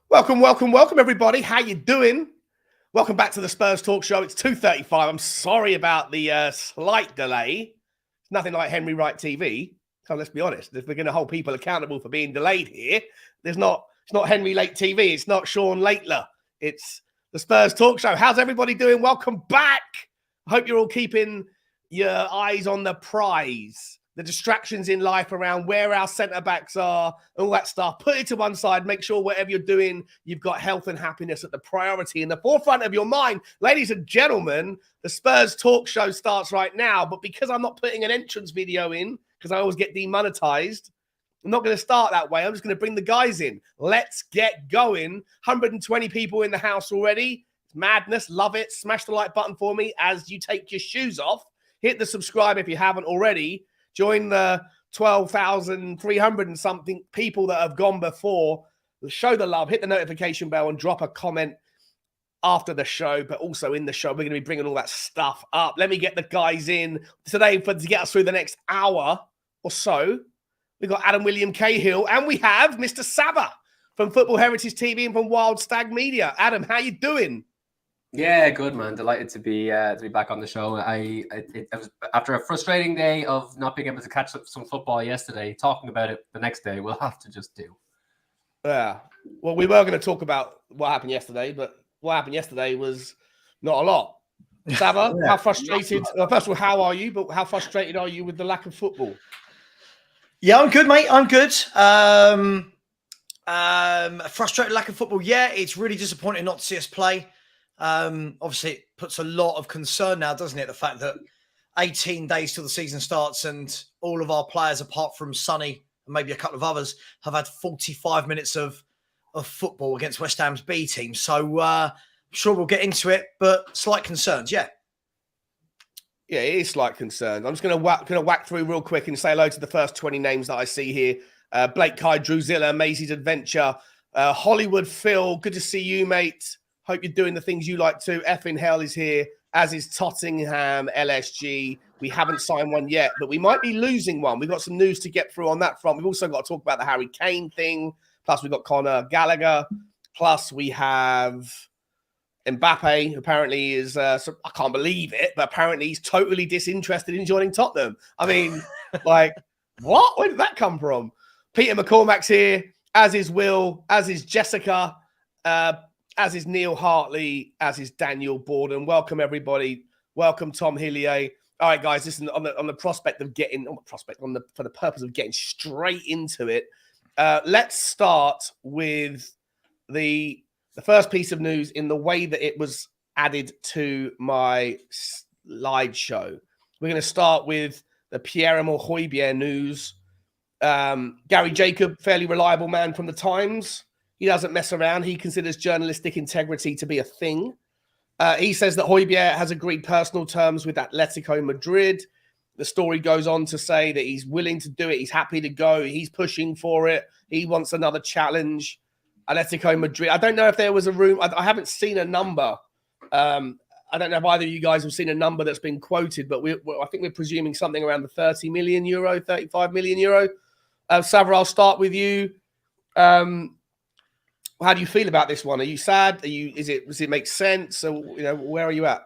Welcome, everybody. How you doing? Welcome back to the Spurs Talk Show. It's 2:35. I'm sorry about the slight delay. It's nothing like Henry Wright TV. So let's be honest. If we're going to hold people accountable for being delayed here, it's not Henry Late TV. It's not Sean Laitler. It's the Spurs Talk Show. How's everybody doing? Welcome back. I hope you're all keeping your eyes on the prize. The distractions in life around where our centre-backs are, all that stuff. Put it to one side. Make sure whatever you're doing, you've got health and happiness at the priority in the forefront of your mind. Ladies and gentlemen, the Spurs Talk Show starts right now. But because I'm not putting an entrance video in, because I always get demonetized, I'm not going to start that way. I'm just going to bring the guys in. Let's get going. 120 people in the house already. It's madness. Love it. Smash the like button for me as you take your shoes off. Hit the subscribe if you haven't already. Join the 12,300 and something people that have gone before. Show the love, hit the notification bell, and drop a comment after the show, but also in the show. We're going to be bringing all that stuff up. Let me get the guys in today to get us through the next hour or so. We've got Adam William Cahill, and we have Mr. Saba from Football Heritage TV and from Wild Stag Media. Adam, how you doing? Yeah, good, man. Delighted to be back on the show. It was after a frustrating day of not being able to catch up some football yesterday. Talking about it the next day, we'll have to just do. Yeah. Well, we were going to talk about what happened yesterday, but what happened yesterday was not a lot. Saba, How frustrated? Well, first of all, how are you? But how frustrated are you with the lack of football? Yeah, I'm good, mate. I'm good. Frustrated lack of football. Yeah, it's really disappointing not to see us play. Obviously, it puts a lot of concern now, doesn't it? The fact that 18 days till the season starts and all of our players, apart from Sonny and maybe a couple of others, have had 45 minutes of football against West Ham's B team. So I'm sure we'll get into it, but slight concerns, yeah. Yeah, it is slight concerns. I'm just going to whack through real quick and say hello to the first 20 names that I see here. Blake Kai, Drewzilla, Maisie's Adventure, Hollywood Phil, good to see you, mate. Hope you're doing the things you like to. Effing Hell is here, as is Tottenham, LSG. We haven't signed one yet, but we might be losing one. We've got some news to get through on that front. We've also got to talk about the Harry Kane thing. Plus, we've got Conor Gallagher. Plus, we have Mbappe, apparently is, I can't believe it, but apparently he's totally disinterested in joining Tottenham. I mean, like, what? Where did that come from? Peter McCormack's here, as is Will, as is Jessica, as is Neil Hartley, as is Daniel Borden. Welcome, everybody. Welcome, Tom Hillier. All right, guys, listen, for the purpose of getting straight into it, let's start with the first piece of news in the way that it was added to my slideshow. We're going to start with the Pierre-Emile Hojbjerg news. Gary Jacob, fairly reliable man from the Times. He doesn't mess around. He considers journalistic integrity to be a thing. He says that Hojbjerg has agreed personal terms with Atletico Madrid. The story goes on to say that he's willing to do it. He's happy to go. He's pushing for it. He wants another challenge. Atletico Madrid. I don't know if there was a room. I haven't seen a number. I don't know if either of you guys have seen a number that's been quoted, but I think we're presuming something around the 30 million euro, 35 million euro. Savra, I'll start with you. How do you feel about this one? Are you sad? Does it make sense? So, where are you at?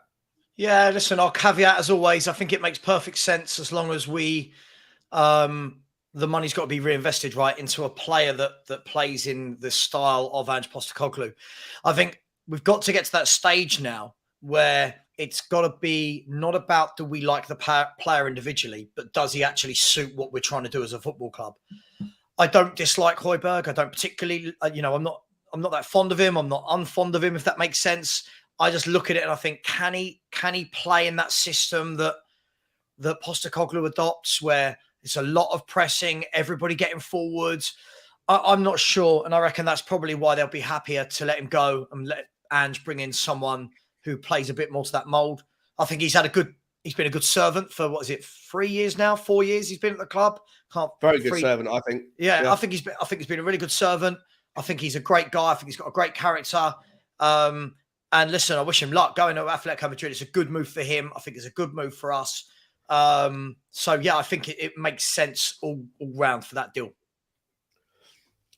Yeah, listen, I'll caveat as always. I think it makes perfect sense as long as we, the money's got to be reinvested right into a player that plays in the style of Ange Postecoglou. I think we've got to get to that stage now where it's got to be not about do we like the player individually, but does he actually suit what we're trying to do as a football club? I don't dislike Hojbjerg. I don't particularly, I'm not that fond of him. I'm not unfond of him, if that makes sense. I just look at it and I think, can he play in that system that Postecoglou adopts, where it's a lot of pressing, everybody getting forwards? I'm not sure, and I reckon that's probably why they'll be happier to let him go and let Ange bring in someone who plays a bit more to that mould. I think he's been a good servant for 3 years now, 4 years he's been at the club. Very good servant, I think. Yeah, I think he's been a really good servant. I think he's a great guy. I think he's got a great character. And listen, I wish him luck going to Atletico Madrid. It's a good move for him. I think it's a good move for us. So yeah, I think it makes sense all round for that deal.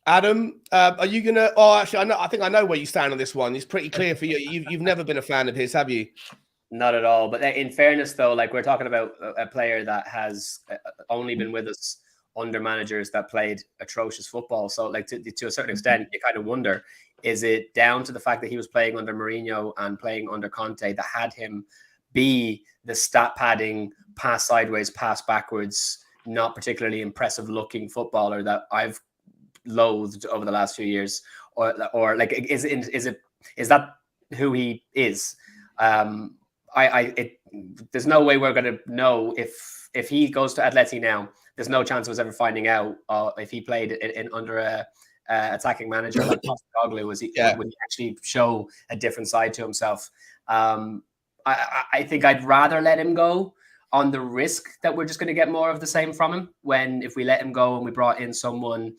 Adam, are you gonna? Oh, actually, I think I know where you stand on this one. It's pretty clear for you. You've never been a fan of his, have you? Not at all. But in fairness, though, like we're talking about a player that has only been with us under managers that played atrocious football. So, like to a certain extent, you kind of wonder: is it down to the fact that he was playing under Mourinho and playing under Conte that had him be the stat padding, pass sideways, pass backwards, not particularly impressive looking footballer that I've loathed over the last few years, or like is that who he is? There's no way we're going to know if he goes to Atleti now. There's no chance of us ever finding out if he played in under a attacking manager like Postecoglou. Would he actually show a different side to himself? I think I'd rather let him go on the risk that we're just going to get more of the same from him. When if we let him go and we brought in someone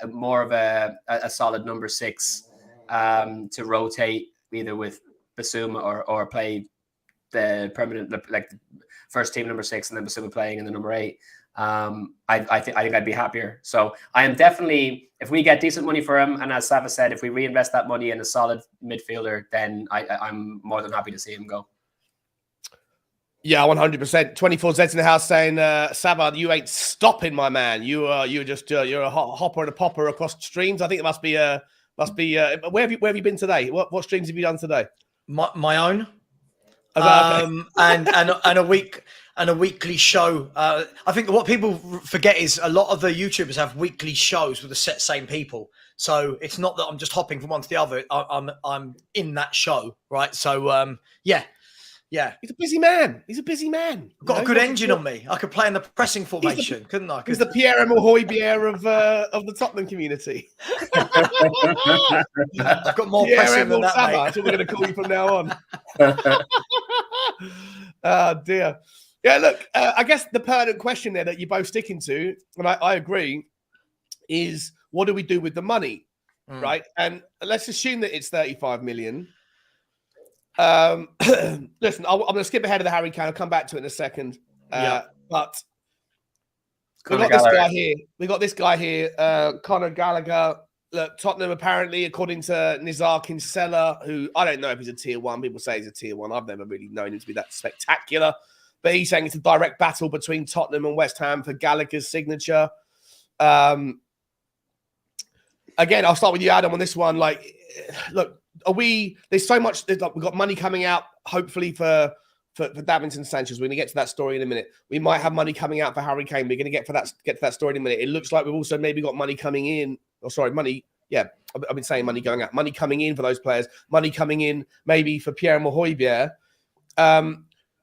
more of a solid number 6 to rotate either with Basuma or play the permanent, like the first team number 6 and then Basuma playing in the number 8. I think I'd be happier. So I am definitely, if we get decent money for him, and as Sava said, if we reinvest that money in a solid midfielder, then I'm more than happy to see him go. Yeah, 100%. 24Z's in the house saying, Sava, you ain't stopping, my man. You're a hopper and a popper across streams. I think it must be where have you been today? What streams have you done today? My own. Okay. And a weekly show. I think what people forget is a lot of the YouTubers have weekly shows with the same people. So it's not that I'm just hopping from one to the other. I'm in that show, right? So yeah. He's a busy man. I've got a good engine on me. I could play in the pressing formation, couldn't I? He's the Pierre-Emile Hojbjerg of the Tottenham community. I've got more pressing than that, Sava. mate. That's what we're going to call you from now on. Oh, dear. Yeah, look, I guess the pertinent question there that you're both sticking to, and I agree, is what do we do with the money, right? And let's assume that it's 35 million. Listen, I'm going to skip ahead of the Harry Kane. I'll come back to it in a second. But we got this guy here, Conor Gallagher. Look, Tottenham apparently, according to Nizar Kinsella, who I don't know if he's a tier 1. People say he's a tier 1. I've never really known him to be that spectacular. But he's saying it's a direct battle between Tottenham and West Ham for Gallagher's signature. Again, I'll start with you, Adam, on this one. Like, look, there's so much, we've got money coming out, hopefully for Davinson Sanchez. We're going to get to that story in a minute. We might have money coming out for Harry Kane. We're going to get to that story in a minute. It looks like we've also maybe got money coming in. Yeah, I've been saying money going out. Money coming in for those players. Money coming in maybe for Pierre-Emile Hojbjerg.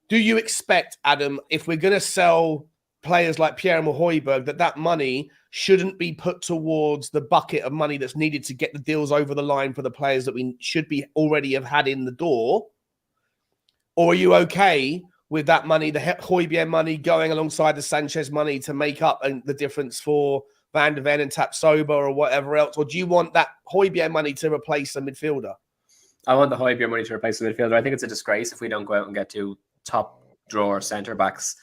Do you expect, Adam, if we're going to sell players like Pierre-Emile Hojbjerg, that money shouldn't be put towards the bucket of money that's needed to get the deals over the line for the players that we should be already have had in the door? Or are you okay with that money, the Hojbjerg money, going alongside the Sanchez money to make up the difference for Van de Ven and Tapsoba or whatever else? Or do you want that Hojbjerg money to replace a midfielder? I want the Hojbjerg money to replace the midfielder. I think it's a disgrace if we don't go out and get 2 top drawer centre-backs,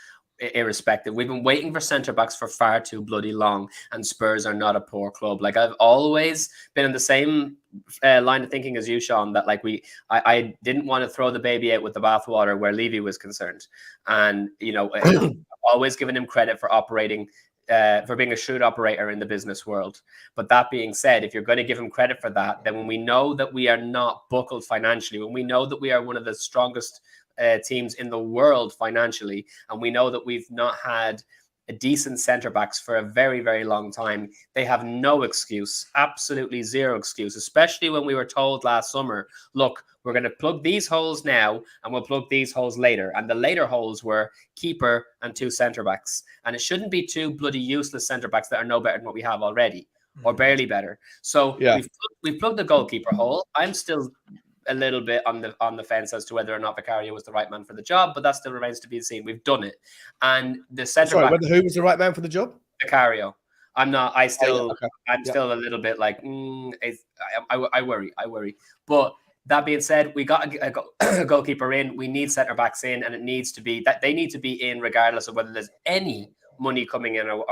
irrespective. We've been waiting for centre-backs for far too bloody long, and Spurs are not a poor club. Like, I've always been in the same line of thinking as you, Sean, that like I didn't want to throw the baby out with the bathwater where Levy was concerned. And, you know, I've always given him credit for operating for being a shrewd operator in the business world. But that being said, if you're going to give him credit for that, then when we know that we are not buckled financially, when we know that we are one of the strongest teams in the world financially, and we know that we've not had a decent centre backs for a very, very long time, they have no excuse, absolutely zero excuse, especially when we were told last summer, look, we're going to plug these holes now and we'll plug these holes later. And the later holes were keeper and 2 centre backs. And it shouldn't be 2 bloody useless centre backs that are no better than what we have already, or barely better. So we've plugged the goalkeeper hole. I'm still a little bit on the fence as to whether or not Vicario was the right man for the job, but that still remains to be seen. We've done it. And the centre back, who was the right man for the job? Vicario. I'm still a little bit like, I worry. But that being said, we got a goalkeeper in. We need centre backs in, and it needs to be that they need to be in regardless of whether there's any money coming in or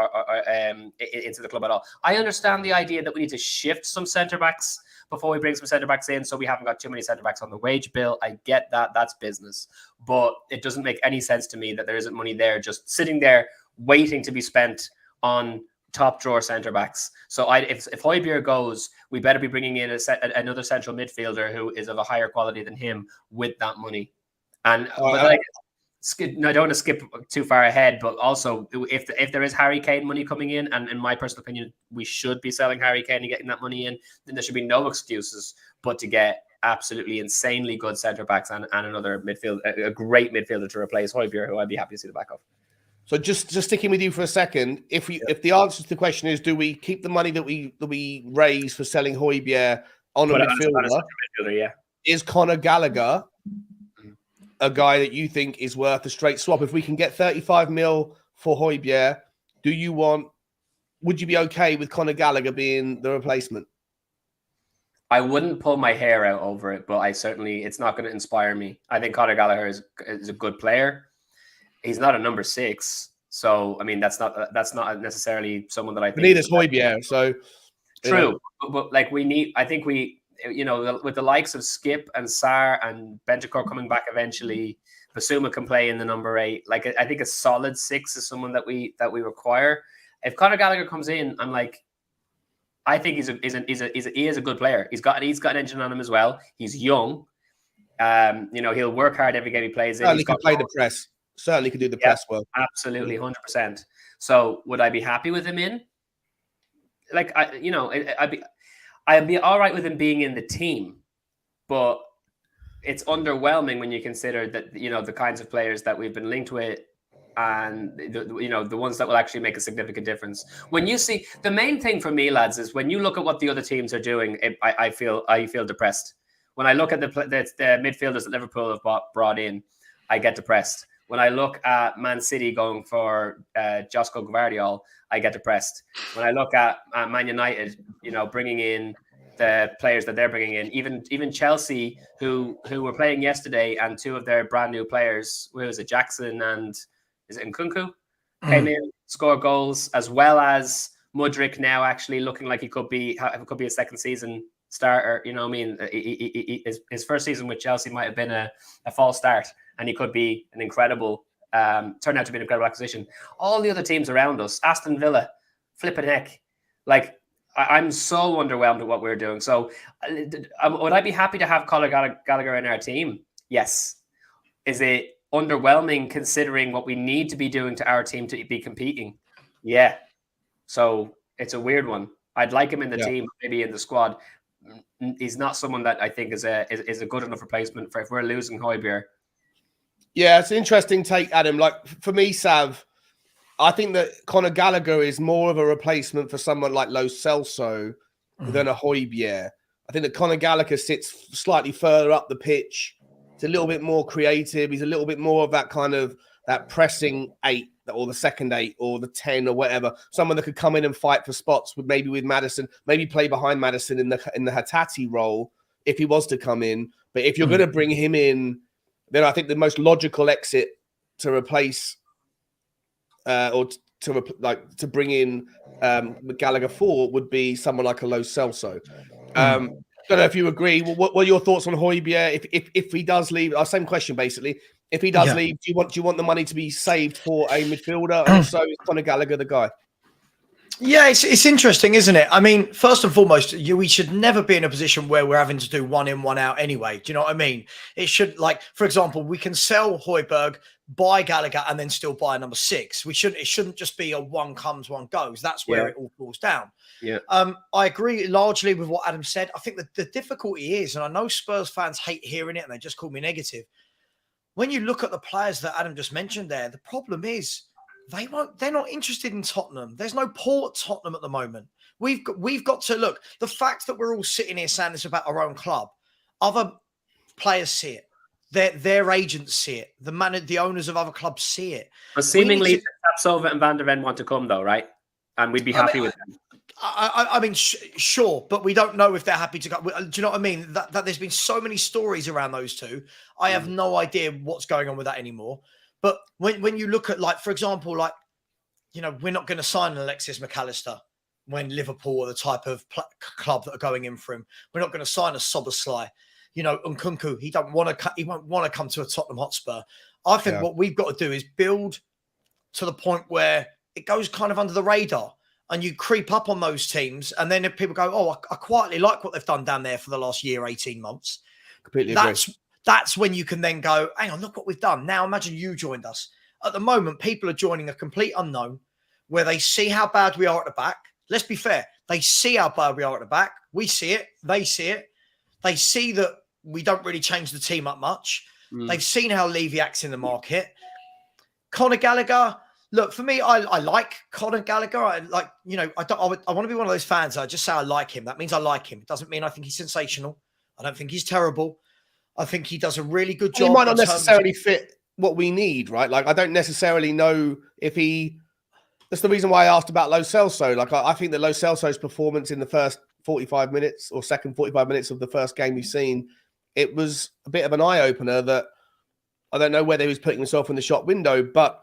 into the club at all. I understand the idea that we need to shift some centre-backs before we bring some centre-backs in, so we haven't got too many centre-backs on the wage bill. I get that. That's business. But it doesn't make any sense to me that there isn't money there just sitting there waiting to be spent on top drawer centre-backs. So if Hojbjerg goes, we better be bringing in another central midfielder who is of a higher quality than him with that money. And I don't want to skip too far ahead, but also if there is Harry Kane money coming in, and in my personal opinion, we should be selling Harry Kane and getting that money in, then there should be no excuses but to get absolutely insanely good centre-backs and another midfield, a great midfielder to replace Hojbjerg, who I'd be happy to see the back of. So just sticking with you for a second, if the answer to the question is, do we keep the money that we raise for selling Hojbjerg on a midfielder? Yeah. Is Conor Gallagher a guy that you think is worth a straight swap? If we can get 35 mil for Hojbjerg, would you be okay with Conor Gallagher being the replacement? I wouldn't pull my hair out over it, but it's not going to inspire me. I think Conor Gallagher is a good player. He's not a number 6, so I mean that's not necessarily someone that I think. Neither is Hojbjerg, so true. But like I think we, with the likes of Skip and Sarr and Bentancur coming back eventually, Basuma can play in the number 8. Like I think a solid 6 is someone that we require. If Conor Gallagher comes in, I'm like, I think he is a good player. He's got an engine on him as well. He's young. He'll work hard every game he plays in. He can play the press. Certainly can do the press well. Absolutely, 100%. So would I be happy with him in? Like I'd be all right with him being in the team, but it's underwhelming when you consider that the kinds of players that we've been linked with, and the ones that will actually make a significant difference. When you see, the main thing for me, lads, is when you look at what the other teams are doing, I feel depressed. When I look at the midfielders that Liverpool have brought in, I get depressed. When I look at Man City going for Josko Gvardiol, I get depressed. When I look at Man United, bringing in the players that they're bringing in, even Chelsea, who were playing yesterday, and 2 of their brand new players, who is it, Jackson and is it Nkunku, came in, scored goals, as well as Mudryk now actually looking like he could be a second season starter. You know what I mean? His first season with Chelsea might have been a false start, and he could be an incredible, turned out to be an incredible acquisition. All the other teams around us, Aston Villa, flipping heck. Like, I'm so underwhelmed at what we're doing. So would I be happy to have Conor Gallagher in our team? Yes. Is it underwhelming considering what we need to be doing to our team to be competing? Yeah. So it's a weird one. I'd like him in the team, maybe in the squad. He's not someone that I think is a good enough replacement for if we're losing Hojbjerg. Yeah, it's an interesting take, Adam. Like for me, Sav, I think that Conor Gallagher is more of a replacement for someone like Lo Celso than a Hojbjerg. I think that Conor Gallagher sits slightly further up the pitch. It's a little bit more creative. He's a little bit more of that kind of that pressing 8 or the second 8 or the 10 or whatever. Someone that could come in and fight for spots with Maddison, maybe play behind Maddison in the Hatate role if he was to come in. But if you're going to bring him in, then I think the most logical exit to replace to bring in Gallagher for would be someone like a Lo Celso. Don't know if you agree. What are your thoughts on Hojbjerg? If he does leave, our same question basically. If he does leave, do you want the money to be saved for a midfielder? And if so, is Conor Gallagher the guy? Yeah, it's interesting, isn't it? I mean, first and foremost, we should never be in a position where we're having to do 1 in, 1 out anyway. Do you know what I mean? It should, like, for example, we can sell Hojbjerg, buy Gallagher, and then still buy a number 6. It shouldn't just be a 1 comes, 1 goes. That's where it all falls down. Yeah. I agree largely with what Adam said. I think that the difficulty is, and I know Spurs fans hate hearing it and they just call me negative. When you look at the players that Adam just mentioned there, the problem is they're not interested in Tottenham. There's no pull at Tottenham at the moment. We've got to look. The fact that we're all sitting here saying this about our own club, other players see it. Their agents see it. The owners of other clubs see it. But seemingly, Tapsova and Van der Ven want to come, though, right? And we'd be happy with them. I mean, sure, but we don't know if they're happy to go. Do you know what I mean? That there's been so many stories around those two. I have no idea what's going on with that anymore. But when you look at, like, for example, like we're not going to sign Alexis McAllister when Liverpool are the type of club that are going in for him. We're not going to sign a Szoboszlai. Nkunku, he won't want to come to a Tottenham Hotspur. I think what we've got to do is build to the point where it goes kind of under the radar and you creep up on those teams. And then if people go, oh, I quietly like what they've done down there for the last year, 18 months. Completely agree. That's when you can then go, hang on, look what we've done. Now imagine you joined us. At the moment, people are joining a complete unknown where they see how bad we are at the back. Let's be fair. They see how bad we are at the back. We see it. They see it. They see that we don't really change the team up much. They've seen how Levy acts in the market. Conor Gallagher, look, for me, I like Conor Gallagher. I want to be one of those fans. I just say I like him. That means I like him. It doesn't mean I think he's sensational. I don't think he's terrible. I think he does a really good job. He might not necessarily fit what we need, right? Like, I don't necessarily know if he... That's the reason why I asked about Lo Celso. Like, I think that Lo Celso's performance in the first 45 minutes or second 45 minutes of the first game we've seen, it was a bit of an eye-opener that I don't know whether he was putting himself in the shop window, but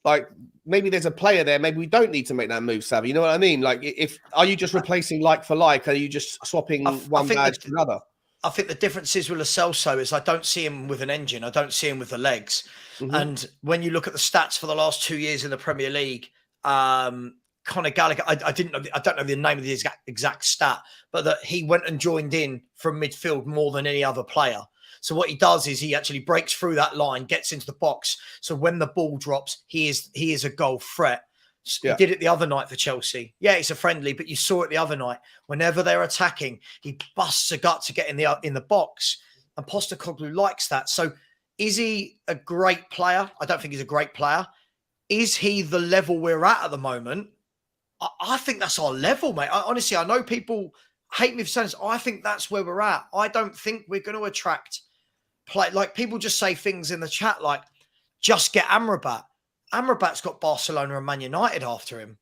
like maybe there's a player there. Maybe we don't need to make that move, Savvy. You know what I mean? Like, are you just replacing like for like? Are you just swapping one badge to another? I think the difference is with Lo Celso is I don't see him with an engine. I don't see him with the legs. Mm-hmm. And when you look at the stats for the last 2 years in the Premier League, Conor Gallagher, I don't know the name of the exact stat, but that he went and joined in from midfield more than any other player. So what he does is he actually breaks through that line, gets into the box. So when the ball drops, he is a goal threat. Yeah. He did it the other night for Chelsea. Yeah, it's a friendly, but you saw it the other night. Whenever they're attacking, he busts a gut to get in the box. And Postecoglou likes that. So is he a great player? I don't think he's a great player. Is he the level we're at the moment? I think that's our level, mate. Honestly, I know people hate me for saying this. I think that's where we're at. I don't think we're going to attract play. Like, people just say things in the chat like, just get Amrabat. Amrabat's got Barcelona and Man United after him.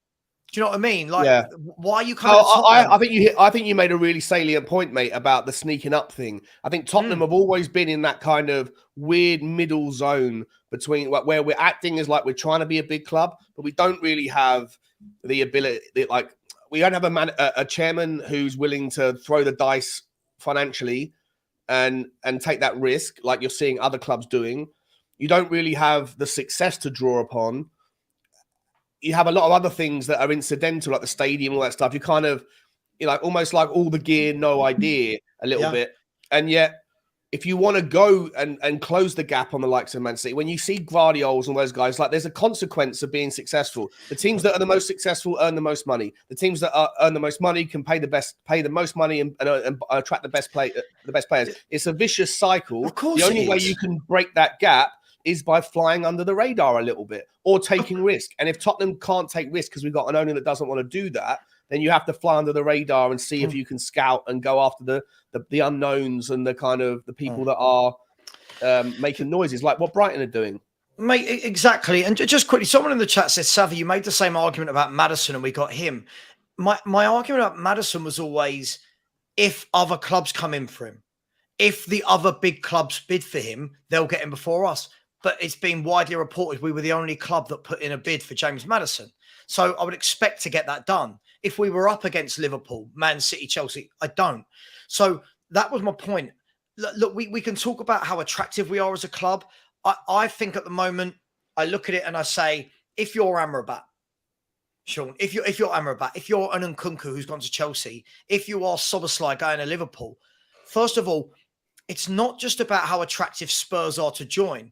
Do you know what I mean? Like, why are you coming? I think you made a really salient point, mate, about the sneaking up thing. I think Tottenham have always been in that kind of weird middle zone between where we're acting as like we're trying to be a big club, but we don't really have the ability. Like, we don't have a chairman who's willing to throw the dice financially and take that risk like you're seeing other clubs doing. You don't really have the success to draw upon. You have a lot of other things that are incidental, like the stadium, all that stuff. You kind of, almost like all the gear, no idea a little bit. And yet, if you want to go and close the gap on the likes of Man City, when you see Guardiola's and those guys, like, there's a consequence of being successful. The teams that are the most successful earn the most money. The teams that earn the most money can pay the most money and attract the best players. It's a vicious cycle. Of course, the only way you can break that gap is by flying under the radar a little bit or taking risk. And if Tottenham can't take risk because we've got an owner that doesn't want to do that, then you have to fly under the radar and see if you can scout and go after the unknowns and the kind of the people that are making noises, like what Brighton are doing. Mate, exactly. And just quickly, someone in the chat said, Savvy, you made the same argument about Maddison and we got him. My argument about Maddison was always, if other clubs come in for him, if the other big clubs bid for him, they'll get him before us. But it's been widely reported we were the only club that put in a bid for James Maddison. So I would expect to get that done. If we were up against Liverpool, Man City, Chelsea, I don't. So that was my point. Look, we can talk about how attractive we are as a club. I think at the moment, I look at it and I say, if you're Amrabat, Sean, if you're Amrabat, if you're an Nkunku who's gone to Chelsea, if you are Szoboszlai going to Liverpool, first of all, it's not just about how attractive Spurs are to join.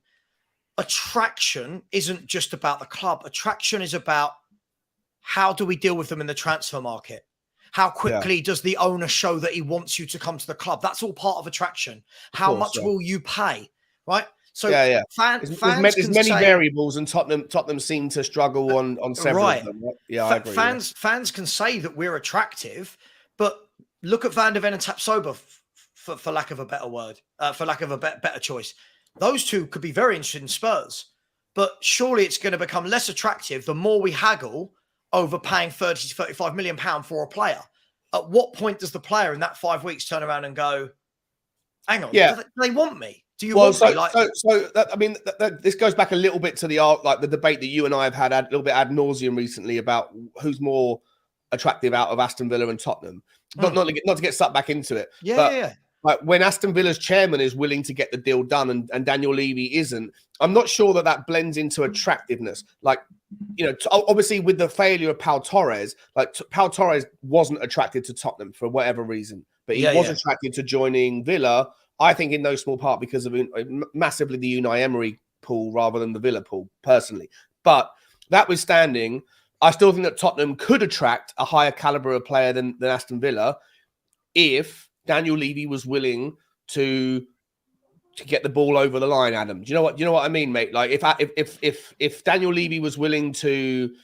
Attraction isn't just about the club. Attraction is about how do we deal with them in the transfer market? How quickly does the owner show that he wants you to come to the club? That's all part of attraction. How much will you pay? Right? So fans there's many variables, and Tottenham seem to struggle on several of them. Right? Yeah, I agree. Fans can say that we're attractive, but look at Van der Ven and Tapsoba, for lack of a better word, for lack of a better choice. Those two could be very interested in Spurs, but surely it's going to become less attractive the more we haggle over paying 30 to 35 million pounds for a player. At what point does the player in that 5 weeks turn around and go, hang on, do they want me? Do you want this goes back a little bit to the debate that you and I have had a little bit ad nauseum recently about who's more attractive out of Aston Villa and Tottenham. Not to get sucked back into it. Yeah. Like when Aston Villa's chairman is willing to get the deal done and Daniel Levy isn't, I'm not sure that blends into attractiveness. Like, obviously with the failure of Pau Torres, Pau Torres wasn't attracted to Tottenham for whatever reason, but he was attracted to joining Villa, I think in no small part because of massively the Unai Emery pool rather than the Villa pool, personally. But notwithstanding, I still think that Tottenham could attract a higher caliber of player than Aston Villa if Daniel Levy was willing to get the ball over the line. Adam, do you know what I mean, mate? Like if Daniel Levy was willing to,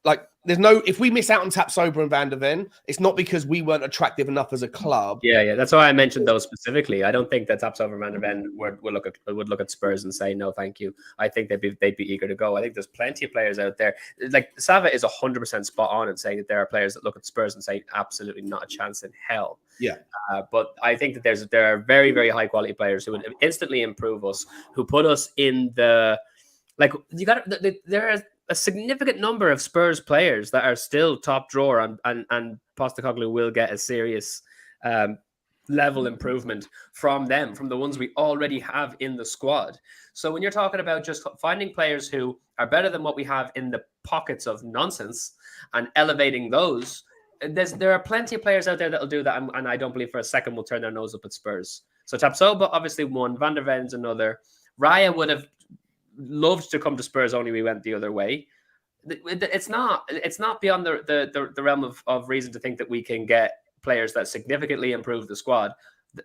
like, if we miss out on Tapsoba and Van der Ven, it's not because we weren't attractive enough as a club. Yeah. That's why I mentioned those specifically. I don't think that Tapsoba and Van der Ven would look at Spurs and say no, thank you. I think they'd be eager to go. I think there's plenty of players out there. Like Sava is 100% spot on in saying that there are players that look at Spurs and say absolutely not a chance in hell. Yeah. But I think that there are very, very high quality players who would instantly improve us, who put us in the, like, there are a significant number of Spurs players that are still top drawer, and Postecoglou will get a serious level improvement from the ones we already have in the squad. So when you're talking about just finding players who are better than what we have in the pockets of nonsense and elevating those, there are plenty of players out there that'll do that, and I don't believe for a second will turn their nose up at Spurs. So Tapsoba obviously one, Van der Ven's another. Raya would have loved to come to Spurs, only we went the other way. It's not beyond the realm of reason to think that we can get players that significantly improve the squad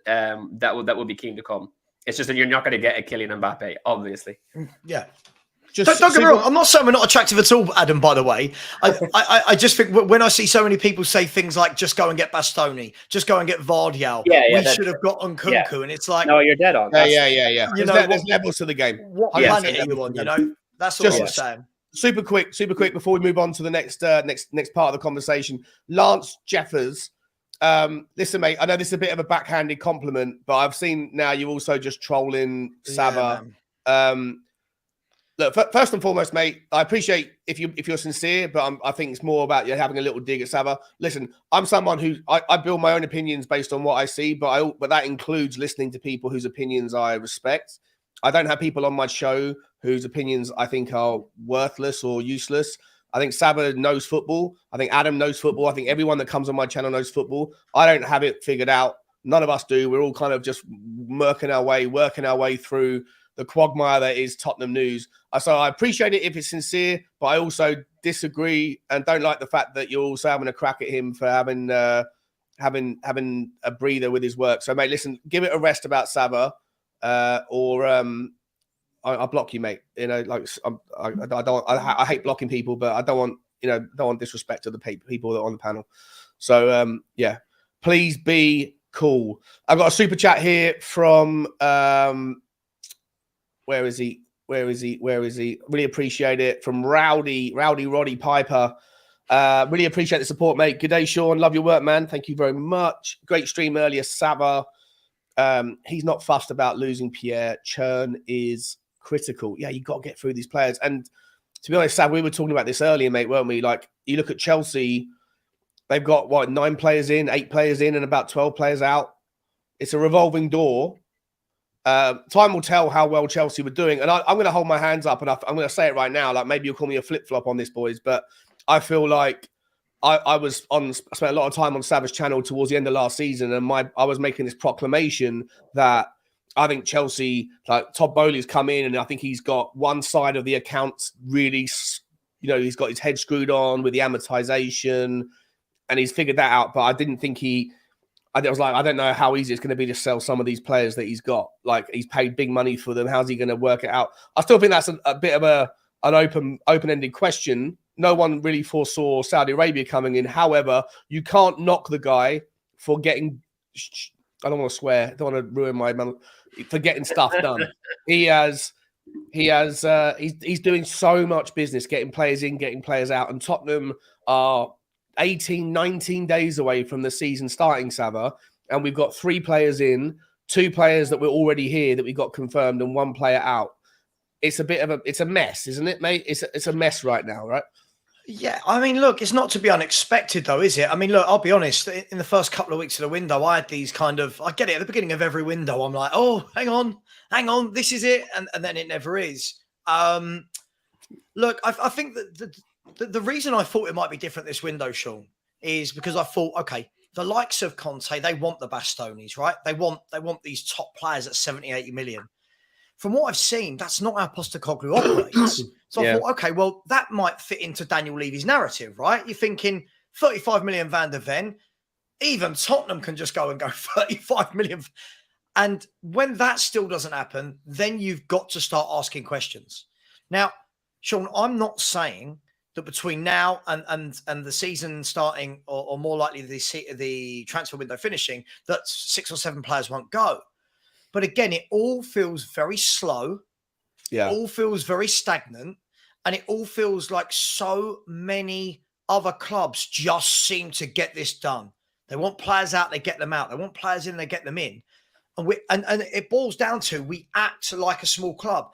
that would be keen to come. It's just that you're not going to get a Kylian Mbappe, obviously. Yeah. Don't get me wrong. I'm not saying we're not attractive at all, Adam, by the way. I just think when I see so many people say things like, just go and get Bastoni, just go and get Vardial, we should have got Nkunku, and it's like... No, you're dead on. Yeah. There's levels to the game. What planet are you on, That's all I'm saying. Super quick, before we move on to the next part of the conversation. Lance Jeffers, listen, mate, I know this is a bit of a backhanded compliment, but I've seen now you're also just trolling Sava. Look, first and foremost, mate, I appreciate if you're sincere, but I think it's more about you having a little dig at Sava. Listen, I'm someone who I build my own opinions based on what I see, but that includes listening to people whose opinions I respect. I don't have people on my show whose opinions I think are worthless or useless. I think Sava knows football. I think Adam knows football. I think everyone that comes on my channel knows football. I don't have it figured out. None of us do. We're all kind of just working our way through the quagmire that is Tottenham news. So I appreciate it if it's sincere, but I also disagree and don't like the fact that you're also having a crack at him for having a breather with his work. So, mate, listen, give it a rest about Sava, or I'll block you, mate. You know, like I hate blocking people, but I don't want disrespect to the people that are on the panel. So yeah, please be cool. I've got a super chat here from where is he? Really appreciate it. From Rowdy Roddy Piper. Really appreciate the support, mate. Good day, Sean. Love your work, man. Thank you very much. Great stream earlier, Sava. He's not fussed about losing Pierre. Churn is critical. Yeah, you got to get through these players. And to be honest, Sav, we were talking about this earlier, mate, weren't we? Like, you look at Chelsea, they've got, 9 players in, 8 players in, and about 12 players out. It's a revolving door. Time will tell how well Chelsea were doing. And I'm going to hold my hands up, and I'm going to say it right now. Like, maybe you'll call me a flip-flop on this, boys, but I feel like I spent a lot of time on Sav's channel towards the end of last season, and I was making this proclamation that I think Chelsea, like Todd Bowley's come in, and I think he's got one side of the accounts really, he's got his head screwed on with the amortization, and he's figured that out. But I didn't think I was like, I don't know how easy it's going to be to sell some of these players that he's got. Like, he's paid big money for them. How's he going to work it out? I still think that's a bit of an open-ended question. No one really foresaw Saudi Arabia coming in. However, you can't knock the guy for getting. I don't want to swear. I don't want to ruin my for getting stuff done. He's doing so much business, getting players in, getting players out, and Tottenham are 18, 19 days away from the season starting, Sava, and we've got 3 players in, 2 players that were already here that we got confirmed and 1 player out. It's a mess, isn't it, mate? It's a mess right now, right? Yeah, I mean, look, it's not to be unexpected, though, is it? I mean, look, I'll be honest. In the first couple of weeks of the window, I had these kind of, I get it, at the beginning of every window, I'm like, oh, hang on, this is it. And then it never is. Look, I think that the reason I thought it might be different this window, Sean, is because I thought, okay, the likes of Conte, they want the Bastonis, right? They want these top players at 70, 80 million. From what I've seen, that's not how Postecoglou operates. So I thought, okay, well, that might fit into Daniel Levy's narrative, right? You're thinking 35 million Van der Ven, even Tottenham can just go and go 35 million. And when that still doesn't happen, then you've got to start asking questions. Now, Sean, I'm not saying that between now and the season starting, or more likely the transfer window finishing, that 6 or 7 players won't go. But again, it all feels very slow. Yeah. It all feels very stagnant. And it all feels like so many other clubs just seem to get this done. They want players out, they get them out. They want players in, they get them in. And it boils down to, we act like a small club.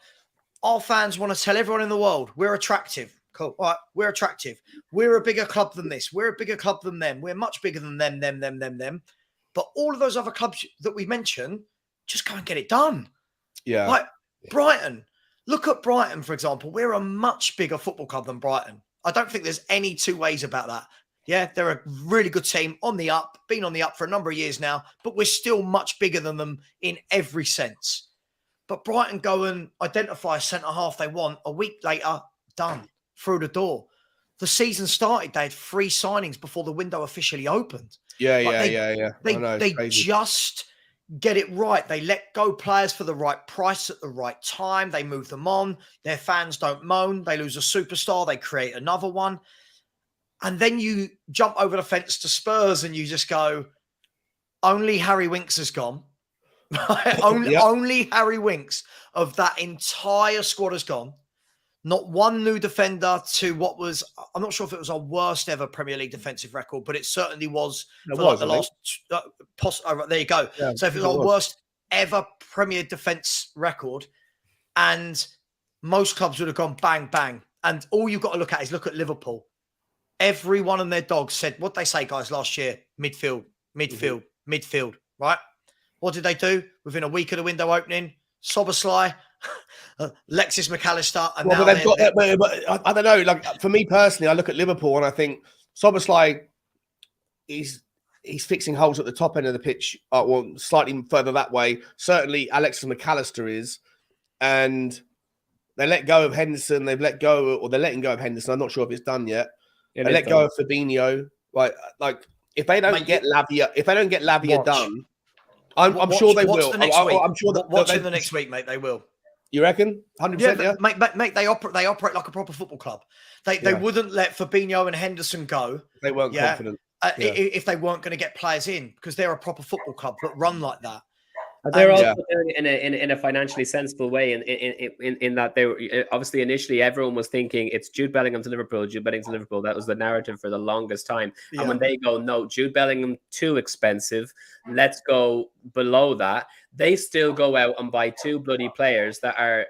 Our fans want to tell everyone in the world, we're attractive. Cool. All right, we're attractive. We're a bigger club than this. We're a bigger club than them. We're much bigger than them. But all of those other clubs that we mentioned, just go and get it done. Yeah. Like Brighton. Look at Brighton, for example. We're a much bigger football club than Brighton. I don't think there's any 2 ways about that. Yeah, they're a really good team on the up, been on the up for a number of years now, but we're still much bigger than them in every sense. But Brighton go and identify a centre-half they want. A week later, done, through the door. The season started, they had 3 signings before the window officially opened. Yeah. They just get it right. They let go players for the right price at the right time. They move them on. Their fans don't moan. They lose a superstar. They create another one. And then you jump over the fence to Spurs and you just go, only Harry Winks has gone. Only Harry Winks of that entire squad has gone. Not one new defender to what was, I'm not sure if it was our worst ever Premier League defensive record, but it certainly was for like the last, there you go. Yeah, so if it was our worst ever Premier defense record, and most clubs would have gone bang, bang. And all you've got to look at is look at Liverpool. Every one of their dogs said, what they say, guys, last year, midfield, right? What did they do? Within a week of the window opening, Szoboszlai, Alexis McAllister, and well, but they've got that. But I don't know. Like for me personally, I look at Liverpool and I think Szoboszlai is fixing holes at the top end of the pitch, well, slightly further that way. Certainly, Alexis McAllister is, and they let go of Henderson. They're letting go of Henderson. I'm not sure if it's done yet. They let go of Fabinho. Like if they don't get Lavia done, I'm sure they will. I'm sure that watching the next week, mate, they will. You reckon? 100%. Yeah, mate, they operate like a proper football club. They wouldn't let Fabinho and Henderson go. They weren't confident. If they weren't going to get players in, because they're a proper football club that run like that. They're also doing it in a financially sensible way. In that they were obviously initially everyone was thinking it's Jude Bellingham to Liverpool. That was the narrative for the longest time. Yeah. And when they go, no, Jude Bellingham too expensive. Let's go below that. They still go out and buy 2 bloody players that are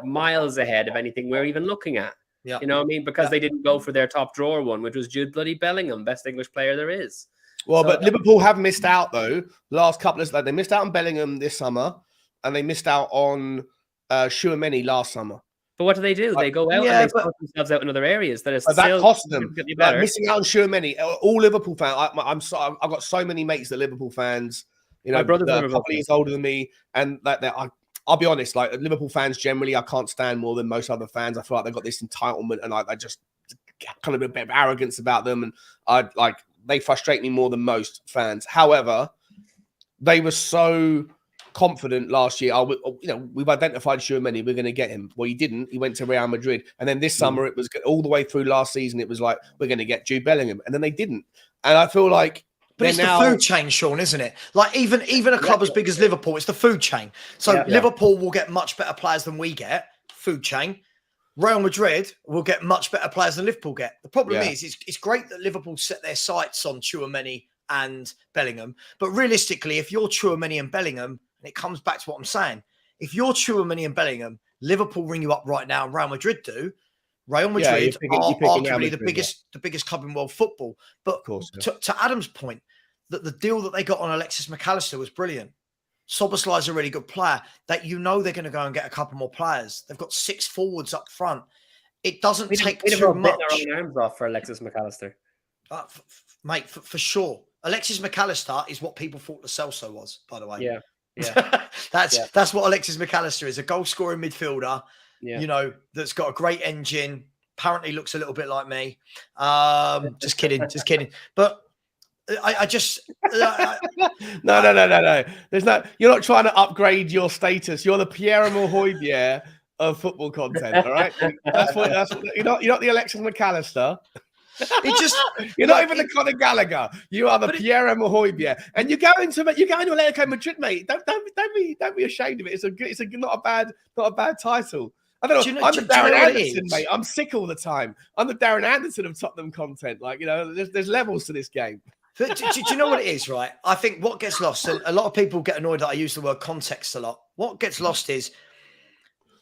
miles ahead of anything we're even looking at. Yeah. You know what I mean? Because they didn't go for their top drawer one, which was Jude bloody Bellingham, best English player there is. Well, but Liverpool have missed out, though. Last couple of they missed out on Bellingham this summer, and they missed out on Tchouaméni last summer. But what do? They go out and they sort themselves out in other areas. That cost them. Missing out on Tchouaméni. All Liverpool fans. I've got so many mates that Liverpool fans. You know, my brother's a couple of years older than me, and I'll be honest. Like Liverpool fans generally, I can't stand more than most other fans. I feel like they've got this entitlement, and I just kind of a bit of arrogance about them, and they frustrate me more than most fans. However, they were so confident last year. We've identified Tchouaméni. We're going to get him. Well, he didn't. He went to Real Madrid. And then this summer, it was all the way through last season. It was like, we're going to get Jude Bellingham. And then they didn't. And I feel like... But it's the food chain, Sean, isn't it? Like even a club as big as Liverpool, it's the food chain. So Liverpool will get much better players than we get. Food chain. Real Madrid will get much better players than Liverpool get. The problem is, it's great that Liverpool set their sights on Tchouaméni and Bellingham. But realistically, if you're Tchouaméni and Bellingham, And it comes back to what I'm saying. If you're Tchouaméni and Bellingham, Liverpool ring you up right now, and Real Madrid do. Real Madrid you're picking are Real arguably Madrid, the biggest club in world football. But of course, to Adam's point, that the deal that they got on Alexis McAllister was brilliant. Szoboszlai's a really good player. That they're going to go and get a couple more players. They've got 6 forwards up front. It doesn't take too much. Our own arms off for Alexis McAllister, mate, for sure. Alexis McAllister is what people thought Lo Celso was, by the way. Yeah. That's what Alexis McAllister is, a goal-scoring midfielder, that's got a great engine, apparently looks a little bit like me. Just kidding. But I just... No. You're not trying to upgrade your status. You're the Pierre-Emile Hojbjerg of football content, all right? You're not the Alexis McAllister. You're not even the Conor Gallagher. You are the Pierre-Emile Hojbjerg, and you're going to Atletico Madrid, mate. Don't be ashamed of it. It's not a bad title. I don't know. I'm the Darren Anderson, mate. I'm sick all the time. I'm the Darren Anderson of Tottenham content. Like, there's levels to this game. Do you know what it is, right? I think what gets lost, and a lot of people get annoyed that I use the word context a lot. What gets lost is,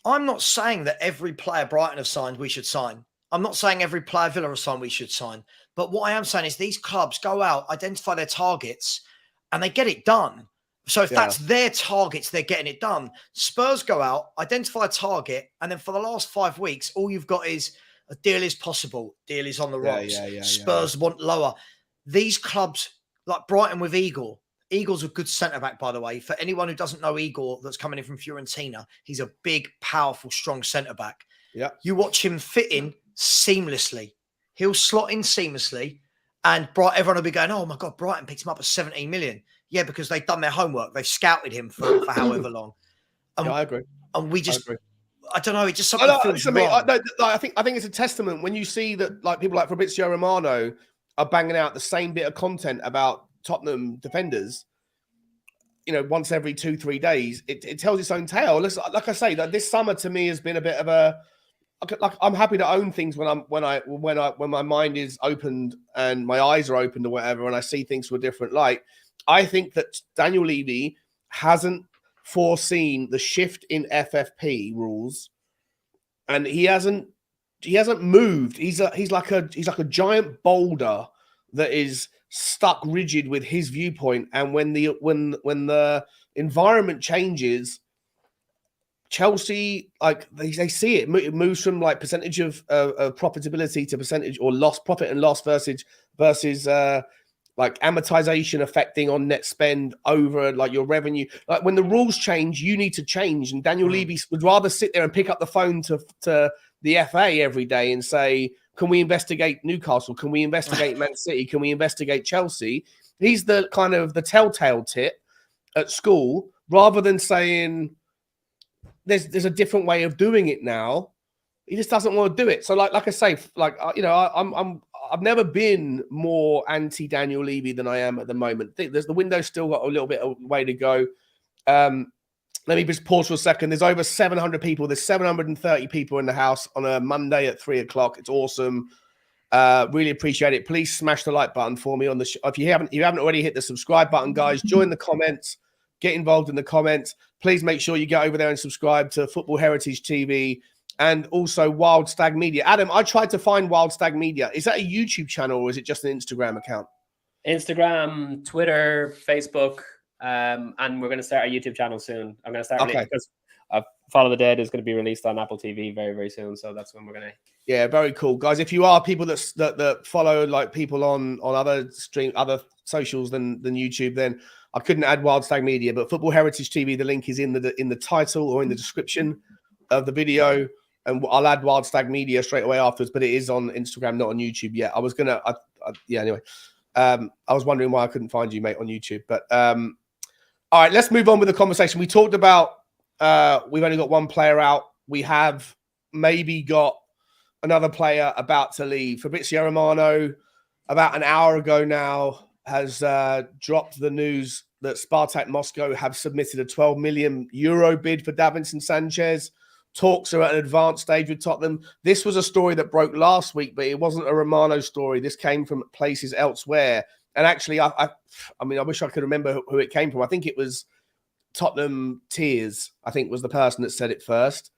I'm not saying that every player Brighton have signed we should sign. I'm not saying every player Villa has signed we should sign. But what I am saying is these clubs go out, identify their targets, and they get it done. So if that's their targets, they're getting it done. Spurs go out, identify a target, and then for the last 5 weeks, all you've got is a deal is possible. Deal is on the rocks. Spurs want lower. These clubs, like Brighton with Igor. Igor's a good centre-back, by the way. For anyone who doesn't know Igor that's coming in from Fiorentina, he's a big, powerful, strong centre-back. Yeah. You watch him fit in seamlessly. He'll slot in seamlessly, and everyone will be going, oh my God, Brighton picked him up at 17 million. Yeah, because they've done their homework. They've scouted him for however long. I agree. And we just, I don't know, it just something feels wrong. I think it's a testament when you see that like people like Fabrizio Romano are banging out the same bit of content about Tottenham defenders, once every 2-3 days. It tells its own tale. Listen, like I say, that this summer to me has been a bit of a, like, I'm happy to own things when my mind is opened and my eyes are opened or whatever, and I see things from a different light. I think that Daniel Levy hasn't foreseen the shift in FFP rules, and he hasn't moved. He's like a giant boulder that is stuck rigid with his viewpoint. And when the environment changes, Chelsea, like they see it. It moves from like percentage of profitability to percentage or profit and loss versus like amortization affecting on net spend over like your revenue. Like when the rules change, you need to change. And Daniel Levy would rather sit there and pick up the phone to the FA every day and say, can we investigate Newcastle? Can we investigate Man City? Can we investigate Chelsea? He's the kind of the telltale tit at school, rather than saying there's a different way of doing it now. He just doesn't want to do it. So like I say, like, I've never been more anti Daniel Levy than I am at the moment. The window's still got a little bit of way to go. Let me just pause for a second. There's over 700 people. There's 730 people in the house on a Monday at 3:00. It's awesome. Really appreciate it. Please smash the like button for me on the show. If you haven't already hit the subscribe button, guys, join the comments. Get involved in the comments. Please make sure you get over there and subscribe to Football Heritage TV and also Wild Stag Media. Adam, I tried to find Wild Stag Media. Is that a YouTube channel or is it just an Instagram account? Instagram, Twitter, Facebook. And we're going to start our YouTube channel soon. I'm going to start because Follow the Dead is going to be released on Apple TV very, very soon. So that's when we're going to. Yeah, very cool, guys. If you are people that follow like people on other socials than YouTube, then I couldn't add Wild Stag Media, but Football Heritage TV. The link is in the title or in the description of the video, and I'll add Wild Stag Media straight away afterwards. But it is on Instagram, not on YouTube yet. I was gonna, Anyway, I was wondering why I couldn't find you, mate, on YouTube. But all right, let's move on with the conversation. We talked about we've only got one player out. We have maybe got another player about to leave. Fabrizio Romano, about an hour ago now, has dropped the news that Spartak Moscow have submitted a 12 million euro bid for Davinson Sanchez. Talks are at an advanced stage with Tottenham. This was a story that broke last week, but it wasn't a Romano story. This came from places elsewhere. And actually, I mean, I wish I could remember who it came from. I think it was Tottenham tears, I think, was the person that said it first.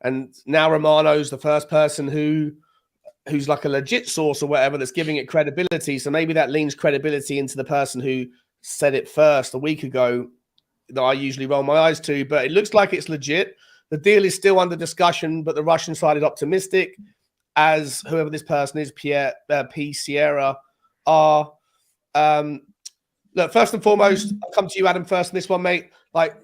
And now Romano's the first person who's like a legit source or whatever that's giving it credibility. So maybe that leans credibility into the person who said it first a week ago that I usually roll my eyes to. But it looks like it's legit. The deal is still under discussion, but the Russian side is optimistic, as whoever this person is, Pierre P. Sierra R. Look, first and foremost, I'll come to you, Adam, first on this one, mate. Like,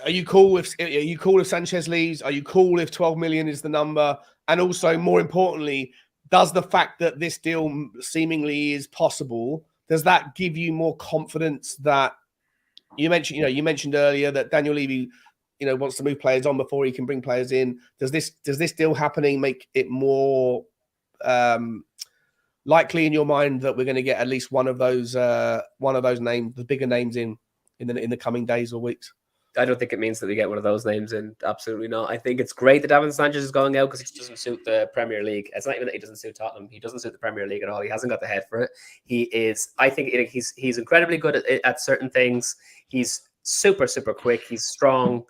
are you cool if Sanchez leaves? Are you cool if 12 million is the number? And also, more importantly, does the fact that this deal seemingly is possible, does that give you more confidence that you mentioned earlier that Daniel Levy, wants to move players on before he can bring players in? Does this deal happening make it more likely in your mind that we're going to get at least one of those names, the bigger names in the coming days or weeks? I don't think it means that we get one of those names in. Absolutely not. I think it's great that Davinson Sanchez is going out because he doesn't suit the Premier League. It's not even that he doesn't suit Tottenham. He doesn't suit the Premier League at all. He hasn't got the head for it. I think he's incredibly good at certain things. He's super, super quick. He's strong.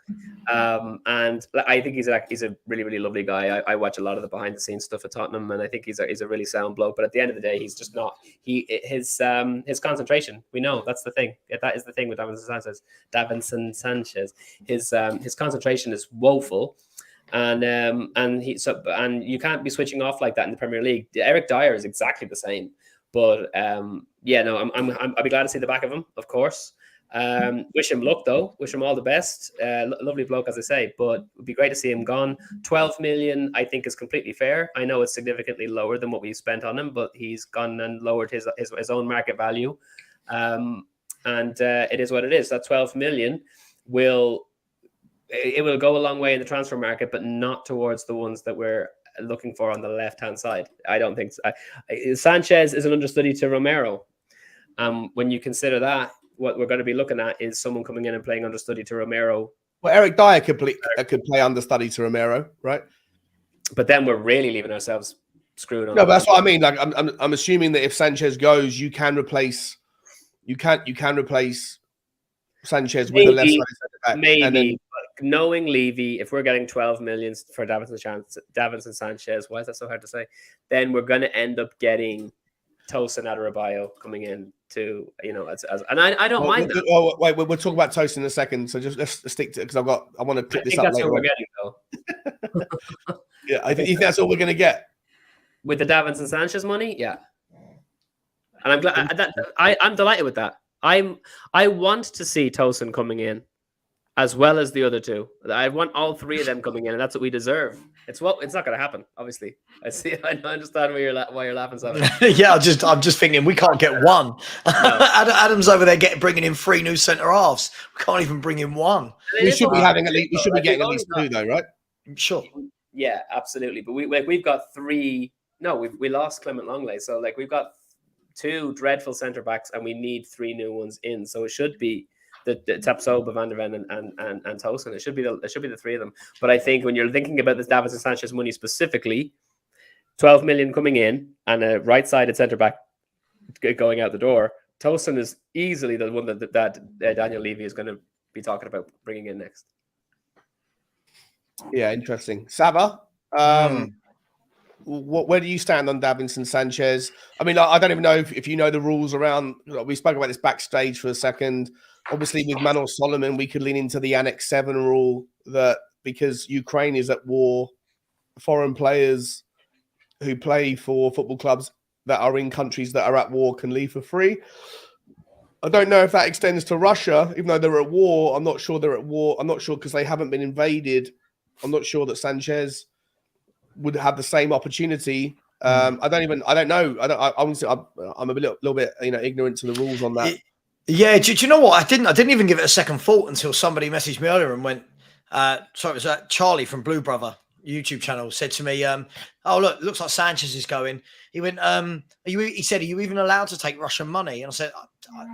And I think he's a really, really lovely guy. I watch a lot of the behind the scenes stuff at Tottenham, and I think he's a really sound bloke. But at the end of the day, he's just not. His concentration. We know that's the thing. That is the thing with Davinson Sanchez. His concentration is woeful, and you can't be switching off like that in the Premier League. Eric Dyer is exactly the same. But I'll be glad to see the back of him, of course. Wish him luck though. Wish him all the best. Lovely bloke, as I say, but it would be great to see him gone. 12 million, I think, is completely fair. I know it's significantly lower than what we spent on him, but he's gone and lowered his own market value. It is what it is. That 12 million will go a long way in the transfer market, but not towards the ones that we're looking for on the left-hand side. I don't think so. Sanchez is an understudy to Romero. When you consider that, what we're going to be looking at is someone coming in and playing understudy to Romero. Well, Eric Dyer could play understudy to Romero, right? But then we're really leaving ourselves screwed on. No, but that's what I mean. Like, I'm assuming that if Sanchez goes, you can replace Sanchez with a left-sided centre back. Maybe. But knowing Levy, if we're getting 12 million for Davinson Sanchez, why is that so hard to say? Then we're going to end up getting Tosin Adarabioyo coming in to, and I don't mind that. Oh, wait, we'll talk about Tosin in a second. So just let's stick to it because I want to pick this up later. That's what we're getting, though. Yeah, I think that's all we're going to get with the Davinson Sanchez money. Yeah, and I'm glad that I'm delighted with that. I want to see Tosin coming in as well as the other two. I want all three of them coming in, and that's what we deserve. It's not going to happen, obviously. I understand why you're laughing so much. Yeah, I'm just thinking we can't get one. No. Adam's over there bringing in 3 new centre halves. We can't even bring in one. We should be getting at least 2, though, right? Sure. Yeah, absolutely. But we've got 3. No, we lost Clement Longley, so we've got 2 dreadful centre backs, and we need 3 new ones in. So it should be the Tapsoba, Van der Ven, and Tosin. It should be the 3 of them. But I think when you're thinking about this Davinson Sanchez money specifically, 12 million coming in and a right-sided centre back going out the door, Tosin is easily the one that Daniel Levy is going to be talking about bringing in next. Yeah, interesting. Saba, where do you stand on Davinson Sanchez? I mean, I don't even know if you know the rules around. We spoke about this backstage for a second. Obviously, with Manor Solomon, we could lean into the Annex 7 rule that because Ukraine is at war, foreign players who play for football clubs that are in countries that are at war can leave for free. I don't know if that extends to Russia, even though they're at war. I'm not sure they're at war. I'm not sure because they haven't been invaded. I'm not sure that Sanchez would have the same opportunity. I don't know. I'm a little bit, ignorant to the rules on that. Yeah, do you know what? I didn't even give it a second thought until somebody messaged me earlier and went, sorry, it was Charlie from Blue Brother YouTube channel said to me, oh, look, it looks like Sanchez is going. He went, he said, are you even allowed to take Russian money? And I said,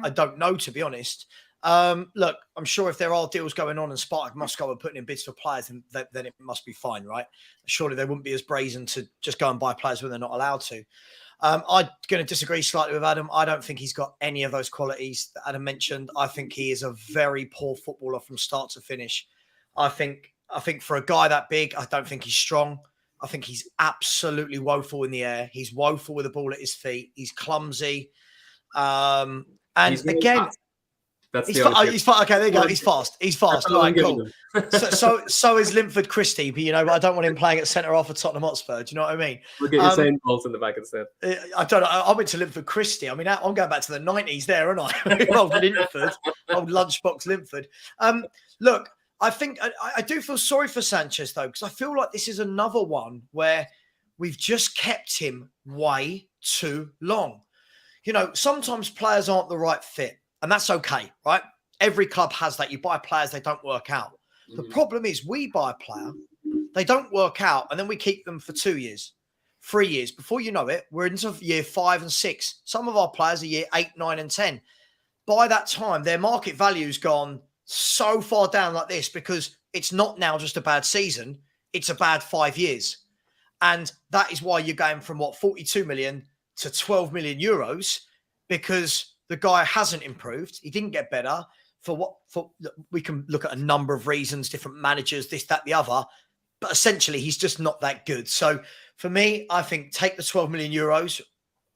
I don't know, to be honest. Look, I'm sure if there are deals going on and Spartak Moscow are putting in bids for players, then it must be fine, right? Surely they wouldn't be as brazen to just go and buy players when they're not allowed to. I'm going to disagree slightly with Adam. I don't think he's got any of those qualities that Adam mentioned. I think he is a very poor footballer from start to finish. I think for a guy that big, I don't think he's strong. I think he's absolutely woeful in the air. He's woeful with the ball at his feet. He's clumsy. And he's really again, fast. That's he's the fast. Okay, there you go. He's fast. Right, cool. Him. so is Linford Christie, but but I don't want him playing at centre half for Tottenham Hotspur. Do you know what I mean? We'll get Usain Bolt in the back instead. I don't know. I went to Linford Christie. I mean, I'm going back to the 90s there, aren't I? Old Linford, old lunchbox Linford. Look, I think I do feel sorry for Sanchez though, because I feel like this is another one where we've just kept him way too long. Sometimes players aren't the right fit. And that's okay, right? Every club has that. You buy players, they don't work out. The problem is we buy a player, they don't work out, and then we keep them for 2 years, 3 years. Before you know it, we're into year 5 and 6. Some of our players are year 8, 9, and 10. By that time, their market value's gone so far down like this because it's not now just a bad season, it's a bad 5 years. And that is why you're going from 42 million to 12 million euros, because the guy hasn't improved. He didn't get better. We can look at a number of reasons, different managers, this, that, the other. But essentially, he's just not that good. So for me, I think take the 12 million euros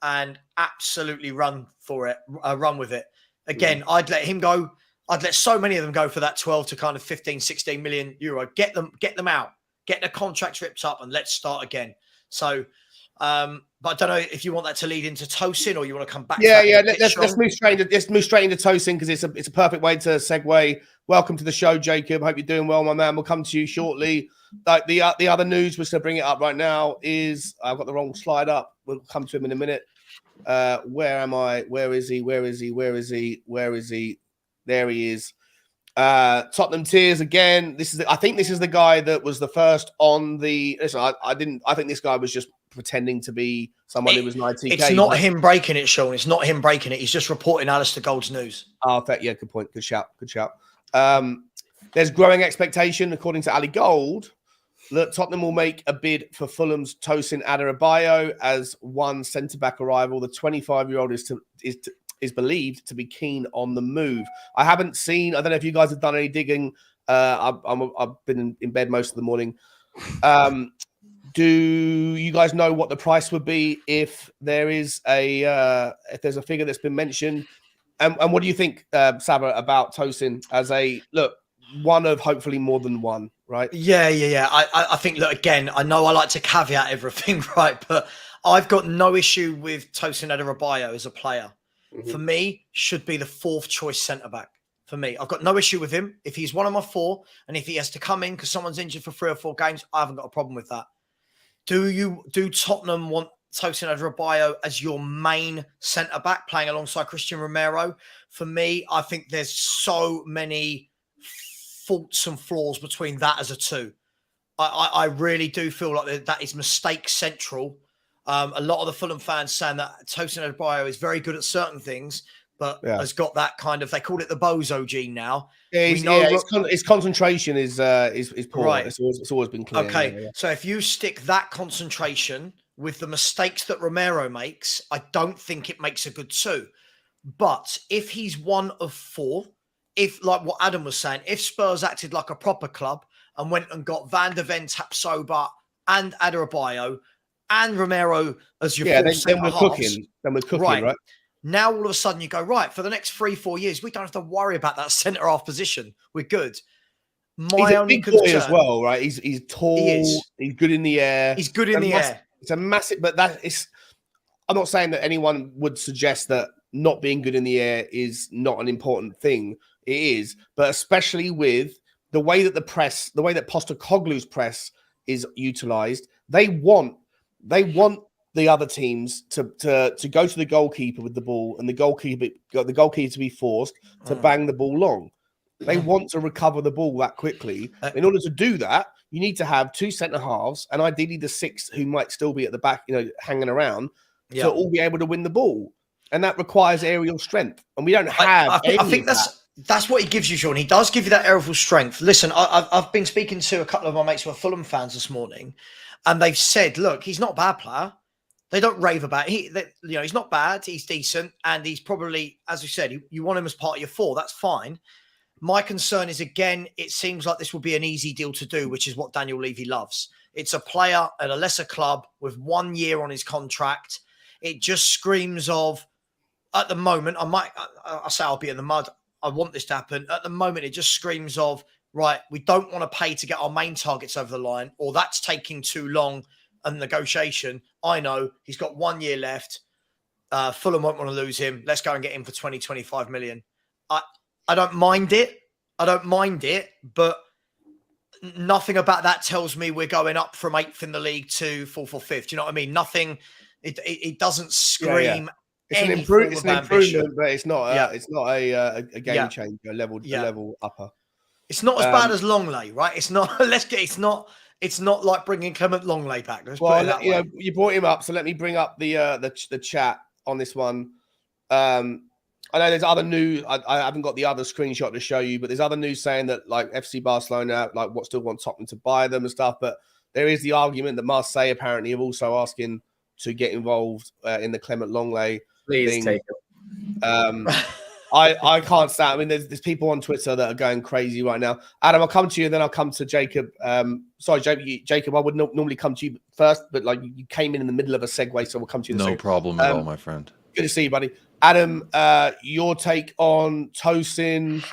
and absolutely run for it, run with it. Again, I'd let him go. I'd let so many of them go for that 12 to kind of 15, 16 million euro. Get them out. Get the contracts ripped up and let's start again. So, but I don't know if you want that to lead into Tosin or you want to come back. Yeah. Let's move straight into Tosin because it's a perfect way to segue. Welcome to the show, Jacob. Hope you're doing well, my man. We'll come to you shortly. Like the other news, we're going to bring it up right now. Is I've got the wrong slide up. We'll come to him in a minute. Where am I? Where is he? There he is. Tottenham tears again. I think this is the guy that was the first on the. Listen, I think this guy was just pretending to be someone who was 90k. It's not him breaking it, Sean. It's not him breaking it. He's just reporting Alistair Gold's news. Oh, yeah, good point. Good shout. There's growing expectation, according to Ali Gold, that Tottenham will make a bid for Fulham's Tosin Adarabioyo as one centre-back arrival. The 25-year-old is believed to be keen on the move. I haven't seen. I don't know if you guys have done any digging. I've been in bed most of the morning. Do you guys know what the price would be if there's a figure that's been mentioned? And what do you think, Saba, about Tosin as one of hopefully more than one, right? Yeah. I think, look, again, I know I like to caveat everything, right? But I've got no issue with Tosin Adarabioyo as a player. Mm-hmm. For me, should be the 4th choice centre-back. For me, I've got no issue with him. If he's one of my 4, and if he has to come in because someone's injured for 3 or 4 games, I haven't got a problem with that. Do Tottenham want Tosin Adarabioyo as your main centre-back playing alongside Christian Romero? For me, I think there's so many faults and flaws between that as a 2. I really do feel like that is mistake central. A lot of the Fulham fans saying that Tosin Adarabioyo is very good at certain things, but has got that kind of, they call it the bozo gene now. Yeah, his concentration is poor. Right. It's always been clear. Okay, so if you stick that concentration with the mistakes that Romero makes, I don't think it makes a good 2. But if he's one of 4, if, like what Adam was saying, if Spurs acted like a proper club and went and got Van der Ven, Tapsoba and Adarabioyo and Romero as your then we're cooking. Then we're cooking, right? Now, all of a sudden, you go, right, for the next 3-4 years, we don't have to worry about that centre-half position. We're good. He's a big boy as well, right? He's tall. He's good in the air. He's good in the air. It's a massive, but I'm not saying that anyone would suggest that not being good in the air is not an important thing. It is, but especially with the way that Postecoglou's press is utilised, they want the other teams to go to the goalkeeper with the ball and the goalkeeper to be forced to bang the ball long. They want to recover the ball that quickly. In order to do that, you need to have 2 centre halves and ideally the 6 who might still be at the back, hanging around to all be able to win the ball. And that requires aerial strength. And we don't have. I think that's what he gives you, Sean. He does give you that aerial strength. Listen, I've been speaking to a couple of my mates who are Fulham fans this morning, and they've said, look, he's not a bad player. They don't rave about it. He's not bad. He's decent. And he's probably, as we said, you want him as part of your 4. That's fine. My concern is, again, it seems like this will be an easy deal to do, which is what Daniel Levy loves. It's a player at a lesser club with 1 year on his contract. It just screams of, at the moment, I say I'll be in the mud. I want this to happen. At the moment, it just screams of, right, we don't want to pay to get our main targets over the line, or that's taking too long a negotiation. I know he's got 1 year left. Fulham won't want to lose him. Let's go and get him for 20, 25 million. I don't mind it. But nothing about that tells me we're going up from 8th in the league to 4th or 5th. Do you know what I mean? Nothing. It doesn't scream. It's an improvement, but it's not. It's not a game changer. A level upper. It's not as bad as Longley, right? It's not. It's not like bringing Clement Longley back. Let's put it that way. You brought him up, so let me bring up the chat on this one. I know there's other news. I haven't got the other screenshot to show you, but there's other news saying that like FC Barcelona still want Tottenham to buy them and stuff. But there is the argument that Marseille apparently are also asking to get involved in the Clement Longley. Please take it. I can't stand. I mean, there's people on Twitter that are going crazy right now. Adam, I'll come to you, then I'll come to Jacob. Sorry, Jacob. I would normally come to you first, but like you came in the middle of a segue, so we'll come to you. No problem at all, my friend. Good to see you, buddy. Adam, your take on Tosin?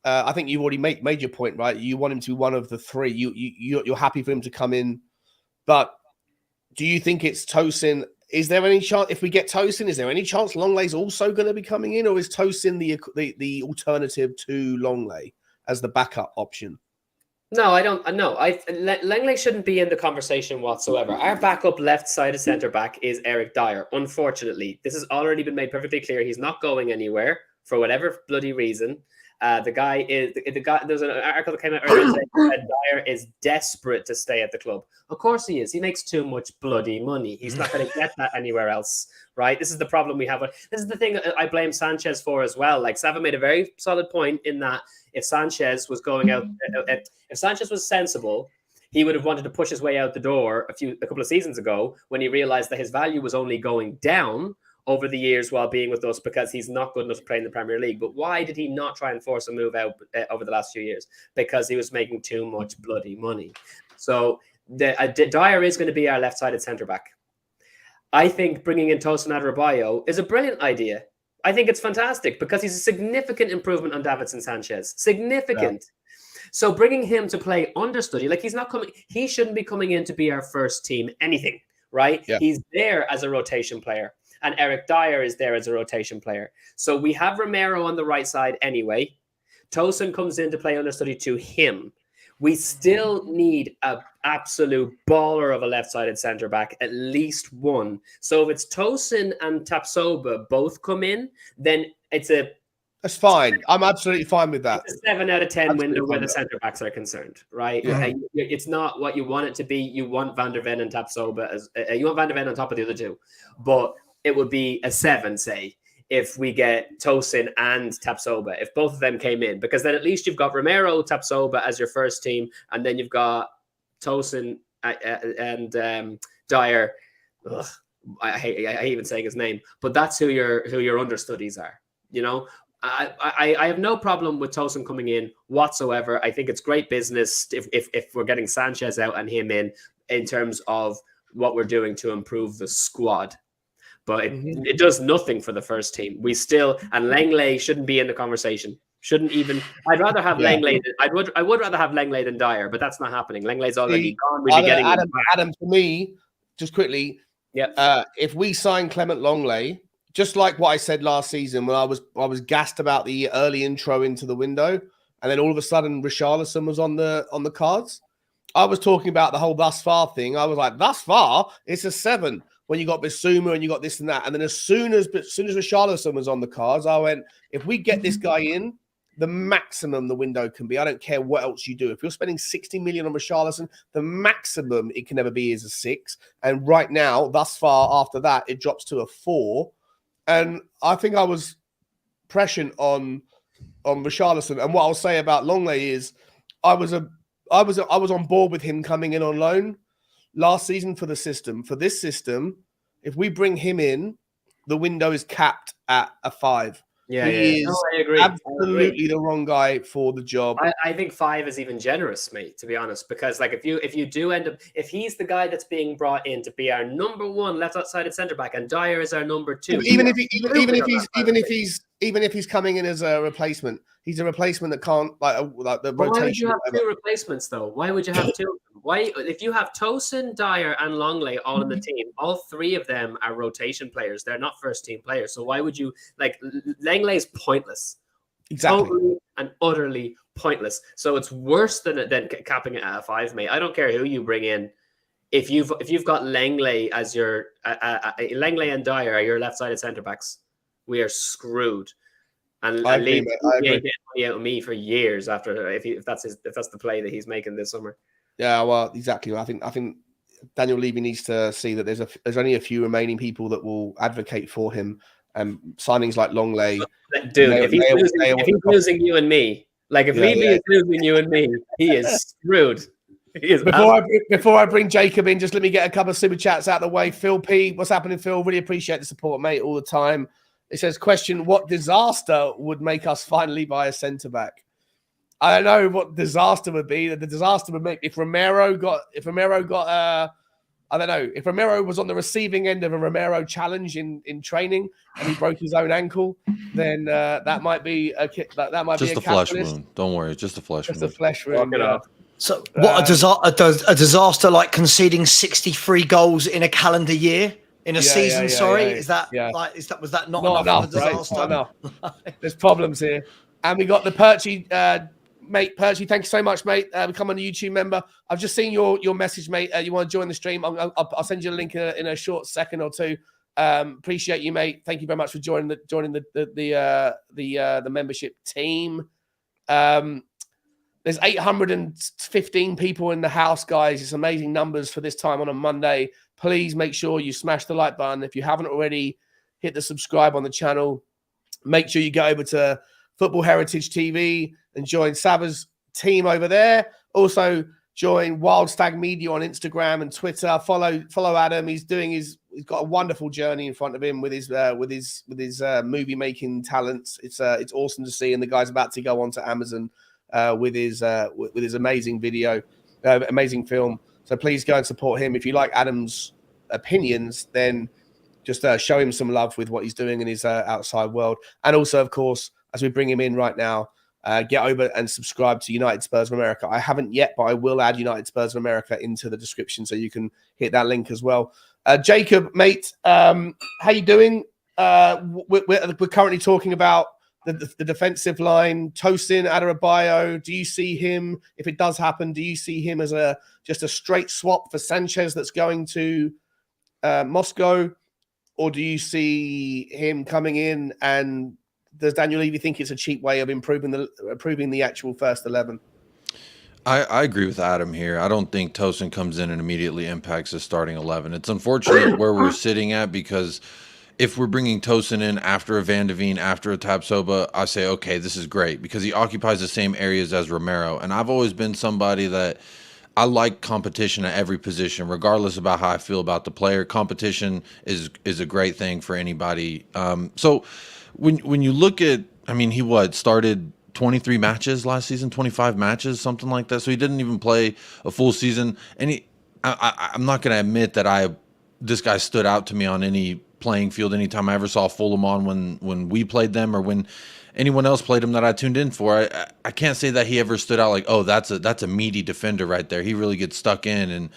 I think you've already made your point, right? You want him to be one of the 3. You're happy for him to come in, but do you think it's Tosin? Is there any chance, if we get Tosin, is there any chance Longley's also going to be coming in, or is Tosin the alternative to Longley as the backup option? No, I don't. No, Langley shouldn't be in the conversation whatsoever. Our backup left-sided centre-back is Eric Dyer. Unfortunately, this has already been made perfectly clear. He's not going anywhere for whatever bloody reason. The guy. There's an article that came out earlier today that Dyer is desperate to stay at the club. Of course he is. He makes too much bloody money. He's not going to get that anywhere else, right? This is the problem we have. This is the thing I blame Sanchez for as well. Like Sava made a very solid point in that if Sanchez was going out, if Sanchez was sensible, he would have wanted to push his way out the door a couple of seasons ago when he realized that his value was only going down over the years while being with us because he's not good enough to play in the Premier League. But why did he not try and force a move out over the last few years? Because he was making too much bloody money. So Dyer is going to be our left-sided centre-back. I think bringing in Tosin Adarabioyo is a brilliant idea. I think it's fantastic because he's a significant improvement on Davinson Sanchez. Significant. Yeah. So bringing him to play understudy, like he shouldn't be coming in to be our first team anything, right? Yeah. He's there as a rotation player. And Eric Dyer is there as a rotation player. So we have Romero on the right side anyway. Tosin comes in to play understudy to him. We still need an absolute baller of a left-sided centre-back, at least one. So if it's Tosin and Tapsoba both come in, then that's fine. I'm absolutely fine with that. It's a 7 out of 10 window where the centre-backs are concerned, right? Yeah. It's not what you want it to be. You want Van der Ven and Tapsoba you want Van der Ven on top of the other 2. But it would be a 7, say, if we get Tosin and Tapsoba, if both of them came in, because then at least you've got Romero, Tapsoba as your first team, and then you've got Tosin and Dyer. Ugh, I hate even saying his name, but that's who your understudies are. You know, I have no problem with Tosin coming in whatsoever. I think it's great business if we're getting Sanchez out and him in terms of what we're doing to improve the squad. But it does nothing for the first team. And Langley shouldn't be in the conversation. Shouldn't even. I'd rather have Langley. I would rather have Langley than Dyer, but that's not happening. Langley's already gone. We'd be getting Adam. For me, just quickly, if we sign Clement Longley, just like what I said last season when I was gassed about the early intro into the window, and then all of a sudden Richarlison was on the cards. I was talking about the whole thus far thing. I was like, thus far, it's a 7. When you got Bissouma and you got this and that. And then as soon as Richarlison was on the cards, I went, if we get this guy in, the maximum the window can be, I don't care what else you do. If you're spending 60 million on Richarlison, the maximum it can ever be is a 6. And right now, thus far, after that, it drops to a 4. And I think I was prescient on Richarlison. And what I'll say about Longley is I was on board with him coming in on loan last season for the system. For this system, if we bring him in, the window is capped at a 5. Yeah, he yeah. is No, I agree. absolutely the wrong guy for the job. I think 5 is even generous, mate, to be honest, because like if you do end up, if he's the guy that's being brought in to be our number 1 left-sided centre back and Dyer is our number 2, even if he's coming in as a replacement, he's a replacement that can't like the rotation. Why would you have 2 replacements though? Why would you have 2? Why, if you have Tosin, Dyer, and Longley all in the team, all 3 of them are rotation players. They're not first team players. So why would you like Langley is pointless, exactly, totally and utterly pointless. So it's worse than capping it at a 5, mate. I don't care who you bring in. If you've got Langley as your Langley and Dyer are your left-sided centre backs, we are screwed. And Levy getting money out of me for years after if that's the play that he's making this summer. Yeah, well, exactly. I think Daniel Levy needs to see that there's only a few remaining people that will advocate for him. Signings like Longley, dude. If he's losing you and me, like if Levy is losing you and me, he is screwed. Before I bring Jacob in, just let me get a couple of super chats out of the way. Phil P, what's happening, Phil? Really appreciate the support, mate, all the time. It says, question, what disaster would make us finally buy a centre-back? I don't know what disaster would be. The disaster would make if Romero got I don't know, if Romero was on the receiving end of a Romero challenge in training and he broke his own ankle, then that might be a just a flesh wound. Don't worry, just a flesh wound. Just a flesh wound. So what a disaster like conceding 63 goals in a calendar year. In a season, was that not enough of a Right? disaster? I know. There's problems here. And we got the Perchy, mate. Perchy, thank you so much, mate. Become a YouTube member. I've just seen your message, mate. You want to join the stream? I'll send you a link in a short second or two. Appreciate you, mate. Thank you very much for joining the membership team. There's 815 people in the house, guys. It's amazing numbers for this time on a Monday. Please make sure you smash the like button. If you haven't already, hit the subscribe on the channel. Make sure you go over to Football Heritage TV and join Sava's team over there. Also, join Wild Stag Media on Instagram and Twitter. Follow Adam. He's got a wonderful journey in front of him with his movie making talents. It's awesome to see, and the guy's about to go on to Amazon with his amazing amazing film. So please go and support him. If you like Adam's opinions, then just show him some love with what he's doing in his outside world. And also, of course, as we bring him in right now, get over and subscribe to United Spurs of America. I haven't yet, but I will add United Spurs of America into the description so you can hit that link as well. Jacob, mate, how you doing? We're currently talking about the defensive line. Tosin Adarabioyo, do you see him, if it does happen, do you see him as just a straight swap for Sanchez that's going to Moscow? Or do you see him coming in, and does Daniel Levy think it's a cheap way of improving the actual first 11? I agree with Adam here. I don't think Tosin comes in and immediately impacts the starting 11. It's unfortunate where we're sitting at, because if we're bringing Tosin in after a Van de Ven, after a Tapsoba, I say, okay, this is great, because he occupies the same areas as Romero. And I've always been somebody that I like competition at every position, regardless about how I feel about the player. Competition is a great thing for anybody. So when you look at, I mean, he started 23 matches last season, 25 matches, something like that. So he didn't even play a full season. And I'm not going to admit that this guy stood out to me on any playing field anytime I ever saw Fulham on when we played them, or when anyone else played him that I tuned in for. I can't say that he ever stood out like, oh, that's a meaty defender right there. He really gets stuck in, and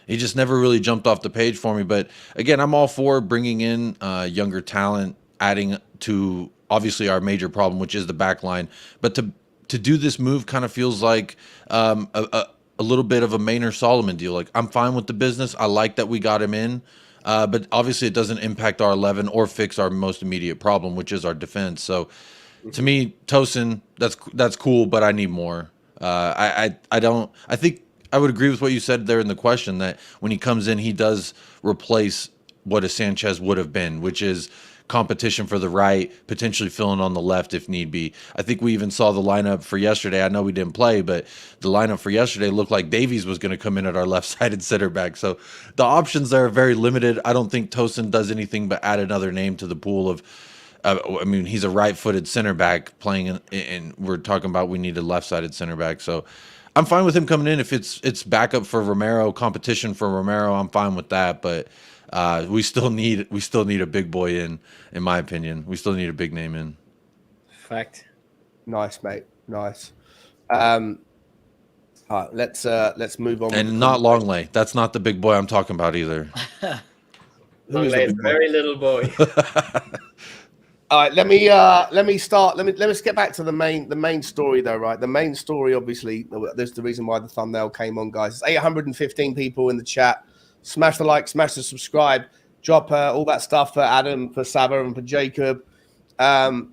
he just never really jumped off the page for me. But again, I'm all for bringing in younger talent, adding to obviously our major problem, which is the back line. But to do this move kind of feels like a little bit of a Maynard Solomon deal. Like, I'm fine with the business. I like that we got him in. But obviously it doesn't impact our 11 or fix our most immediate problem, which is our defense. So to me, Tosin, that's cool, but I need more. I think I would agree with what you said there in the question, that when he comes in, he does replace what a Sanchez would have been, which is competition for the right, potentially filling on the left if need be. I think we even saw the lineup for yesterday. I know we didn't play, but the lineup for yesterday looked like Davies was going to come in at our left-sided center back. So the options there are very limited. I don't think Tosin does anything but add another name to the pool of I mean, he's a right-footed center back playing, and we're talking about we need a left-sided center back. So I'm fine with him coming in. If it's backup for Romero, competition for Romero, I'm fine with that. But we still need a big boy in my opinion. We still need a big name in. Fact. Nice, mate. Nice. All right, let's move on. And not Longley. That's not the big boy I'm talking about either. Longley is a very little boy. All right, let me start. Let's get back to the main story though, right? The main story, obviously, there's the reason why the thumbnail came on, guys. It's 815 people in the chat. Smash the like, smash the subscribe, drop all that stuff for Adam, for Saba, and for Jacob. Tottenham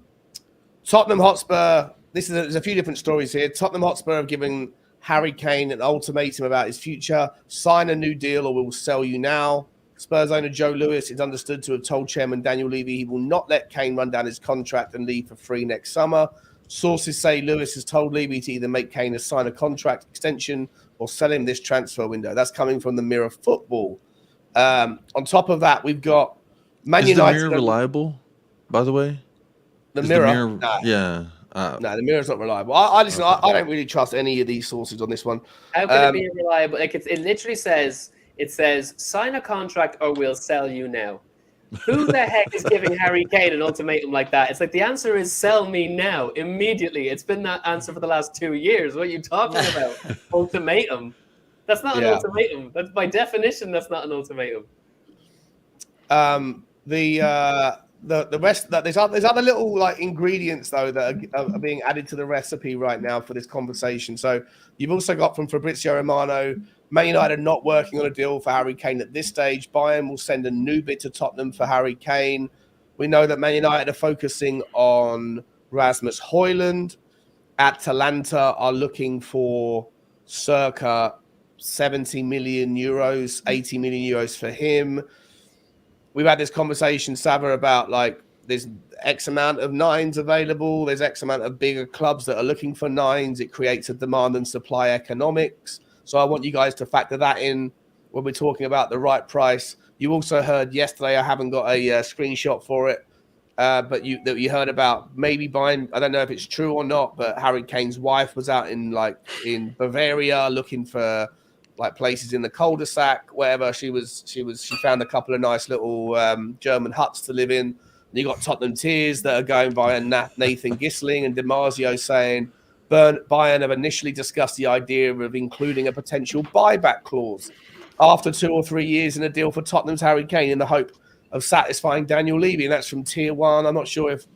Hotspur. There's a few different stories here. Tottenham Hotspur have given Harry Kane an ultimatum about his future: sign a new deal, or we'll sell you now. Spurs owner Joe Lewis is understood to have told Chairman Daniel Levy he will not let Kane run down his contract and leave for free next summer. Sources say Lewis has told Levy to either make Kane sign a contract extension or sell him this transfer window. That's coming from the Mirror Football. On top of that, we've got Man United. Is the Mirror reliable, by the way? The Mirror? Nah. Yeah. No, the Mirror's not reliable. I listen. I don't really trust any of these sources on this one. How can it be reliable? Like it literally says. It says, sign a contract or we'll sell you now. Who the heck is giving Harry Kane an ultimatum like that? It's like the answer is sell me now, immediately. It's been that answer for the last 2 years. What are you talking about? Ultimatum. That's not an ultimatum. That's by definition, that's not an ultimatum. The rest that there's other little like ingredients though that are being added to the recipe right now for this conversation. So you've also got from Fabrizio Romano, Man United are not working on a deal for Harry Kane at this stage. Bayern will send a new bid to Tottenham for Harry Kane. We know that Man United are focusing on Rasmus Højlund. Atalanta are looking for circa 70 million euros, 80 million euros for him. We've had this conversation, Saba, about like there's X amount of nines available. There's X amount of bigger clubs that are looking for nines. It creates a demand and supply economics. So I want you guys to factor that in when we're talking about the right price. You also heard yesterday, I haven't got a screenshot for it, but you heard about maybe buying, I don't know if it's true or not, but Harry Kane's wife was out in Bavaria looking for like places in the cul-de-sac, wherever she found a couple of nice little German huts to live in. And you got Tottenham Tears that are going via Nathan Gisling and DiMarzio saying Bayern have initially discussed the idea of including a potential buyback clause after 2 or 3 years in a deal for Tottenham's Harry Kane in the hope of satisfying Daniel Levy. And that's from Tier 1. I'm not sure if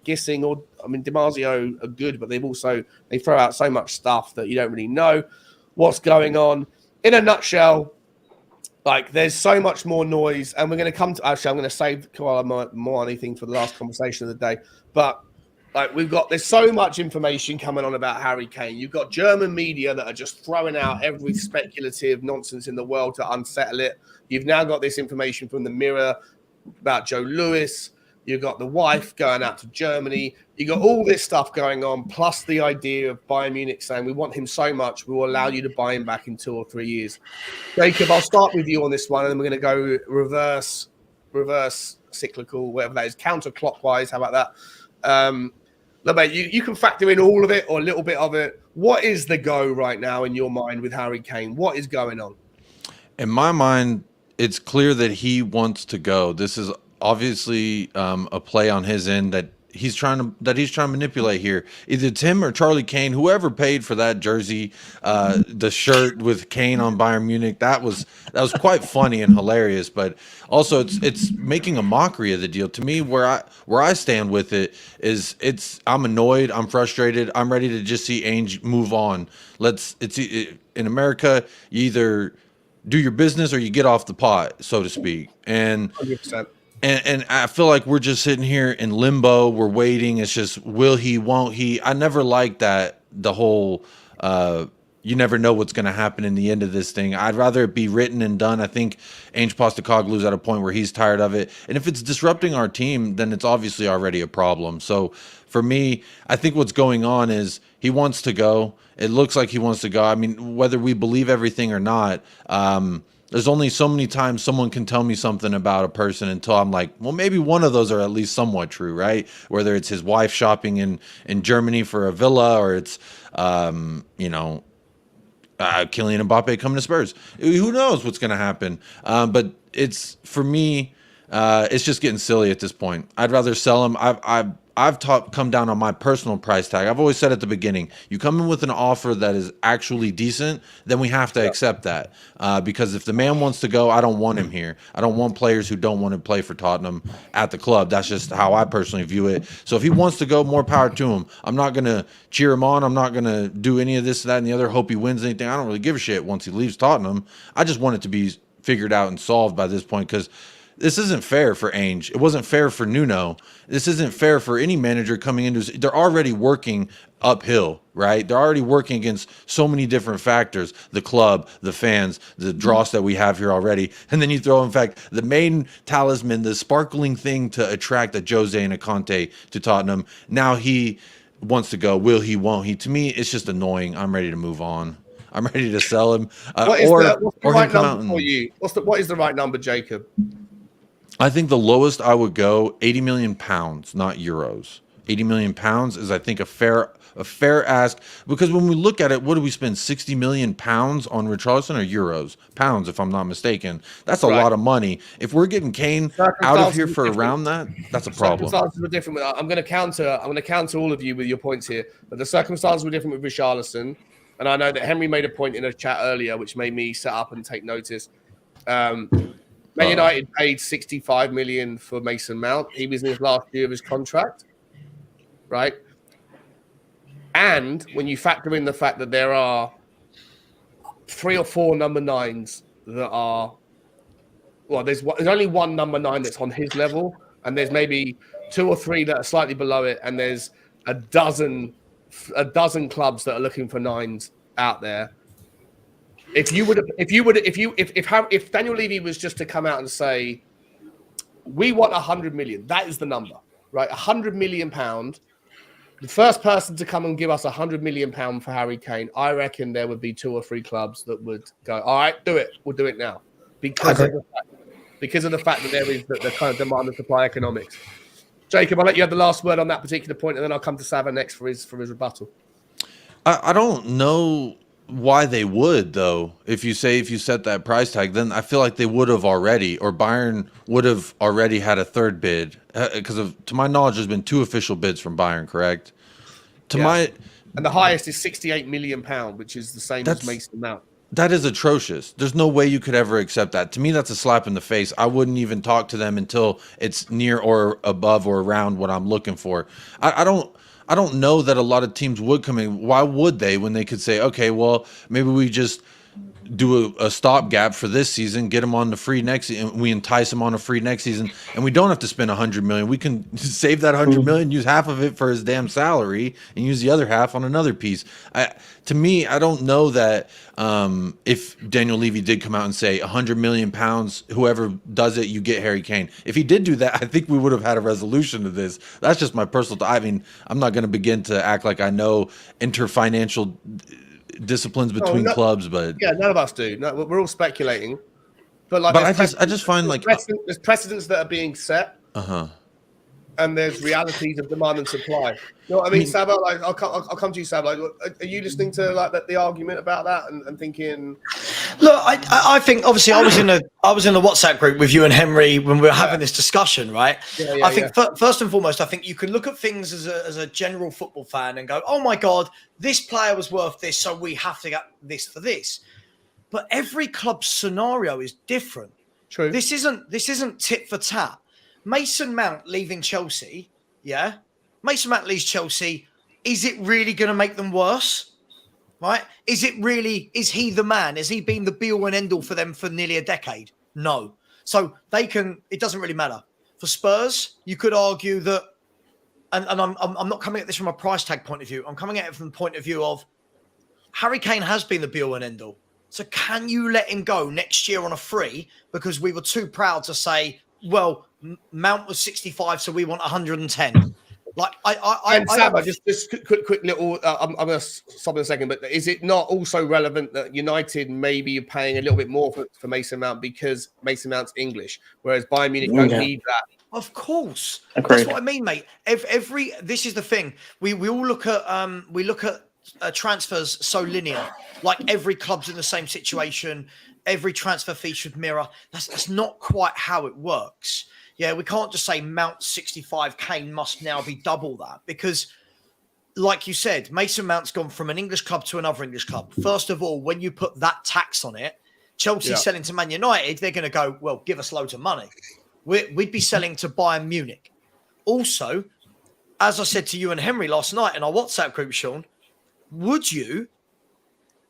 Gisling or, DiMarzio are good, but they throw out so much stuff that you don't really know what's going on. In a nutshell, like there's so much more noise, and we're going to come to, actually, I'm going to save Kolo Muani thing for the last conversation of the day, but like there's so much information coming on about Harry Kane. You've got German media that are just throwing out every speculative nonsense in the world to unsettle it. You've now got this information from the Mirror about Joe Lewis. You've got the wife going out to Germany. You got all this stuff going on, plus the idea of Bayern Munich saying, we want him so much, we will allow you to buy him back in 2 or 3 years. Jacob, I'll start with you on this one, and then we're going to go reverse cyclical, whatever that is, counterclockwise. How about that? Look, mate, you can factor in all of it or a little bit of it. What is the go right now in your mind with Harry Kane? What is going on? In my mind, it's clear that he wants to go. This is obviously a play on his end that he's trying to manipulate here. Either Tim or Charlie Kane, whoever paid for that jersey, the shirt with Kane on Bayern Munich, that was quite funny and hilarious. But also, it's making a mockery of the deal. To me, where I stand with it is I'm annoyed, I'm frustrated, I'm ready to just see Ainge move on. In America, you either do your business or you get off the pot, so to speak. And 100%. And I feel like we're just sitting here in limbo. We're waiting. It's just, will he, won't he? I never liked that, the whole you never know what's going to happen in the end of this thing. I'd rather it be written and done. I think Ange Postecoglou's at a point where he's tired of it. And if it's disrupting our team, then it's obviously already a problem. So for me, I think what's going on is he wants to go. It looks like he wants to go. I mean, whether we believe everything or not, there's only so many times someone can tell me something about a person until I'm like, well, maybe one of those are at least somewhat true, right? Whether it's his wife shopping in Germany for a villa, or it's, Kylian Mbappe coming to Spurs. Who knows what's going to happen? But it's, for me, it's just getting silly at this point. I'd rather sell him. I've come down on my personal price tag. I've always said at the beginning, you come in with an offer that is actually decent, then we have to accept that. Because if the man wants to go, I don't want him here. I don't want players who don't want to play for Tottenham at the club. That's just how I personally view it. So if he wants to go, more power to him. I'm not going to cheer him on. I'm not going to do any of this, that, and the other, hope he wins anything. I don't really give a shit once he leaves Tottenham. I just want it to be figured out and solved by this point, because this isn't fair for Ainge. It wasn't fair for Nuno. This isn't fair for any manager coming into. They're already working uphill, right? They're already working against so many different factors: the club, the fans, the dross that we have here already. And then you throw, in fact, the main talisman, the sparkling thing to attract a Jose and a Conte to Tottenham. Now he wants to go. Will he? Won't he? To me, it's just annoying. I'm ready to move on. I'm ready to sell him. What's the right number for you? What is the right number, Jacob? I think the lowest I would go, 80 million pounds, not euros. 80 million pounds is, I think, a fair ask, because when we look at it, what do we spend, 60 million pounds on Richarlison, or euros? Pounds, if I'm not mistaken. That's a lot of money. If we're getting Kane out of here for around that, that's a problem. Circumstances were different. I'm going to counter all of you with your points here, but the circumstances were different with Richarlison, and I know that Henry made a point in a chat earlier, which made me sit up and take notice. Man United paid 65 million for Mason Mount. He was in his last year of his contract, right? And when you factor in the fact that there are 3 or 4 number 9s that are, well, there's only one number 9 that's on his level, and there's maybe 2 or 3 that are slightly below it, and there's a dozen clubs that are looking for 9s out there. If Daniel Levy was just to come out and say, we want 100 million, that is the number, right? 100 million pound. The first person to come and give us 100 million pound for Harry Kane, I reckon there would be 2 or 3 clubs that would go, all right, do it. We'll do it now. Because of the fact that there is the kind of demand and supply economics. Jacob, I'll let you have the last word on that particular point, and then I'll come to Sava next for his rebuttal. I don't know why they would, though. If you set that price tag, then I feel like they would have already, or Bayern would have already had a third bid, because to my knowledge, there's been 2 official bids from Bayern, correct? And the highest is 68 million pound, which is the same as Mason Mount. That is atrocious. There's no way you could ever accept that. To me, that's a slap in the face. I wouldn't even talk to them until it's near or above or around what I'm looking for. I don't know that a lot of teams would come in. Why would they, when they could say, okay, well, maybe we just do a stopgap for this season, get him on the free next season, we entice him on a free next season, and we don't have to spend 100 million. We can save that 100 million, use half of it for his damn salary, and use the other half on another piece. To me, I don't know that if Daniel Levy did come out and say 100 million pounds, whoever does it, you get Harry Kane. If he did do that, I think we would have had a resolution to this. That's just my personal thought. I mean, I'm not going to begin to act like I know interfinancial disciplines between clubs, but none of us do. No, we're all speculating. But I just find there's precedents that are being set. And there's realities of demand and supply. You know what I mean, Sab? Like, I'll come to you, Sab. Like, are you listening to the argument about that and thinking? Look, I think obviously I was in the WhatsApp group with you and Henry when we were having this discussion, right? I think first and foremost, I think you can look at things as a general football fan and go, "Oh my God, this player was worth this, so we have to get this for this." But every club's scenario is different. True. This isn't tit for tat. Mason Mount leaving Chelsea, Mason Mount leaves Chelsea. Is it really going to make them worse? Right? Is he the man? Has he been the be-all and end-all for them for nearly a decade? No. So it doesn't really matter. For Spurs, you could argue that, and I'm not coming at this from a price tag point of view. I'm coming at it from the point of view of Harry Kane has been the be-all and end-all. So can you let him go next year on a free because we were too proud to say, well, Mount was 65, so we want 110. Like And Saba, just quick little. I'm going to stop in a second, but is it not also relevant that United maybe are paying a little bit more for Mason Mount because Mason Mount's English, whereas Bayern Munich don't need that? Of course, Agreed. That's what I mean, mate. This is the thing. We all look at transfers so linear. Like every club's in the same situation. Every transfer fee should mirror. That's not quite how it works. Yeah, we can't just say Mount 65, Kane must now be double that because, like you said, Mason Mount's gone from an English club to another English club. First of all, when you put that tax on it, Chelsea selling to Man United, they're going to go, well, give us loads of money. We'd be selling to Bayern Munich. Also, as I said to you and Henry last night in our WhatsApp group, Sean, would you?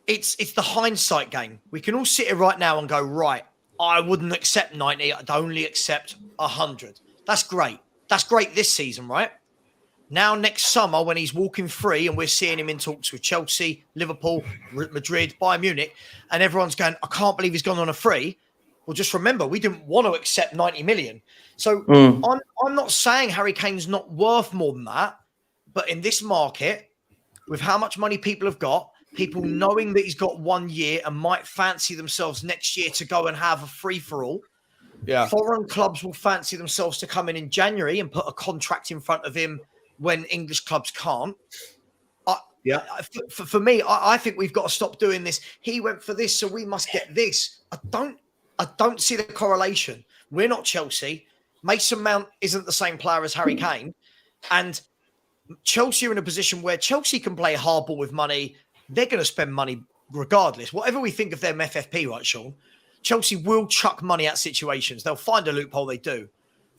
It's the hindsight game. We can all sit here right now and go, right, I wouldn't accept 90. I'd only accept 100. That's great. That's great this season, right? Now, next summer, when he's walking free and we're seeing him in talks with Chelsea, Liverpool, Madrid, Bayern Munich, and everyone's going, I can't believe he's gone on a free. Well, just remember, we didn't want to accept 90 million. So I'm not saying Harry Kane's not worth more than that. But in this market, with how much money people have got, people knowing that he's got 1 year and might fancy themselves next year to go and have a free-for-all. Yeah. Foreign clubs will fancy themselves to come in January and put a contract in front of him when English clubs can't. For me, I think we've got to stop doing this. He went for this, so we must get this. I don't see the correlation. We're not Chelsea. Mason Mount isn't the same player as Harry Kane. And Chelsea are in a position where Chelsea can play hardball with money. They're going to spend money regardless. Whatever we think of them FFP, right, Sean? Chelsea will chuck money at situations. They'll find a loophole, they do.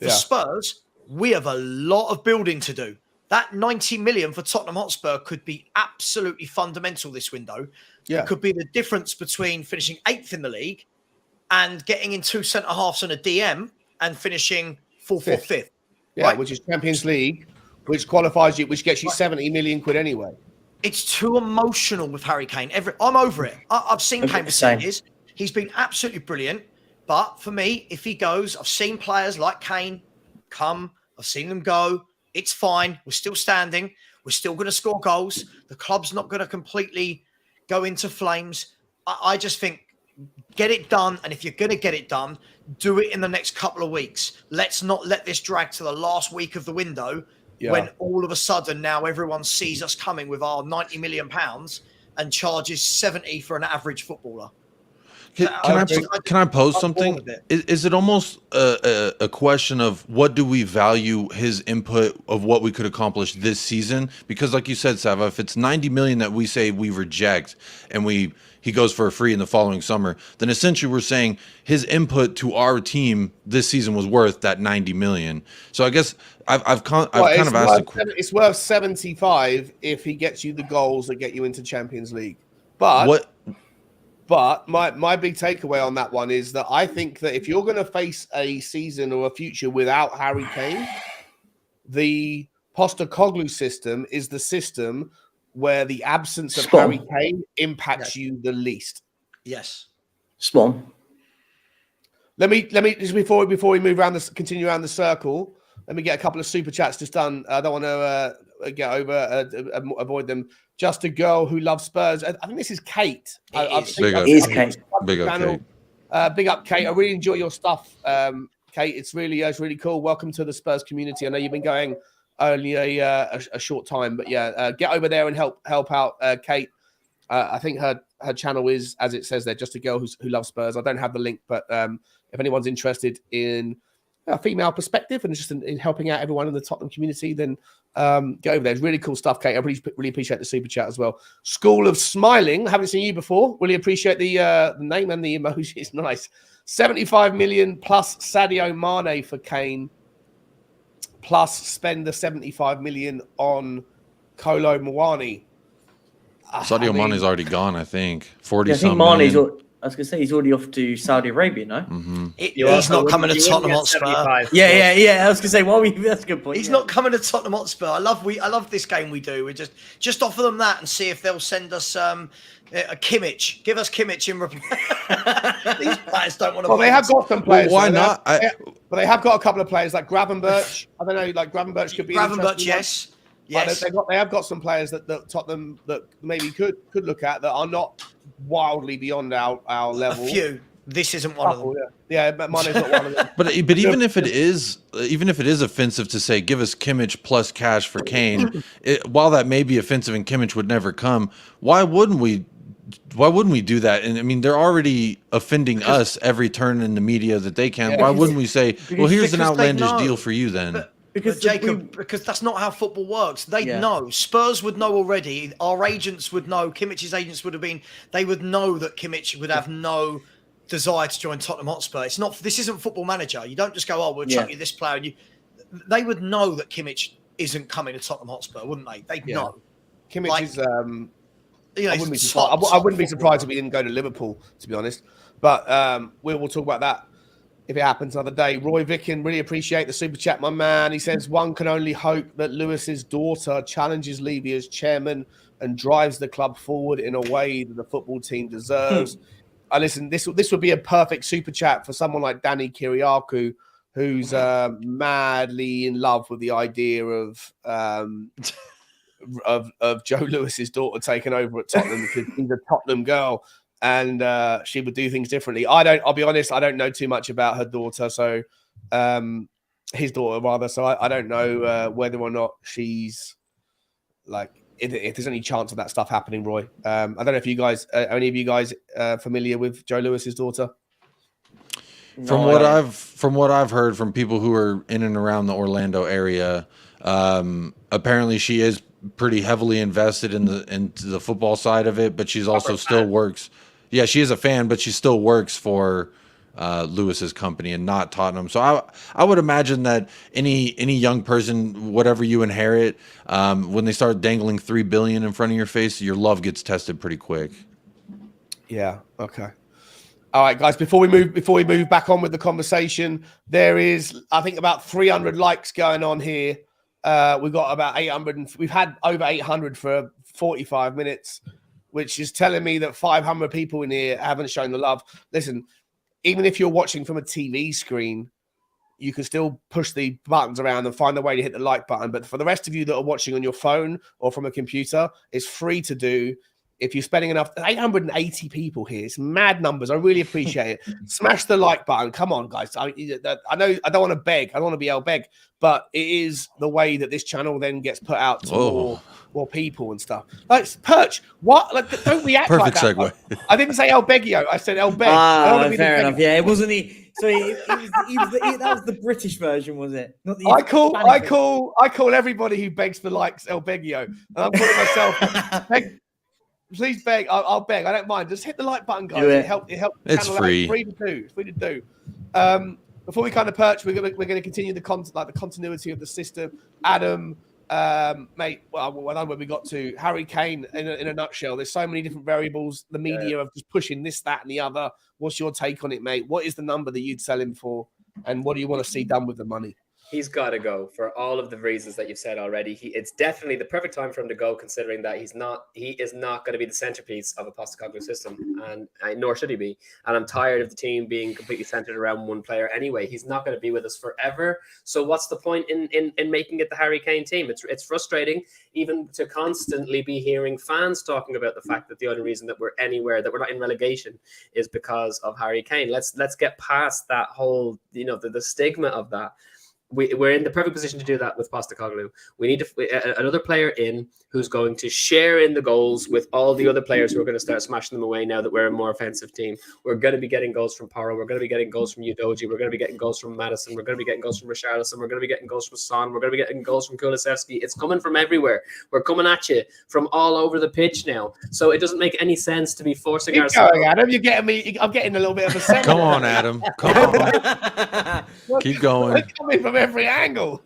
For Spurs, we have a lot of building to do. That 90 million for Tottenham Hotspur could be absolutely fundamental this window. Yeah. It could be the difference between finishing 8th in the league and getting in 2 centre-halves and a DM and finishing 4th or 5th. Yeah, right? Which is Champions League, which qualifies you, which gets you 70 million quid anyway. It's too emotional with Harry Kane. I'm over it. I've seen Kane for 10 years. He's been absolutely brilliant. But for me, if he goes, I've seen players like Kane come. I've seen them go. It's fine. We're still standing. We're still going to score goals. The club's not going to completely go into flames. I just think get it done. And if you're going to get it done, do it in the next couple of weeks. Let's not let this drag to the last week of the window when all of a sudden now everyone sees us coming with our £90 million and charges 70 for an average footballer. Can I pose something? Is it almost a question of what do we value his input of what we could accomplish this season? Because like you said, Sava, if it's 90 million that we say we reject and he goes for a free in the following summer, then essentially we're saying his input to our team this season was worth that 90 million. So I guess I've kind of asked it's worth 75 if he gets you the goals that get you into Champions League. But my big takeaway on that one is that I think that if you're going to face a season or a future without Harry Kane, the Postecoglou system is the system where the absence of Harry Kane impacts you the least. Yes. Spawn. Let me just before we move around this, continue around the circle. Let me get a couple of super chats just done. I don't want to avoid them. Just a girl who loves Spurs. I think this is Kate. Big up Kate. Big up, Kate. I really enjoy your stuff, Kate. It's really cool. Welcome to the Spurs community. I know you've been going only a short time, but get over there and help out, Kate. I think her channel is, as it says there, just a girl who loves Spurs. I don't have the link, but if anyone's interested in a female perspective and just in helping out everyone in the Tottenham community, then get over there. It's really cool stuff, Kate. I really appreciate the super chat as well. School of Smiling. I haven't seen you before. Really appreciate the name and the emoji. It's nice. 75 million plus Sadio Mane for Kane, plus spend the 75 million on Kolo Muani. Sadio Mane's already gone, I think. 40 I think million. I I was going to say he's already off to Saudi Arabia, no? Mm-hmm. He's not coming to Tottenham Hotspur. Yeah. I was going to say, that's a good point. He's not coming to Tottenham Hotspur. I love this game we do. We just offer them that and see if they'll send us a Kimmich. Give us Kimmich in reply. These players don't want to. Well, they have got some players. Well, why not? But they have got a couple of players like Gravenberch. I don't know, like Gravenberch could be. Gravenberch, yes. Yes. They have got some players that Tottenham that maybe could look at that are not wildly beyond our level. A few. This isn't one of them. Yeah, but Mane's not one of them. But even if it is offensive to say give us Kimmich plus cash for Kane, while that may be offensive and Kimmich would never come, why wouldn't we do that? And I mean, they're already offending us every turn in the media that they can. Why wouldn't we say, well, here's an outlandish deal for you then? Because because that's not how football works. They'd know. Spurs would know already. Our agents would know. Kimmich's agents would have been. They would know that Kimmich would have no desire to join Tottenham Hotspur. It's not. This isn't Football Manager. You don't just go, we'll chuck you this player. And they would know that Kimmich isn't coming to Tottenham Hotspur, wouldn't they? They'd know. Kimmich is. I wouldn't be surprised if he didn't go to Liverpool, to be honest. But we'll talk about that if it happens another day. Roy Vicken, really appreciate the super chat, my man. He says, one can only hope that Lewis's daughter challenges Levy as chairman and drives the club forward in a way that the football team deserves. Listen, this would be a perfect super chat for someone like Danny Kiriakou, who's madly in love with the idea of Joe Lewis's daughter taking over at Tottenham because she's a Tottenham girl. And she would do things differently. I'll be honest, I don't know too much about her daughter, so his daughter rather. So I don't know whether or not she's like if there's any chance of that stuff happening, Roy. I don't know if you guys, any of you guys, familiar with Joe Lewis's daughter. From what I've heard from people who are in and around the Orlando area, apparently she is pretty heavily invested into the football side of it, but she's also still works. Yeah, she is a fan, but she still works for Lewis's company and not Tottenham. So I would imagine that any young person, whatever you inherit, when they start dangling $3 billion in front of your face, your love gets tested pretty quick. Yeah. Okay. All right, guys. Before we move back on with the conversation, there is, I think, about 300 likes going on here. We've got about 800. We've had over 800 for 45 minutes, which is telling me that 500 people in here haven't shown the love. Listen, even if you're watching from a TV screen, you can still push the buttons around and find a way to hit the like button. But for the rest of you that are watching on your phone or from a computer, it's free to do. If you're spending enough, 880 people here. It's mad numbers. I really appreciate it. Smash the like button. Come on, guys. I know I don't want to beg. I don't want to be El Beg, but it is the way that this channel then gets put out to more people and stuff. Like, Perch, what? Like, don't react like that. Perfect segue. I didn't say El Begio. I said El Beg. Fair enough. Yeah, it wasn't the. So that was the British version, was it? Not the I call everybody who begs for likes El Begio, and I'm calling myself. Please beg. I'll beg. I don't mind. Just hit the like button, guys. It helps. It's free. It's free to do. It's free to do. Before we kind of perch, we're gonna continue the continuity of the system. Adam, mate. Well, I don't know where we got to. Harry Kane in a nutshell. There's so many different variables. The media are just pushing this, that, and the other. What's your take on it, mate? What is the number that you'd sell him for, and what do you want to see done with the money? He's got to go for all of the reasons that you've said already. It's definitely the perfect time for him to go, considering that he is not going to be the centerpiece of a Postecoglou system, and nor should he be. And I'm tired of the team being completely centered around one player anyway. He's not going to be with us forever. So what's the point in making it the Harry Kane team? It's frustrating even to constantly be hearing fans talking about the fact that the only reason that we're anywhere, that we're not in relegation, is because of Harry Kane. Let's get past that whole, the stigma of that. We're in the perfect position to do that with Postecoglou. We need another player in who's going to share in the goals with all the other players who are going to start smashing them away now that we're a more offensive team. We're going to be getting goals from Porro. We're going to be getting goals from Udogie. We're going to be getting goals from Maddison. We're going to be getting goals from Richarlison. We're going to be getting goals from Son. We're going to be getting goals from Kulusevski. It's coming from everywhere. We're coming at you from all over the pitch now. So it doesn't make any sense to be forcing ourselves. Keep going, Adam. You're getting me. I'm getting a little bit of a sense. Come on, Adam. Come on. Keep going. It's coming from every angle.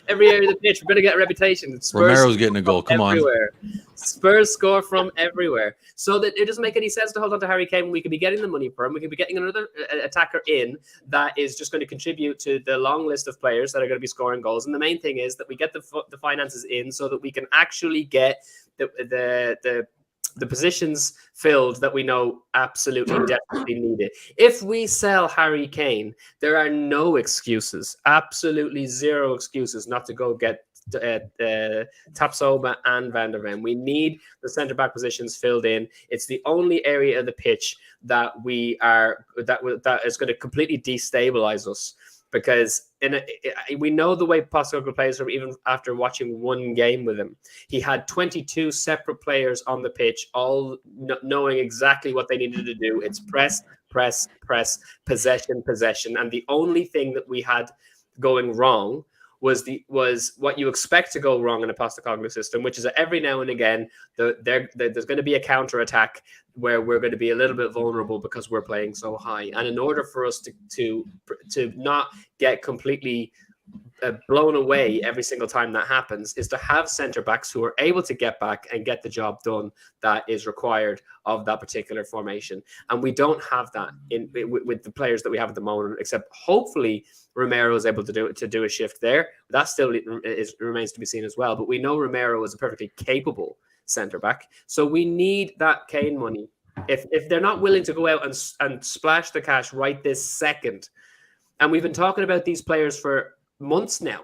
every area of the pitch. We're going to get a reputation. Spurs Romero's getting a goal. Come on. everywhere. Spurs score from everywhere. So that it doesn't make any sense to hold on to Harry Kane when we could be getting the money for him. We could be getting another attacker in that is just going to contribute to the long list of players that are going to be scoring goals. And the main thing is that we get the finances in so that we can actually get the positions filled that we know absolutely definitely need it. If we sell Harry Kane, there are no excuses, absolutely zero excuses not to go get Tapsoba and Van der Ven. We need the centre back positions filled in. It's the only area of the pitch that that is going to completely destabilize us. Because we know the way Postecoglou plays from even after watching one game with him. He had 22 separate players on the pitch, all knowing exactly what they needed to do. It's press, press, press, possession, possession. And the only thing that we had going wrong was what you expect to go wrong in a Postecoglou system, which is that every now and again there's going to be a counter attack where we're going to be a little bit vulnerable because we're playing so high. And in order for us to not get completely blown away every single time that happens, is to have centre backs who are able to get back and get the job done that is required of that particular formation. And we don't have that with the players that we have at the moment, except hopefully Romero is able to do a shift there. That still remains to be seen as well. But we know Romero is a perfectly capable centre back, so we need that Kane money. If they're not willing to go out and splash the cash right this second, and we've been talking about these players for months now.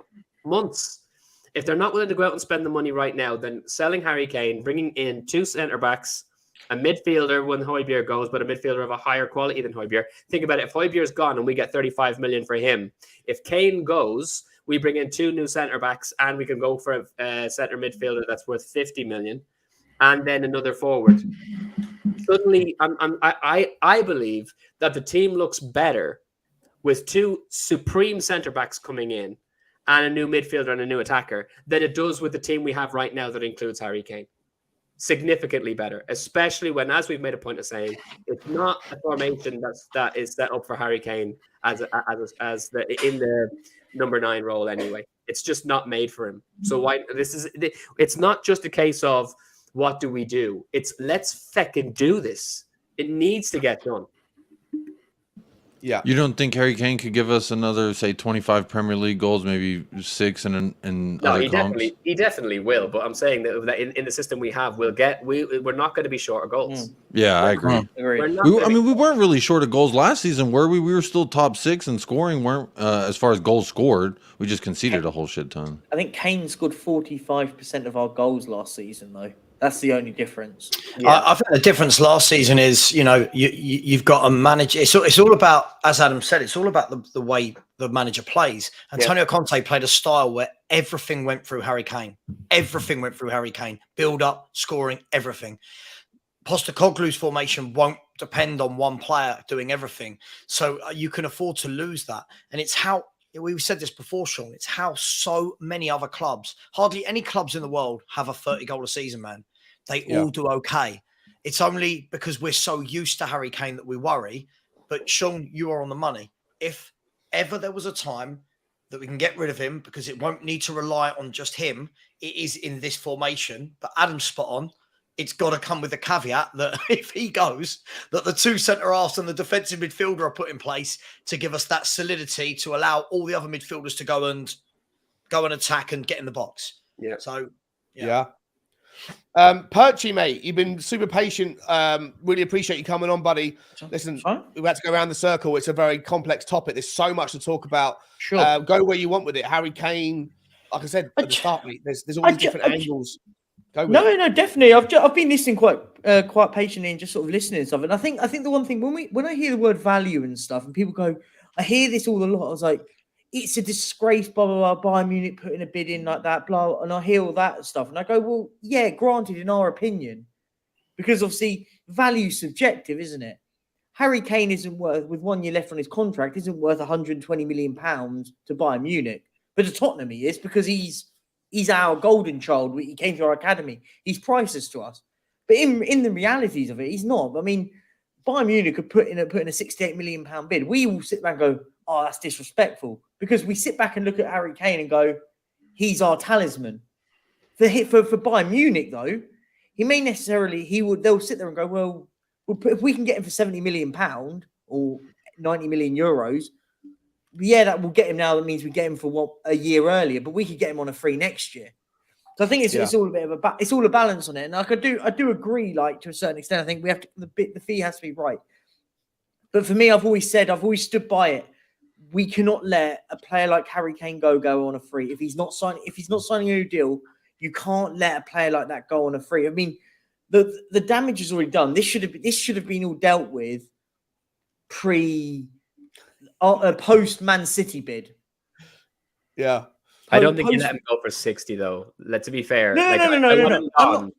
If they're not willing to go out and spend the money right now, then selling Harry Kane, bringing in two centre backs, a midfielder when Hojbjerg goes, but a midfielder of a higher quality than Hojbjerg. Think about it. If Hojbjerg's gone and we get 35 million for him, if Kane goes, we bring in two new centre backs and we can go for a centre midfielder that's worth 50 million and then another forward. Suddenly, I believe that the team looks better with two supreme centre backs coming in and a new midfielder and a new attacker than it does with the team we have right now that includes Harry Kane. Significantly better, especially when, as we've made a point of saying, it's not a formation that is set up for Harry Kane in the number 9 role anyway. It's just not made for him. So it's not just a case of what do we do? It's let's feckin' do this. It needs to get done. Yeah. You don't think Harry Kane could give us another, say, 25 Premier League goals, maybe 6 in no, other he comps? He definitely will. But I'm saying that in the system we have, we're not going to be short of goals. Yeah, I agree. We weren't really short of goals last season, were we? We were still top 6 in scoring, weren't as far as goals scored. We just conceded a whole shit ton. I think Kane scored 45% of our goals last season, though. That's the only difference. Yeah. I think the difference last season is, you've got a manager. It's all about, as Adam said, it's all about the way the manager plays. Antonio Conte played a style where everything went through Harry Kane. Everything went through Harry Kane. Build up, scoring, everything. Postecoglou's formation won't depend on one player doing everything. So you can afford to lose that. And it's how, we've said this before, Sean, it's how so many other clubs, hardly any clubs in the world have a 30-goal a season, man. They all do okay. It's only because we're so used to Harry Kane that we worry. But Sean, you are on the money. If ever there was a time that we can get rid of him because it won't need to rely on just him, it is in this formation. But Adam's spot on. It's got to come with the caveat that if he goes, that the two centre-halves and the defensive midfielder are put in place to give us that solidity to allow all the other midfielders to go and attack and get in the box. Yeah. So, yeah. Perchy, mate, you've been super patient. Really appreciate you coming on, buddy. Listen, we've had to go around the circle. It's a very complex topic. There's so much to talk about. Sure. Go where you want with it. Harry Kane, like I said at the start, mate, there's all these different angles. No, definitely. I've been listening quite patiently and just sort of listening and stuff. And I think the one thing when I hear the word value and stuff, and people go, I hear this all a lot. I was like, it's a disgrace, blah, blah, blah, Bayern Munich putting a bid in like that, blah, and I hear all that stuff. And I go, well, yeah, granted, in our opinion, because obviously value's subjective, isn't it? Harry Kane isn't worth, with 1 year left on his contract, isn't worth £120 million to Bayern Munich. But to Tottenham he is, because he's our golden child. He came to our academy. He's priceless to us. But in the realities of it, he's not. I mean, Bayern Munich could put in a £68 million bid. We all sit back and go, oh, that's disrespectful. Because we sit back and look at Harry Kane and go, he's our talisman. For Bayern Munich, though, he may necessarily they'll sit there and go, well, if we can get him for £70 million or 90 million euros, yeah, that will get him now. That means we get him for a year earlier, but we could get him on a free next year. So I think it's all a bit of it's all a balance on it. And like I do agree, like to a certain extent, I think we have to the fee has to be right. But for me, I've always stood by it. We cannot let a player like Harry Kane go on a free. If he's not signing a new deal, you can't let a player like that go on a free. I mean, the damage is already done. This should have been all dealt with post Man City bid. Yeah. I don't think you let him go for 60 though. Let's be fair. No.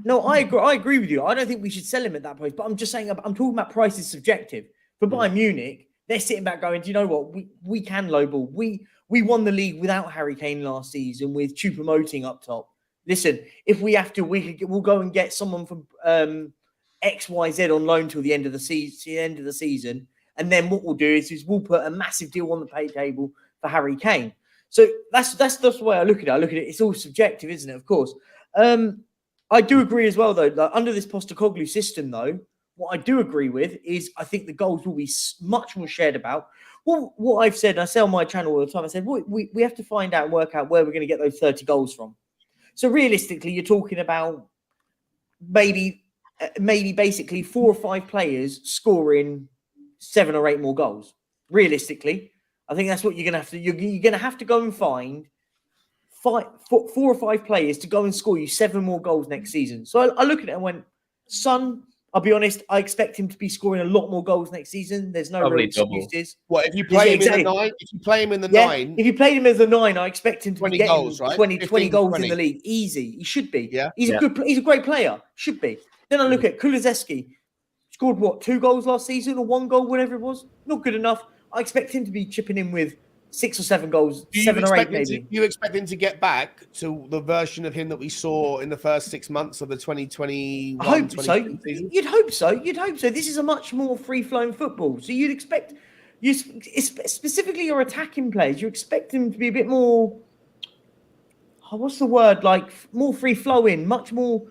No, I agree with you. I don't think we should sell him at that price. But I'm just saying, I'm talking about price is subjective. For Bayern Munich, they're sitting back going, do you know what? We can lowball. We won the league without Harry Kane last season with Choupo-Moting up top. Listen, if we have to, we'll go and get someone from XYZ on loan till the end of the season. And then what we'll do is we'll put a massive deal on the pay table for Harry Kane. So that's the way I look at it. It's all subjective, isn't it? Of course. I do agree as well, though. Like, under this Postecoglou system, though, what I do agree with is I think the goals will be much more shared about. Well, what I've said, I say on my channel all the time, I said, we have to find out and work out where we're going to get those 30 goals from. So realistically, you're talking about maybe basically 4 or 5 players scoring 7 or 8 more goals. Realistically, I think that's what you're going to have to. You're going to have to go and find 4 or 5 players to go and score you 7 more goals next season. So I look at it and went, Son, I'll be honest, I expect him to be scoring a lot more goals next season. There's no real excuses. What if you play him in the 9? If you play him in the 9, if you played him as a 9, I expect him to be getting goals, right? 20 goals in the league. Easy. He should be. Yeah. He's a great player. Should be. Then I look at Kulusevski. Scored 2 goals last season or 1 goal, whatever it was. Not good enough. I expect him to be chipping in with 6 or 7 goals, 7 or 8 maybe. You expect him to get back to the version of him that we saw in the first 6 months of the 2021 I hope so. season? You'd hope so. This is a much more free-flowing football. So you'd expect, specifically your attacking players, you expect them to be a bit more, what's the word, like more free-flowing, much more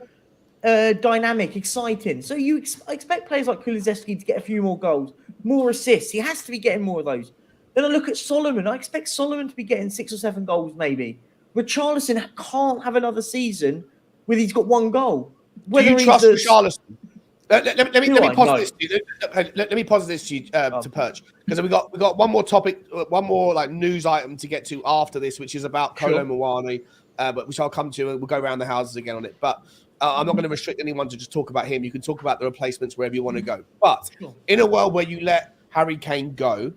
dynamic, exciting. So I expect players like Kulusevski to get a few more goals, more assists. He has to be getting more of those. Then I look at Solomon. I expect Solomon to be getting 6 or 7 goals, maybe. Richarlison can't have another season where he's got 1 goal. Do you trust Richarlison? Let me posit this to you, to Perch, because we got one more topic, one more like news item to get to after this, which is about Kolo Muani, but which I'll come to, and we'll go around the houses again on it. But I'm not going to restrict anyone to just talk about him. You can talk about the replacements wherever you want to go. But in a world where you let Harry Kane go,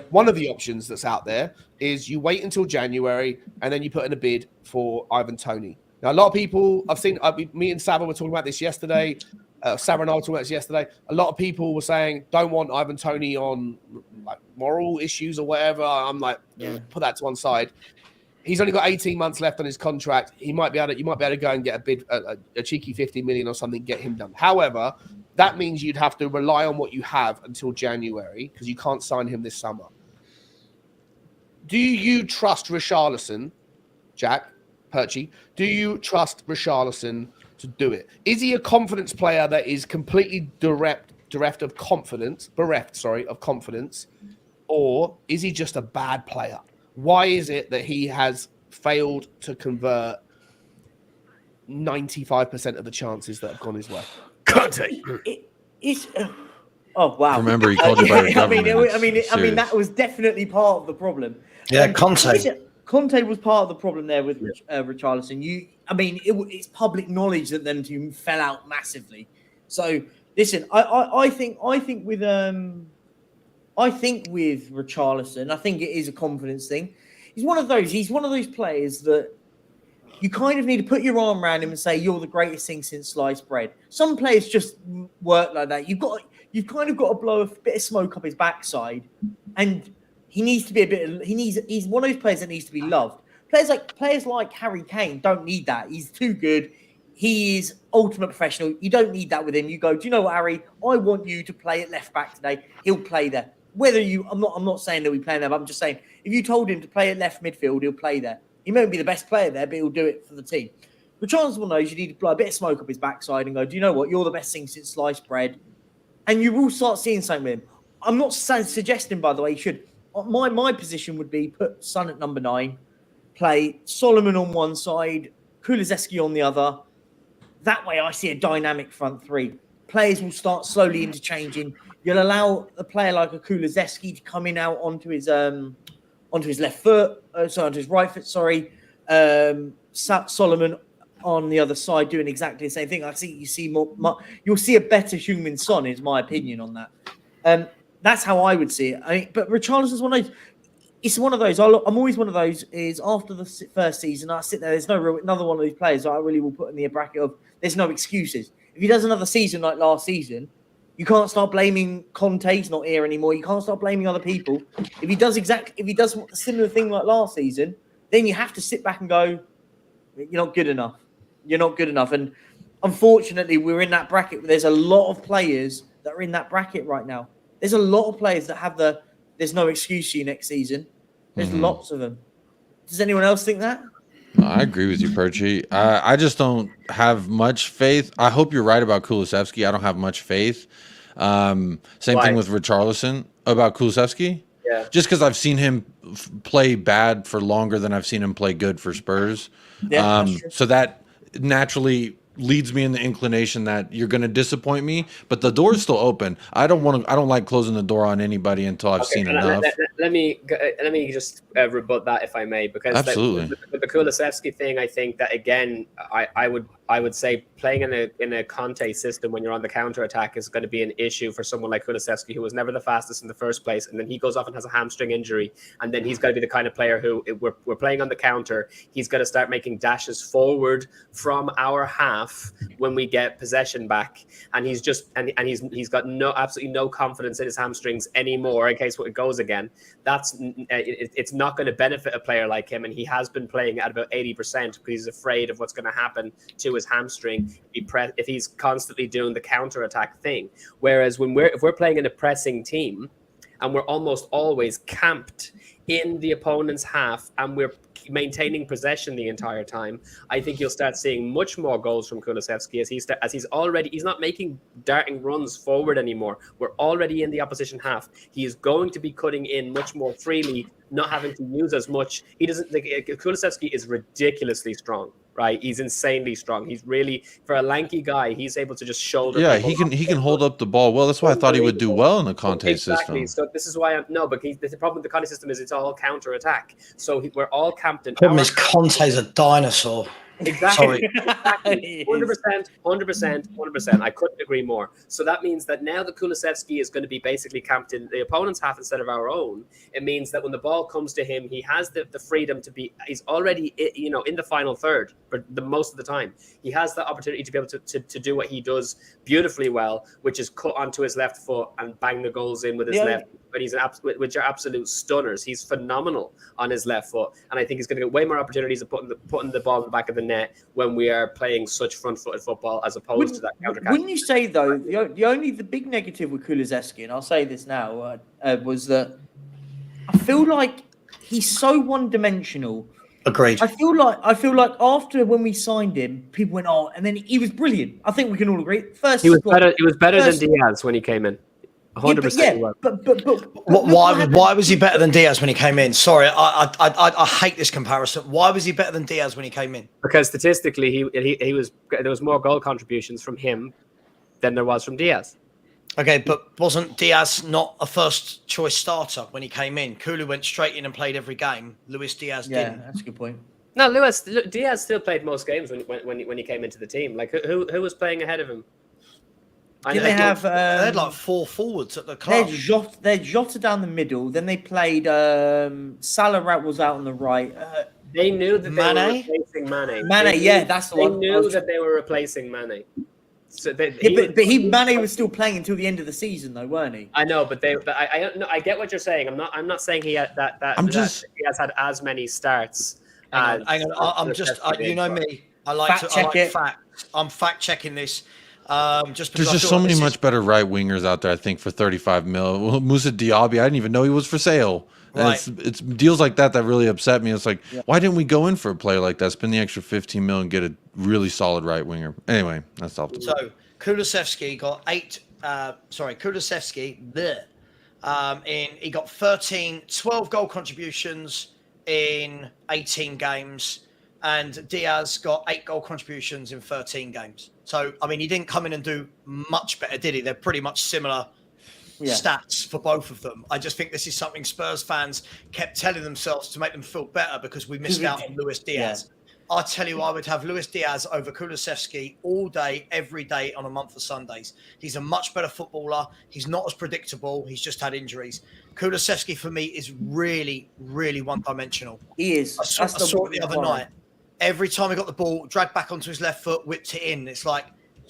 one of the options that's out there is you wait until January and then you put in a bid for Ivan Toney. Now, a lot of people, I've seen, me and Sava were talking about this yesterday. Sava and I were talking about this yesterday. A lot of people were saying, don't want Ivan Toney on like moral issues or whatever. I'm like, put that to one side. He's only got 18 months left on his contract. You might be able to go and get a bid, a cheeky 50 million or something, get him done. However, that means you'd have to rely on what you have until January because you can't sign him this summer. Do you trust Richarlison, Jack, Perchy? Do you trust Richarlison to do it? Is he a confidence player that is completely bereft of confidence, or is he just a bad player? Why is it that he has failed to convert 95% of the chances that have gone his way? Oh wow! Remember, he called you by your government. I mean, that was definitely part of the problem. Yeah, Conte was part of the problem there with Richarlison. It's public knowledge that them two fell out massively. So listen, I think with Richarlison, I think it is a confidence thing. He's one of those players that you kind of need to put your arm around him and say, you're the greatest thing since sliced bread. Some players just work like that. You've kind of got to blow a bit of smoke up his backside, and he needs to be he's one of those players that needs to be loved. Players like Harry Kane don't need that. He's too good. He is ultimate professional. You don't need that with him. You go, do you know what, Harry? I want you to play at left back today. He'll play there. I'm not saying that we play there, but I'm just saying if you told him to play at left midfield, he'll play there. He won't be the best player there, but he'll do it for the team. Richarlison knows you need to blow a bit of smoke up his backside and go, do you know what? You're the best thing since sliced bread. And you will start seeing something with him. I'm not suggesting, by the way, you should. My position would be put Son at number 9, play Solomon on one side, Kulusevski on the other. That way I see a dynamic front three. Players will start slowly interchanging. You'll allow a player like a Kulusevski to come in out onto his left foot, onto his right foot, Solomon on the other side doing exactly the same thing. I think you'll see a better human Son, is my opinion on that. That's how I would see it. But Richarlison's one of those. It's one of those. I'm always one of those. Is after the first season, I sit there. There's another one of these players that I really will put in the bracket of. There's no excuses. If he does another season like last season, you can't start blaming Conte. He's not here anymore. You can't start blaming other people. If he does a similar thing like last season, then you have to sit back and go, "You're not good enough. You're not good enough." And unfortunately, we're in that bracket. There's a lot of players that are in that bracket right now. There's a lot of players that have there's no excuse for you next season. There's lots of them. Does anyone else think that? No, I agree with you, Perchi. I just don't have much faith. I hope you're right about Kulusevski. I don't have much faith. Same thing with Richarlison about Kulusevski. Yeah. Just because I've seen him play bad for longer than I've seen him play good for Spurs. Yeah, so that naturally leads me in the inclination that you're going to disappoint me, but the door's still open. I don't like closing the door on anybody until I've seen enough. Let me just rebut that, if I may, because absolutely with the Kulusevski thing, I think that again, I would say playing in a Conte system when you're on the counter attack is going to be an issue for someone like Kulusevski, who was never the fastest in the first place, and then he goes off and has a hamstring injury, and then he's got to be the kind of player who, if we're playing on the counter, he's going to start making dashes forward from our half when we get possession back, and he's got absolutely no confidence in his hamstrings anymore in case it goes again. It's not going to benefit a player like him, and he has been playing at about 80% because he's afraid of what's going to happen to his hamstring if he's constantly doing the counter attack thing. Whereas if we're playing in a pressing team and we're almost always camped in the opponent's half and we're maintaining possession the entire time, I think you'll start seeing much more goals from Kulusevski he's not making darting runs forward anymore. We're already in the opposition half. He is going to be cutting in much more freely, not having to use as much. Kulusevski is ridiculously strong, right? He's insanely strong. He's really, for a lanky guy, he's able to just shoulder. Yeah, he can hold up the ball well. That's why I thought he would do well in the Conte system. So this is why but the problem with the Conte system is it's all counter attack. So we're all camped in. Problem is Conte's a dinosaur. Exactly. 100%. I couldn't agree more. So that means that now the Kulusevski is going to be basically camped in the opponent's half instead of our own. It means that when the ball comes to him, he has the freedom to be. He's already in the final third for the most of the time. He has the opportunity to be able to do what he does beautifully well, which is cut onto his left foot and bang the goals in with his left. But which are absolute stunners. He's phenomenal on his left foot, and I think he's going to get way more opportunities of putting the ball in the back of the net when we are playing such front-footed football as opposed to that counter. Wouldn't you say though the big negative with Kulusevski, and I'll say this now, was that I feel like he's so one-dimensional. Agreed. I feel like after when we signed him, people went, "Oh," and then he was brilliant. I think we can all agree. First, he was better. He was better than Diaz when he came in. 100%. Why was he better than Diaz when he came in? Sorry, I hate this comparison. Why was he better than Diaz when he came in? Because statistically, there was more goal contributions from him than there was from Diaz. Okay, but wasn't Diaz not a first choice starter when he came in? Kulu went straight in and played every game. Luis Diaz didn't. Yeah, that's a good point. No, Diaz still played most games when he came into the team. Like who was playing ahead of him? They had like 4 forwards at the club. They had Jota down the middle. Then they played Salah was out on the right. They knew that they were replacing Mane. That's the one. They knew that they were replacing Mane. So Mane was still playing until the end of the season, though, weren't he? I know, but I get what you're saying. I'm not saying he had he has had as many starts. Hang on. I'm just you know me. I like facts. I'm fact checking this. Just because There's I just feel so like many this is- much better right wingers out there, I think, for 35 mil. Well, Musa Diaby, I didn't even know he was for sale. And Right. it's deals like that that really upset me. It's like, Yeah. why didn't we go in for a player like that, spend the extra 15 mil and get a really solid right winger? Anyway, that's off the So Kulusevski got Kulusevski, he got 12 goal contributions in 18 games, and Diaz got 8 goal contributions in 13 games. So, I mean, he didn't come in and do much better, did he? They're pretty much similar stats for both of them. I just think this is something Spurs fans kept telling themselves to make them feel better because we missed out on Luis Diaz. I tell you, I would have Luis Diaz over Kulusevski all day, every day on a month of Sundays. He's a much better footballer. He's not as predictable. He's just had injuries. Kulusevski, for me, is really, really one-dimensional. He is. I saw it the other night. Every time he got the ball, dragged back onto his left foot, whipped it in. It's like,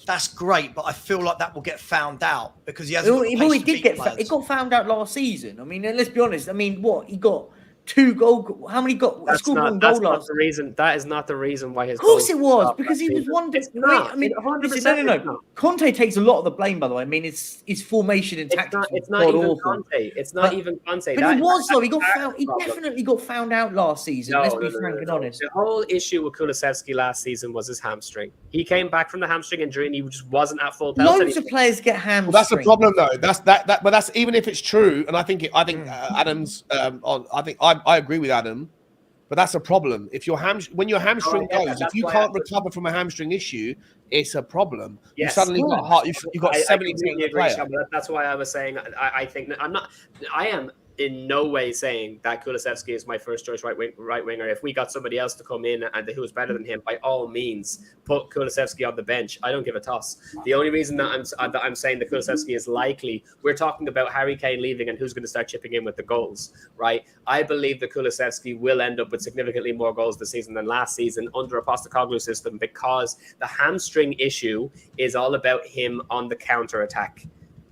that's great, but I feel like that will get found out because he hasn't got the pace to beat players. It got found out last season. I mean, let's be honest. I mean, what? He got 2 goals. How many got? That's not the reason. That is not the reason why his. Of course it was, because he was one. It's not. I mean, 100% no. Conte takes a lot of the blame, by the way. I mean, it's formation and tactics. It's not even Conte. It's not even Conte. But he was though. He got found. He definitely got found out last season. Let's be frank and honest. The whole issue with Kulusevski last season was his hamstring. He came back from the hamstring injury and he just wasn't at full health. Loads of players get hamstrings. Well, that's the problem, though. But that's even if it's true, and I think Adam's. I agree with Adam. But that's a problem. If when your hamstring goes, if you can't recover from a hamstring issue, it's a problem. Yes. You suddenly got heart. You've got 70 to player. That's why I was saying I think I am in no way saying that Kulusevski is my first choice right winger. If we got somebody else to come in and who was better than him, by all means, put Kulusevski on the bench. I don't give a toss. The only reason that I'm saying that Kulusevski is likely, we're talking about Harry Kane leaving and who's going to start chipping in with the goals, right? I believe that Kulusevski will end up with significantly more goals this season than last season under a Postecoglou system because the hamstring issue is all about him on the counter attack.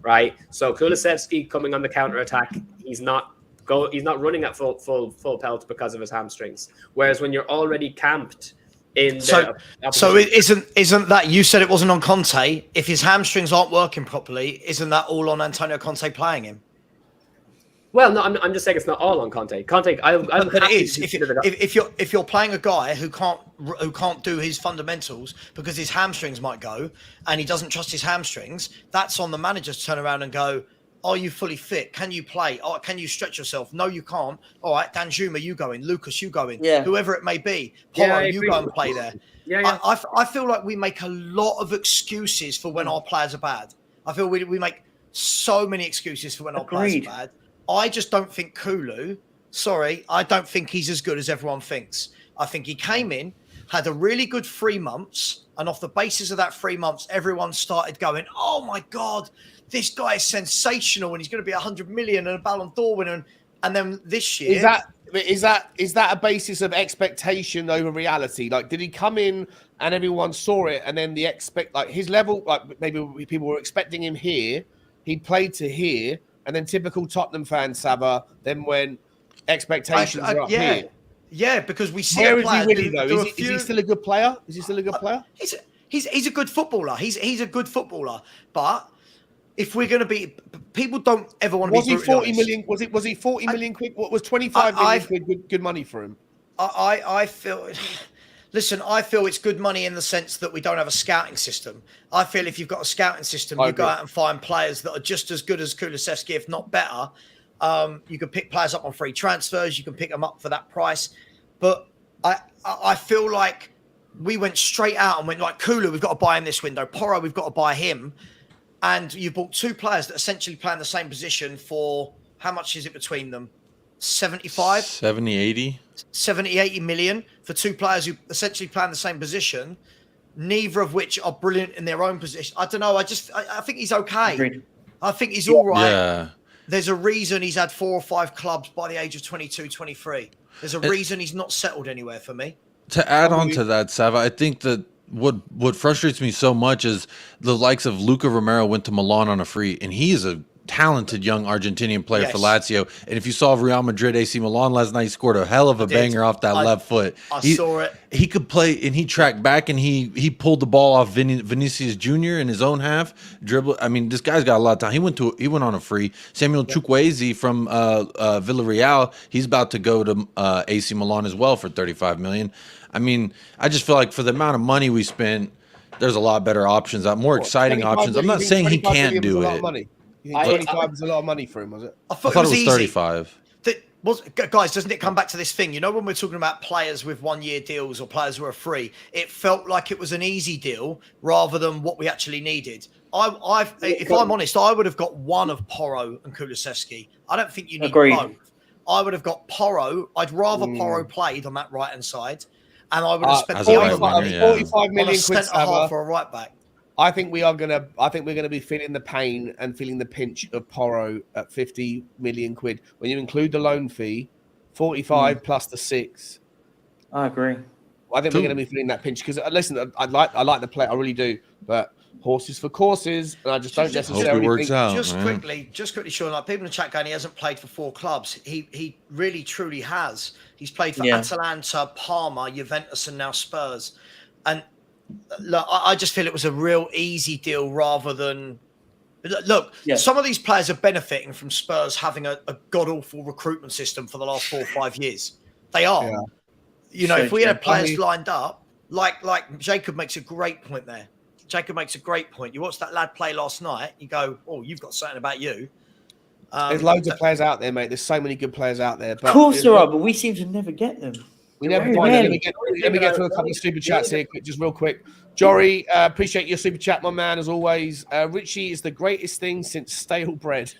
Right, so Kulusevski coming on the counter attack, he's not running at full pelt because of his hamstrings. Whereas when you're already camped in, so isn't that, you said it wasn't on Conte? If his hamstrings aren't working properly, isn't that all on Antonio Conte playing him? Well, no, I'm just saying it's not all on Conte. But it is. If you're playing a guy who can't do his fundamentals because his hamstrings might go, and he doesn't trust his hamstrings, that's on the manager to turn around and go, "Are you fully fit? Can you play? Oh, can you stretch yourself? No, you can't. All right, Danjuma, you go in. Lucas, you go in. Yeah. Whoever it may be, Poro, you go and play there." Yeah. I feel like we make a lot of excuses for when our players are bad. I feel we make so many excuses for when our players are bad. I just don't think Kulu, I don't think he's as good as everyone thinks. I think he came in, had a really good 3 months, and off the basis of that 3 months, everyone started going, "Oh my God, this guy is sensational and he's going to be 100 million and a Ballon d'Or winner." And then this year... Is that a basis of expectation over reality? Like, did he come in and everyone saw it and then his level, like maybe people were expecting him here, he played to here, and then typical Tottenham fan, Saba, then when expectations are up here. Yeah, because we see Where a is player he winning, though? Is he still a good player? Is he still a good player? He's a good footballer. He's a good footballer. But if we're going to be... People don't ever want to be... Was he 40 million? Was he 40 million quid? What was 25 million quid good money for him? I feel... Listen, I feel it's good money in the sense that we don't have a scouting system. I feel if you've got a scouting system, you go out and find players that are just as good as Kulusevski, if not better. You can pick players up on free transfers. You can pick them up for that price. But I feel like we went straight out and went like, Kulu, we've got to buy him this window. Poro, we've got to buy him. And you bought 2 players that essentially play in the same position for, how much is it between them? 75? 70, 80? 70, 80 million for 2 players who essentially play in the same position, neither of which are brilliant in their own position. I don't know. I think he's okay. Agreed. I think he's all right. Yeah. There's a reason he's had 4 or 5 clubs by the age of 22, 23. There's a reason he's not settled anywhere for me. To add on to that, Sava, I think that what frustrates me so much is the likes of Luca Romero went to Milan on a free, and he is a talented young Argentinian player for Yes. Lazio. And if you saw Real Madrid AC Milan last night, he scored a hell of a banger off that left foot. I saw it. He could play, and he tracked back, and he pulled the ball off Vinicius Jr. in his own half dribble. I mean, this guy's got a lot of time. He went on a free. Samuel Chukwueze from Villarreal, he's about to go to AC Milan as well for 35 million. I mean, I just feel like for the amount of money we spent, there's a lot better options, more exciting options. I'm not saying he can't do it. You think 25 was a lot of money for him, was it? I I thought it was easy. 35. Guys, doesn't it come back to this thing? You know, when we're talking about players with 1-year deals or players who are free, it felt like it was an easy deal rather than what we actually needed. If I'm honest, I would have got one of Porro and Kulusevski. I don't think you need both. I would have got Porro. I'd rather Porro played on that right-hand side, and I would have spent 45 million on a quid centre-half for a right-back. I think we're gonna be feeling the pain and feeling the pinch of Porro at 50 million quid. When you include the loan fee, 45 plus the 6. I agree. I think we're gonna be feeling that pinch because listen, I like the play, I really do, but horses for courses, and I just don't necessarily hope it works out. Just quickly, Sean, like people in the chat going, he hasn't played for 4 clubs. He really truly has. He's played for Atalanta, Parma, Juventus, and now Spurs. And look, I just feel it was a real easy deal rather than look. Some of these players are benefiting from Spurs having a god awful recruitment system for the last 4 or 5 years. They are. Yeah. You know, if we had players lined up, like Jacob makes a great point there. Jacob makes a great point. You watch that lad play last night, you go, oh, you've got something about you. There's loads of players out there, mate. There's so many good players out there. But of course there are, but we seem to never get them. We never find it. Let me get through a couple of super chats here, just real quick. Jory, appreciate your super chat, my man, as always. Richie is the greatest thing since stale bread.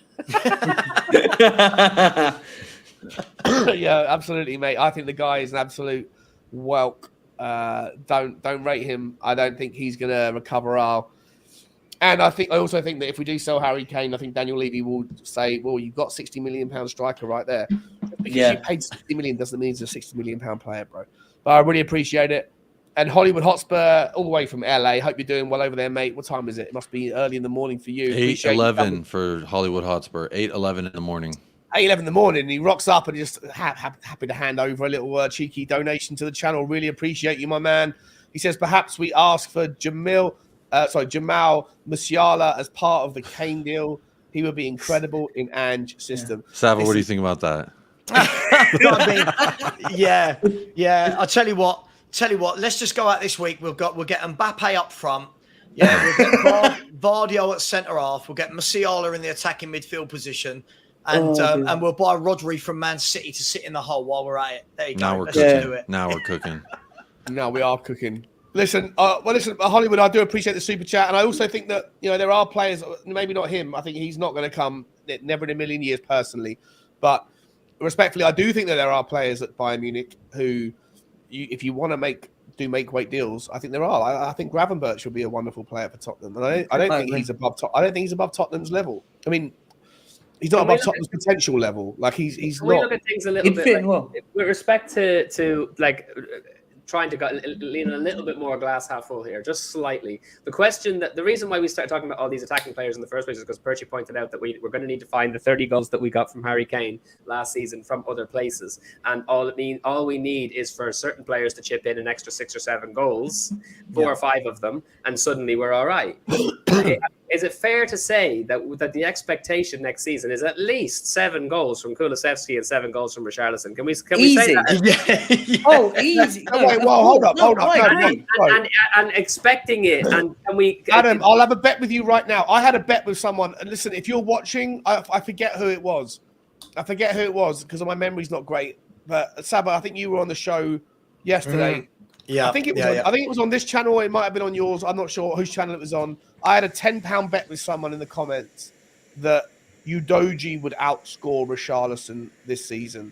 Yeah, absolutely, mate. I think the guy is an absolute whelk. Don't rate him. I don't think he's going to recover our. And I also think that if we do sell Harry Kane, I think Daniel Levy will say, well, you've got £60 million striker right there. Because you paid 60 million doesn't mean he's a £60 million player, bro. But I really appreciate it. And Hollywood Hotspur, all the way from LA. Hope you're doing well over there, mate. What time is it? It must be early in the morning for you. 8:11 for Hollywood Hotspur. 8:11 in the morning. 8:11 in the morning. He rocks up and just happy to hand over a little cheeky donation to the channel. Really appreciate you, my man. He says, perhaps we ask for Jamal Musiala as part of the Kane deal. He would be incredible in Ange system. Sava, what do you think about that? I mean, yeah. I'll tell you what. Let's just go out this week. We'll get Mbappe up front. Yeah, we'll get Vardio at centre half. We'll get Musiala in the attacking midfield position, and we'll buy Rodri from Man City to sit in the hole while we're at it. There you go. Now we're Let's cooking. do it. Now we're cooking. Now we are cooking. Listen, Hollywood, I do appreciate the super chat, and I also think that there are players, maybe not him. I think he's not going to come, never in a million years, personally. But respectfully, I do think that there are players at Bayern Munich who, if you want to make weight deals, I think there are. I think Gravenberch would be a wonderful player for Tottenham, and I don't think he's above. I don't think he's above Tottenham's level. I mean, he's not above Tottenham's potential level. Like he's not. We look at things a little bit with respect to like trying to lean a little bit more glass half full here, just slightly. The reason why we started talking about all these attacking players in the first place is because Percy pointed out that we're going to need to find the 30 goals that we got from Harry Kane last season from other places, and all we need is for certain players to chip in an extra 6 or 7 goals, 4 or 5 of them, and suddenly we're all right. Is it fair to say that the expectation next season is at least 7 goals from Kulusevski and 7 goals from Richarlison? Can we say that? Yeah. Oh, easy. Okay, well, hold up. And expecting it, and we. Adam, I'll have a bet with you right now. I had a bet with someone. And listen, if you're watching, I forget who it was. Because my memory's not great. But Saba, I think you were on the show yesterday. Yeah, I think it was. I think it was on this channel. It might have been on yours. I'm not sure whose channel it was on. I had a £10 bet with someone in the comments that Udogie would outscore Richarlison this season.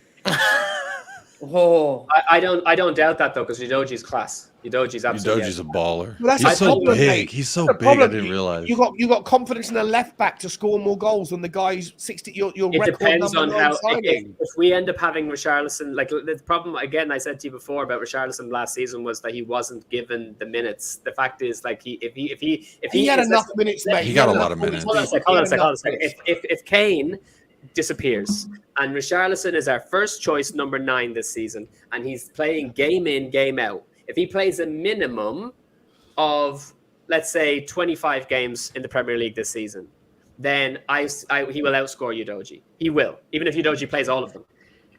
Oh, I don't doubt that though, because Udoji's class. Udoji's absolutely. Udoji's a baller. Well, that's He's the so problem, big. mate. He's so The big. I problem, didn't realize. You got confidence in a left back to score more goals than the guy who's 60. Your It record depends on number how. 9 signing. If we end up having Richarlison, like the problem again, I said to you before about Richarlison last season was that he wasn't given the minutes. The fact is, like if He had enough minutes, mate. He got a had lot of enough minutes. Hold on a second. minutes. If Kane disappears and Richarlison is our first choice number 9 this season, and he's playing game in, game out, if he plays a minimum of, let's say, 25 games in the Premier League this season, then he will outscore Udoji. He will, even if Udoji plays all of them.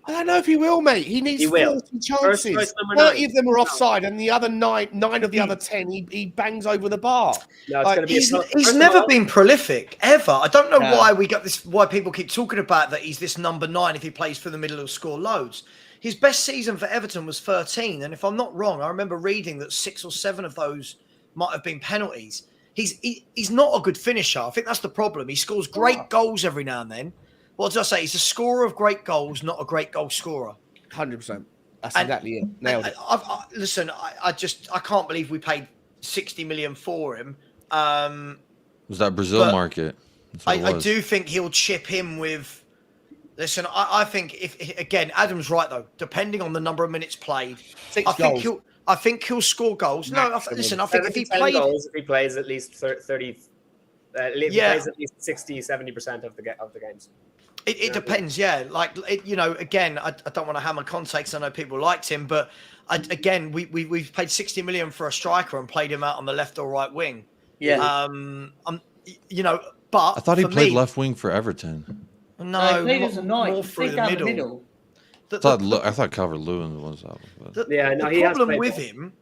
I don't know if he will, mate. He needs 40 First chances. choice number 30 9. of them are offside, and the other nine of the other 10, he bangs over the bar. No, it's Like, going to be. He's never been prolific ever. I don't know why we got this. Why people keep talking about that he's this number 9 if he plays for the middle or score loads. His best season for Everton was 13, and if I'm not wrong, I remember reading that 6 or 7 of those might have been penalties. He's not a good finisher. I think that's the problem. He scores great goals every now and then. What did I say? He's a scorer of great goals, not a great goal scorer. 100%. That's exactly it. Nailed it. Listen, I can't believe we paid 60 million for him. Was that Brazil market? I do think he'll chip in with. Listen, I think if again, Adam's right though. Depending on the number of minutes played, I think he'll score goals. Listen, I think if he plays at least 30, plays at least 60-70% of the games. It depends, yeah. Like again, I don't want to hammer Conte. I know people liked him, but we've paid 60 million for a striker and played him out on the left or right wing. yeah. But I thought he played left wing for Everton. No, he played as a 9. more through the middle. I thought Calvert-Lewin was that. The problem with him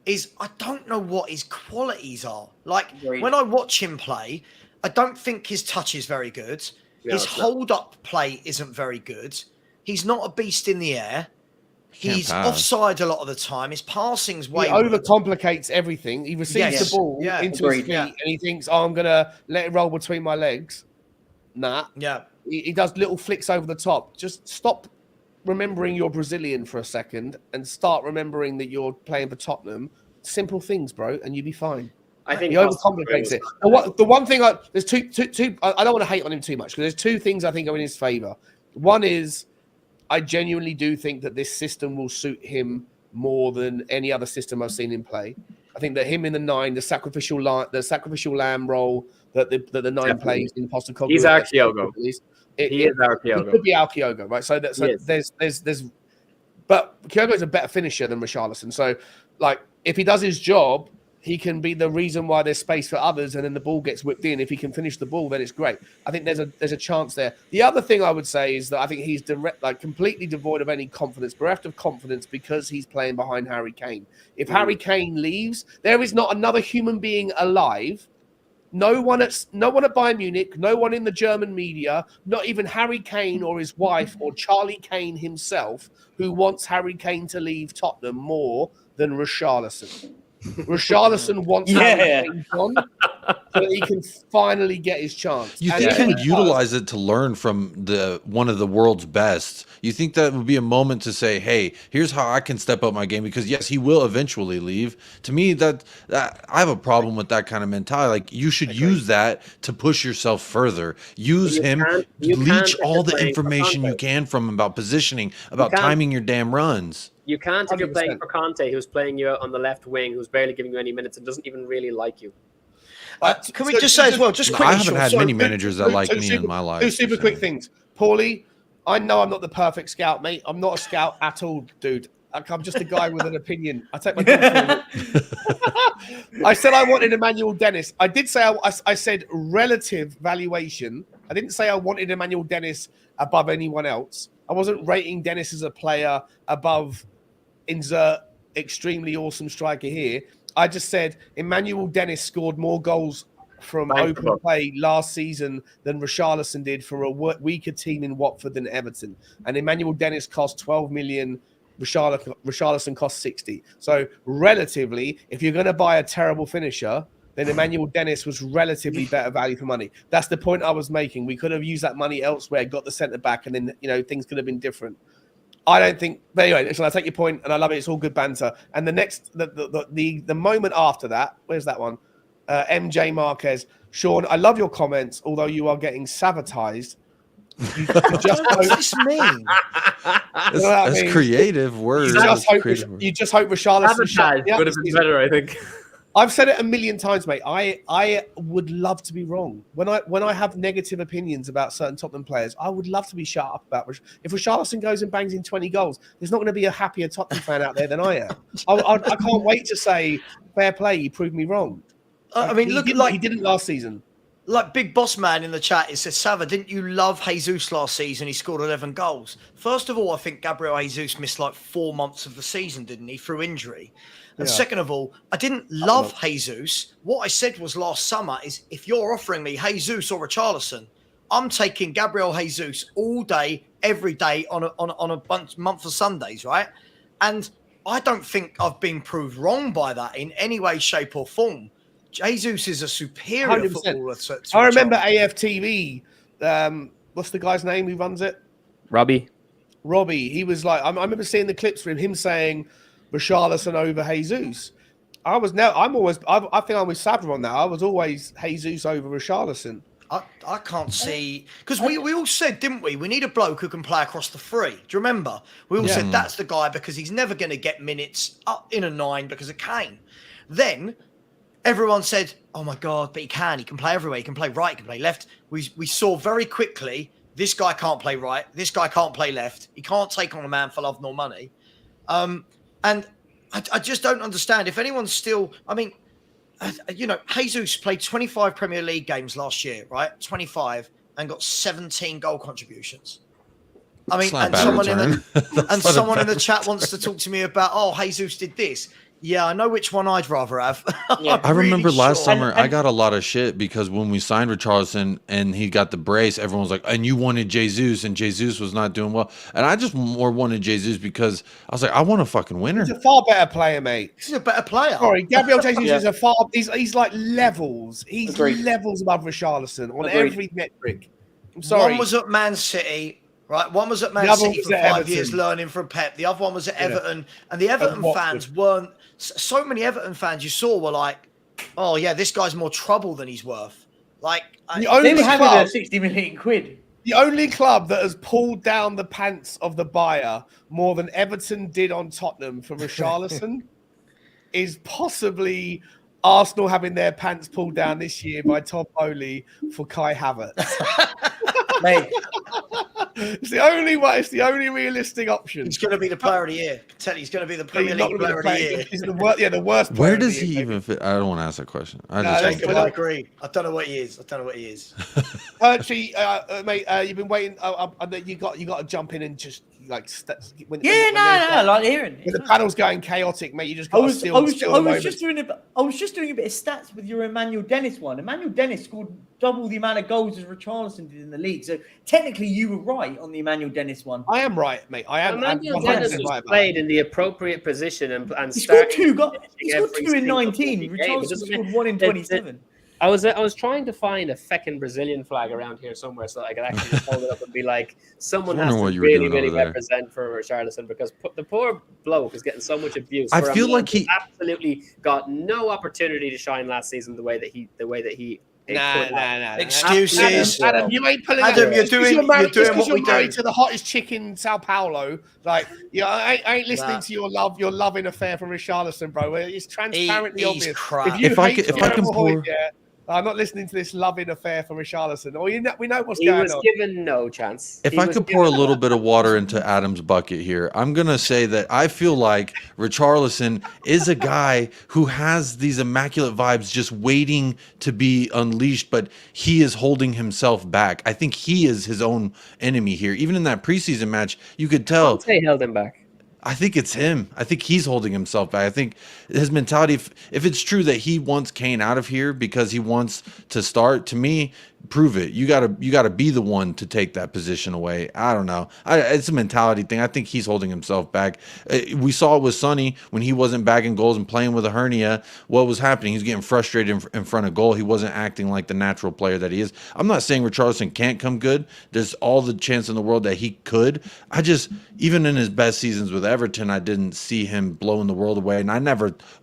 is I don't know what his qualities are. Like when I watch him play, I don't think his touch is very good. His hold-up play isn't very good. He's not a beast in the air. He's offside a lot of the time. His passing's way. He overcomplicates everything. He receives the ball into his feet, and he thinks, "Oh, I'm gonna let it roll between my legs." Nah. Yeah. He does little flicks over the top. Just stop remembering you're Brazilian for a second and start remembering that you're playing for Tottenham. Simple things, bro, and you'll be fine. I think he overcomplicates it. The one thing there's two. I don't want to hate on him too much because there's 2 things I think are in his favor. One is I genuinely do think that this system will suit him more than any other system I've seen him play. I think that him in the 9, the sacrificial lamb role that the 9 plays in Postecoglou. He's our Kyogo. He is our Kyogo. He could be our Kyogo, right? So there's but Kyogo's a better finisher than Richarlison. So like if he does his job, he can be the reason why there's space for others, and then the ball gets whipped in. If he can finish the ball, then it's great. I think there's a chance there. The other thing I would say is that I think he's completely devoid of any confidence, bereft of confidence, because he's playing behind Harry Kane. If Harry Kane leaves, there is not another human being alive. No one at Bayern Munich, no one in the German media, not even Harry Kane or his wife or Charlie Kane himself, who wants Harry Kane to leave Tottenham more than Richarlison. Richarlison wants Harry Kane gone so that he can finally get his chance. You think he would utilize it to learn from one of the world's best? You think that would be a moment to say, "Hey, here's how I can step up my game"? Because yes, he will eventually leave. To me, that I have a problem with that kind of mentality. Like you should use that to push yourself further. Use him, leech all the information you can from him about positioning, about timing your damn runs. You can't if you're playing for Conte, who's playing you on the left wing, who's barely giving you any minutes and doesn't even really like you. Can we just say as well, just quickly, I haven't had many managers that like me in my life. 2 super quick things. Paulie, I know I'm not the perfect scout, mate. I'm not a scout at all, dude. I'm just a guy with an opinion. I take my dog I said I wanted Emmanuel Dennis. I did say I said relative valuation. I didn't say I wanted Emmanuel Dennis above anyone else. I wasn't rating Dennis as a player above insert extremely awesome striker here. I just said Emmanuel Dennis scored more goals from open play last season than Richarlison did for a weaker team in Watford than Everton. And Emmanuel Dennis cost 12 million. Richarlison cost 60. So relatively, if you're going to buy a terrible finisher, then Emmanuel Dennis was relatively better value for money. That's the point I was making. We could have used that money elsewhere, got the centre back, and then things could have been different. I don't think. But anyway, listen, I take your point, and I love it. It's all good banter. And the next, the moment after that, where's that one? MJ Marquez, Sean. I love your comments, although you are getting sabotaged. You just What does this mean? That's creative words. You just hope Richarlison. Sabotage would have been better, I think. I've said it a million times, mate. I would love to be wrong. When I have negative opinions about certain Tottenham players, I would love to be shut up about. If Richarlison goes and bangs in 20 goals, there's not going to be a happier Tottenham fan out there than I am. I can't wait to say, fair play, you proved me wrong. I mean, he didn't last season. Like Big Boss Man in the chat, it says, Sava, didn't you love Jesus last season? He scored 11 goals. First of all, I think Gabriel Jesus missed like 4 months of the season, didn't he, through injury? And second of all, I didn't love Jesus. What I said was last summer is, if you're offering me Jesus or Richarlison, I'm taking Gabriel Jesus all day, every day on a month of Sundays, right? And I don't think I've been proved wrong by that in any way, shape or form. Jesus is a superior 100%. footballer. I remember AFTV. What's the guy's name who runs it? Robbie. He was like, I remember seeing the clips from him saying Richarlison over Jesus. I think I'm with Savra on that. I was always Jesus over Richarlison. I can't see, because we all said, didn't we? We need a bloke who can play across the three. Do you remember? We all said that's the guy because he's never going to get minutes up in a 9 because of Kane. Then everyone said, oh my God, but he can play everywhere. He can play right, he can play left. We saw very quickly, this guy can't play right. This guy can't play left. He can't take on a man for love nor money. And I just don't understand. If anyone's still, I mean, Jesus played 25 Premier League games last year, right? 25, and got 17 goal contributions. I mean, and someone in the chat wants to talk to me about, oh, Jesus did this. Yeah, I know which one I'd rather have. I remember last summer I got a lot of shit because when we signed Richarlison and he got the brace, everyone was like, and you wanted Jesus, and Jesus was not doing well. And I just more wanted Jesus because I was like, I want a fucking winner. He's a far better player, mate. He's a better player. Sorry, Gabriel Jesus is he's like levels. He's levels above Richarlison on every metric. I'm sorry. One was at Man City. Right, one was at Man City for 5 years learning from Pep. The other one was at Everton. And the Everton fans weren't... So many Everton fans you saw were like, oh, yeah, this guy's more trouble than he's worth. Like... They were having 60 million quid. The only club that has pulled down the pants of the buyer more than Everton did on Tottenham for Richarlison is possibly Arsenal having their pants pulled down this year by Todd Bowley for Kai Havertz. Mate. It's the only way. It's the only realistic option. He's going to be the player of the year. I tell you, he's going to be the Premier League player of the year. He's the worst. Where does he even fit? I don't want to ask that question. I agree. I don't know what he is. Actually, mate, you've been waiting. You got to jump in and just like. When I like hearing it. When the panel's going chaotic, mate, you just got to steal. I was just doing a bit of stats with your Emmanuel Dennis one. Emmanuel Dennis scored double the amount of goals as Richarlison did in the league. So technically, you were right on the Emmanuel Dennis one. I am right, mate. I am. Emmanuel Dennis was played in the appropriate position and he scored two. He scored 2 in 19. Richarlison scored 1 in 27. I was trying to find a feckin' Brazilian flag around here somewhere so I could actually just hold it up and be like, someone has to really represent for Richarlison because the poor bloke is getting so much abuse. I feel like he absolutely got no opportunity to shine last season the way that he. Nah. Excuses. Adam, you ain't pulling. Adam, you're doing what we do. To the hottest chick in Sao Paulo, like, I ain't listening to your loving affair for Richarlison, bro. It's transparently obvious. Crap. If I can pour. I'm not listening to this loving affair for Richarlison. We know what's going on. He was given no chance. If I could pour a little bit of water into Adam's bucket here, I'm going to say that I feel like Richarlison is a guy who has these immaculate vibes just waiting to be unleashed, but he is holding himself back. I think he is his own enemy here. Even in that preseason match, you could tell. They held him back. I think it's him. I think he's holding himself back. I think his mentality, if it's true that he wants Kane out of here because he wants to start, to me, prove it. You gotta be the one to take that position away. I don't know. It's a mentality thing. I think he's holding himself back. We saw it with Sonny when he wasn't bagging goals and playing with a hernia. What was happening? He's getting frustrated in front of goal. He wasn't acting like the natural player that he is. I'm not saying Richarlison can't come good. There's all the chance in the world that he could. I just, even in his best seasons with Everton, I didn't see him blowing the world away. And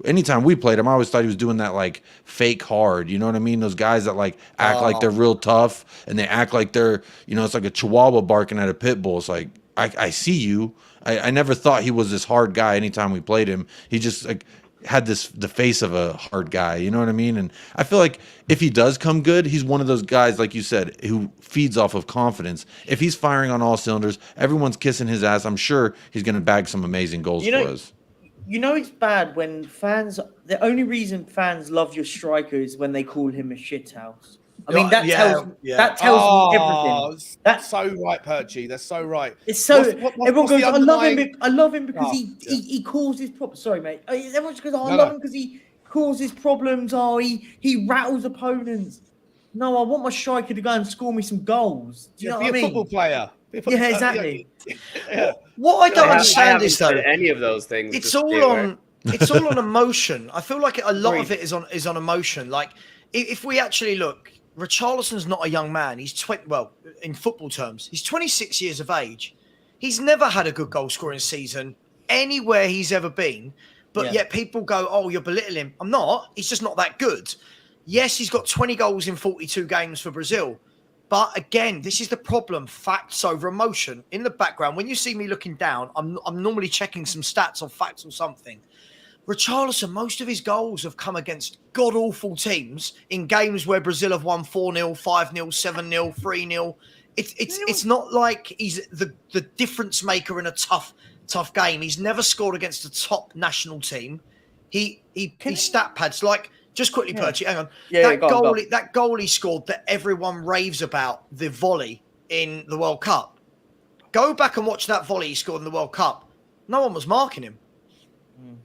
anytime we played him, I always thought he was doing that like fake hard. You know what I mean? Those guys that like act like they're real tough and they act like they're, it's like a chihuahua barking at a pit bull. It's like, I see you. I never thought he was this hard guy anytime we played him. He just like had the face of a hard guy. You know what I mean? And I feel like if he does come good, he's one of those guys, like you said, who feeds off of confidence. If he's firing on all cylinders, everyone's kissing his ass, I'm sure he's going to bag some amazing goals for us. It's bad when fans, the only reason fans love your striker is when they call him a shithouse. I mean, that tells me everything. That's so right, Perchy. That's so right. It's so everyone goes, I love him because he causes problems. Sorry, mate. Everyone just goes, I love him because he causes problems. He rattles opponents. No, I want my striker to go and score me some goals. Do you know what I mean? Be a football player. Yeah, exactly. What I don't understand is though, any of those things. It's all on emotion. I feel like a lot of it is on emotion. Like if we actually look, Richarlison's not a young man. He's in football terms, he's 26 years of age. He's never had a good goal scoring season anywhere he's ever been. But yet people go, "Oh, you're belittling him." I'm not. He's just not that good. Yes, he's got 20 goals in 42 games for Brazil. But again, this is the problem. Facts over emotion. In the background, when you see me looking down, I'm normally checking some stats or facts or something. Richarlison, most of his goals have come against god-awful teams in games where Brazil have won 4-0, 5-0, 7-0, 3-0. It's not like he's the difference maker in a tough game. He's never scored against a top national team. He stat pads like, just quickly, Perchy, hang on. That goal he scored that everyone raves about, the volley in the World Cup. Go back and watch that volley he scored in the World Cup. No one was marking him.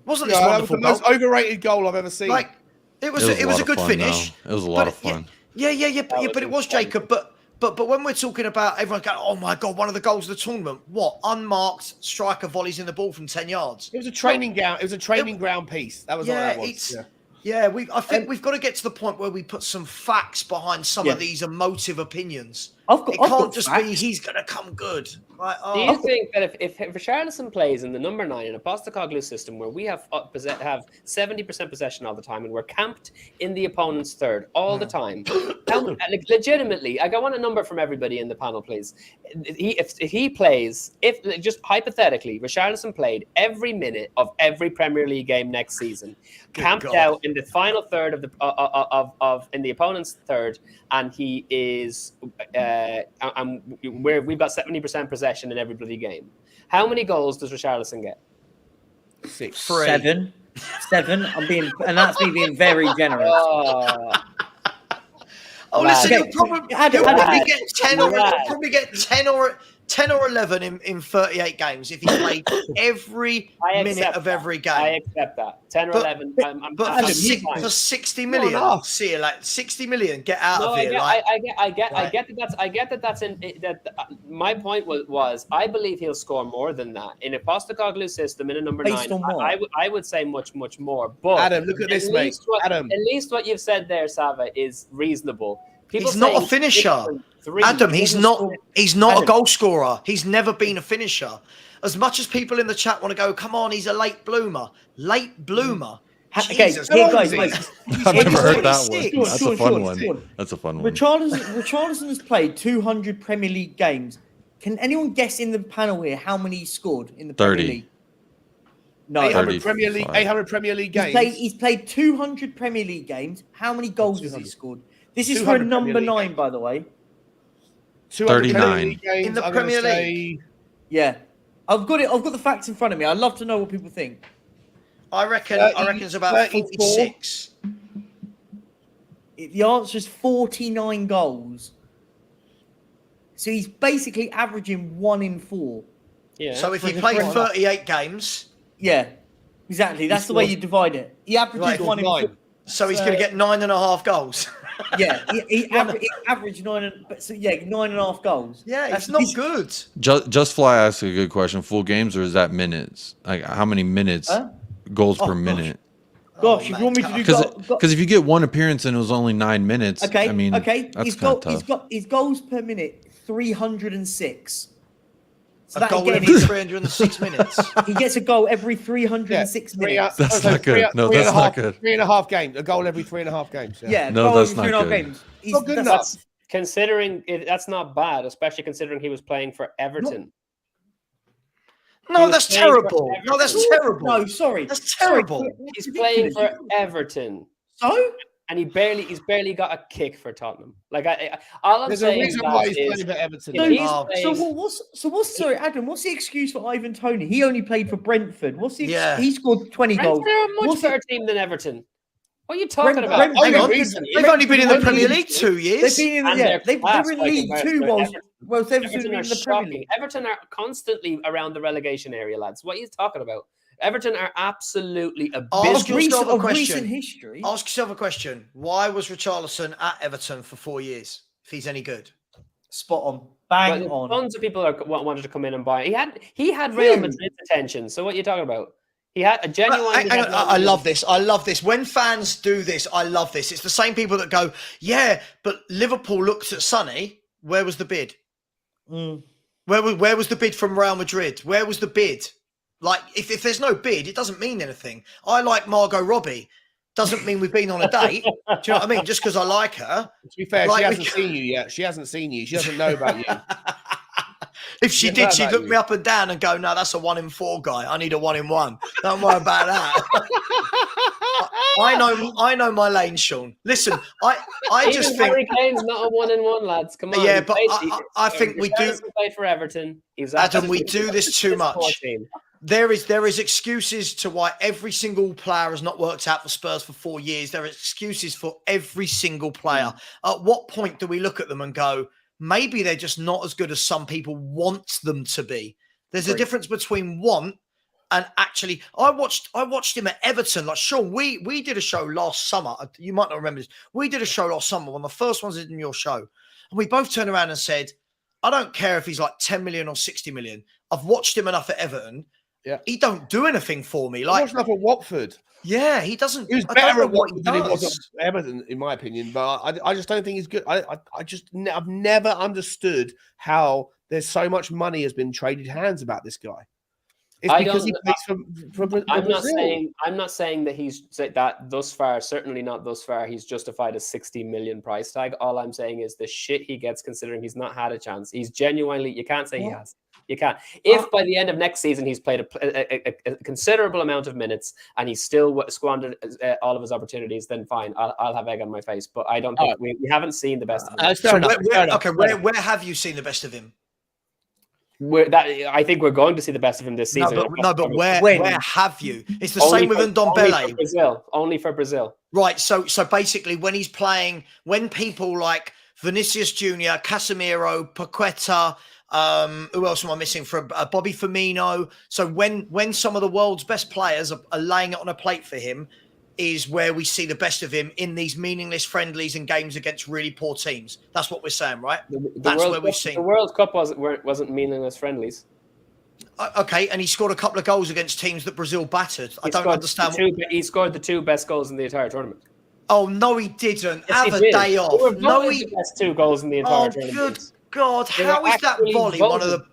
Wasn't this wonderful goal? That was the most overrated goal I've ever seen. Like it was a good finish. It was a lot of fun. But it was, Jacob. But when we're talking about everyone going, oh my God, one of the goals of the tournament, what? Unmarked striker volleys in the ball from 10 yards. It was a training ground. It was a training ground piece. That was all that was. I think we've got to get to the point where we put some facts behind some of these emotive opinions. It can't just be he's going to come good. Like, do you think that if Richarlison plays in the number 9 in a Postecoglou system where we have 70% possession all the time and we're camped in the opponent's third all the time, legitimately, I want a number from everybody in the panel, please. If he plays, just hypothetically, Richarlison played every minute of every Premier League game next season, camped out in the final third of in the opponent's third, and he is we've got 70% possession in every bloody game. How many goals does Richarlison get? 6. 7. And that's me being very generous. Listen, he'll probably get 10 or 11 in 38 games if he played every minute of every game. I accept that. 10 or 11. But for 60 million, see you like 60 million. Get out of here! I get that. That's in that. My point was I believe he'll score more than that in a Postecoglou system in a number 9. I would say much more. But Adam, look at this, mate. At least what you've said there, Sava, is reasonable. He's not a finisher. Adam, he's not a goal scorer. He's never been a finisher. As much as people in the chat want to go, come on, he's a late bloomer. Okay, Jesus, guys, I've never heard that one. That's a fun one. That's a fun one. Richarlison has played 200 Premier League games. Can anyone guess in the panel here how many he scored in the Premier League? No, 800 Premier League games. He's played 200 Premier League games. How many goals has he scored? This is for a number 9, by the way. 39 in the Premier League. Yeah, I've got it. I've got the facts in front of me. I'd love to know what people think. I reckon it's about 46. The answer is 49 goals. So he's basically averaging 1 in 4. Yeah. So if he played 38 games, exactly. That's the way you divide it. He averages 1 in 4. So he's going to get 9.5 goals. Yeah, he averaged 9.5 goals. Yeah, That's it's not this- good. Just Fly asked a good question. Full games or is that minutes? Like how many minutes? Huh? Goals Oh, per gosh. minute? Gosh, Oh, if you want me to do Because if you get one appearance and it was only 9 minutes, okay, I mean, that's kind of tough. His goals per minute 306. So A that goal again every is 306 minutes. he gets a goal every 306 minutes. That's not good. No, that's not good. 3.5 games. A goal every 3.5 games. Yeah, No, goal that's every not 3.5 good. games. Not good That's- enough. Considering it, that's not bad, especially considering he was playing for Everton. No, was that's playing for terrible. No, that's Everton. terrible. No, sorry. That's terrible. He's playing for Everton, So? and he's barely got a kick for Tottenham. Like all I'm There's a saying reason lads, why he's is playing for Everton. if mate. he's Oh. playing, Sorry, Adam, what's the excuse for Ivan Toney? He only played for Brentford. What's the Yeah. he scored 20 goals. Brentford are a much What's the- better team than Everton. What are you talking Brentford- about? Brentford- Hang on. reason- They've only been in the Brentford- Premier League 2 years. They've been in the, And yeah, they're they class were in by League comparison 2 to whilst Everton. well, Everton Everton were are in the Premier shocking. League. Everton are constantly around the relegation area, lads. What are you talking about? Everton are absolutely Ask abysmal. yourself a Of question. recent history. Ask yourself a question. Why was Richarlison at Everton for 4 years? If he's any good. Spot on. Bang But on. tons of people wanted to come in and buy. He had Real Who? Madrid's attention. So what are you talking about? He had a genuine. I love this. I love this. When fans do this, I love this. It's the same people that go, yeah, but Liverpool looked at Sonny. Where was the bid? Mm. Where was the bid from Real Madrid? Where was the bid? Like, if there's no bid, it doesn't mean anything. I like Margot Robbie. Doesn't mean we've been on a date. Do you know what I mean? Just because I like her. To be fair, Like, she we hasn't can- seen you yet. She hasn't seen you. She doesn't know about you. If she Yeah, did, know she'd about look you. me up and down and go, no, that's a 1 in 4 guy. I need a 1 in 1. Don't worry about that. I know my lane, Sean. Listen, I Even just think, Harry Kane's not a 1-in-1, lads. Come on. Yeah, He but played- I think we do- Richarlison played for Everton. He was Adam, at we do this too small much. team. there is excuses to why every single player has not worked out for Spurs for 4 years. There are excuses for every single player. At what point do we look at them and go, maybe they're just not as good as some people want them to be? There's a difference between want and actually. I watched him at Everton. Like, Sean, we did a show last summer. You might not remember this. We did a show last summer, one of the first ones in your show. And we both turned around and said, I don't care if he's like 10 million or 60 million. I've watched him enough at Everton. Yeah. He don't do anything for me. I Like, watched enough at Watford. yeah, he doesn't. He was I don't better know at what he Watford than he was does. at Everton, in my opinion. But I just don't think he's good. I've never understood how there's so much money has been traded hands about this guy. It's I because don't- he plays for I'm Brazil. not saying that he's that thus far. Certainly not thus far. He's justified a 60 million price tag. All I'm saying is the shit he gets, considering he's not had a chance. He's genuinely. You can't say he has. You can't. If by the end of next season he's played a considerable amount of minutes and he's still squandered all of his opportunities, then fine. I'll have egg on my face. But I don't think we haven't seen the best of him. Fair enough, fair enough. Okay, where have you seen the best of him? I think we're going to see the best of him this season. No, but where have you? It's the Only same with for- Ndombele. Only for Brazil. Right, so basically when he's playing, when people like Vinicius Jr., Casemiro, Paqueta, who else am I missing for Bobby Firmino? So when some of the world's best players are laying it on a plate for him, is where we see the best of him in these meaningless friendlies and games against really poor teams. That's what we're saying, right? That's where we've seen. The World Cup wasn't meaningless friendlies. Okay, and he scored a couple of goals against teams that Brazil battered. I don't understand. He scored the 2 best goals in the entire tournament. Oh, no, he didn't. Yes, Have he a did. day They off. were No, voted the best 2 goals in the entire Oh, tournament. good God. They How were is that actually volley one of voted. the...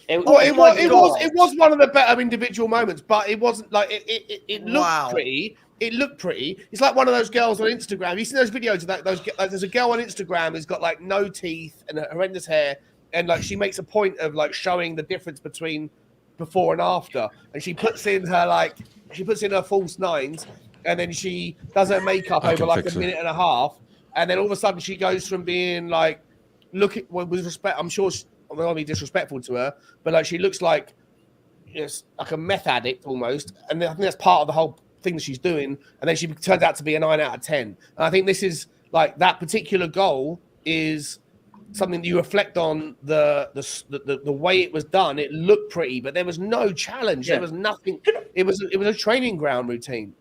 It was one of the better individual moments, but it wasn't like it looked Wow. pretty. It looked pretty. It's like one of those girls on Instagram. You see those videos of that? There's a girl on Instagram who's got like no teeth and horrendous hair, and like she makes a point of like showing the difference between before and after, and she puts in her false nines, and then she does her makeup I over can like fix a her. minute and a half, and then all of a sudden she goes from being like, with respect, I'm sure I'm not gonna be disrespectful to her, but like she looks like like a meth addict almost, and I think that's part of the whole thing that she's doing. And then she turns out to be a 9 out of 10. And I think this is like that particular goal is something that you reflect on the way it was done. It looked pretty, but there was no challenge. Yeah. There was nothing. It was a training ground routine.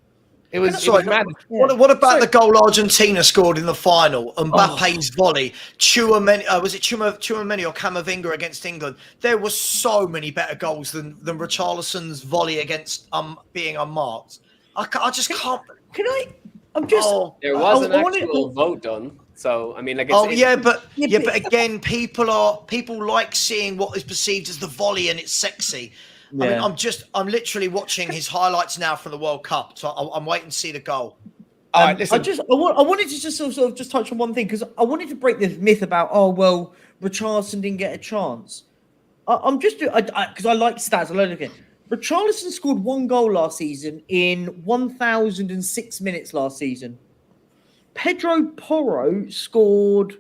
It was mad. What about the goal Argentina scored in the final? Mbappe's volley. Was it Chouameni or Camavinga against England? There were so many better goals than Richarlison's volley against being unmarked. I just can't. Can I? I'm just. There was an actual vote done. So I mean, like. But again, people like seeing what is perceived as the volley, and it's sexy. Yeah. I mean, I'm literally watching his highlights now from the World Cup, so I'm waiting to see the goal. All right, listen. I wanted to just sort of just touch on one thing because I wanted to break this myth about Richarlison didn't get a chance. Because I like stats. I look at it. Richarlison scored 1 goal last season in 1,006 minutes last season. Pedro Porro scored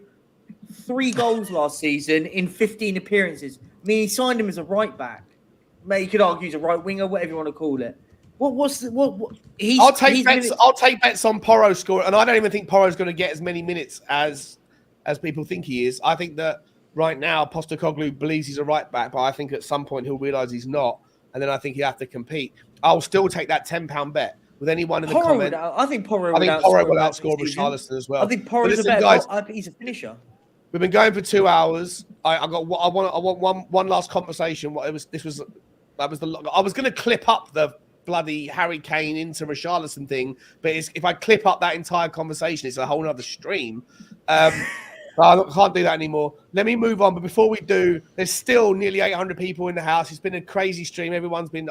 3 goals last season in 15 appearances. I mean, he signed him as a right back. You could argue he's a right winger, whatever you want to call it. I'll take bets on Porro score, and I don't even think Porro's going to get as many minutes as people think he is. I think that right now Postecoglou believes he's a right back, but I think at some point he'll realise he's not, and then I think he'll have to compete. I'll still take that £10 bet with anyone in the comments. I think Porro will outscore Richarlison as well. I think Porro's a better guys. I think he's a finisher. We've been going for 2 hours. I want one last conversation. I was going to clip up the bloody Harry Kane into Richarlison thing, but if I clip up that entire conversation, it's a whole other stream. I can't do that anymore. Let me move on. But before we do, there's still nearly 800 people in the house. It's been a crazy stream. I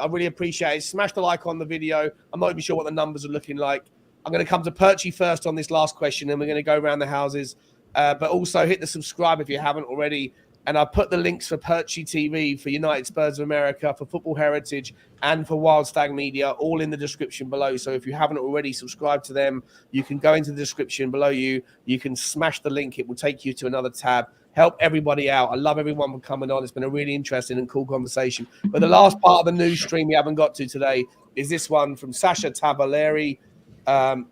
really appreciate it. Smash the like on the video. I'm not even sure what the numbers are looking like. I'm going to come to Perchy first on this last question, and we're going to go around the houses. But also hit the subscribe if you haven't already. And I put the links for Perchy TV, for United Spurs of America, for Football Heritage, and for Wild Stag Media, all in the description below. So if you haven't already subscribed to them, you can go into the description below you. You can smash the link. It will take you to another tab. Help everybody out. I love everyone for coming on. It's been a really interesting and cool conversation. But the last part of the news stream we haven't got to today is this one from Sasha Tavaleri.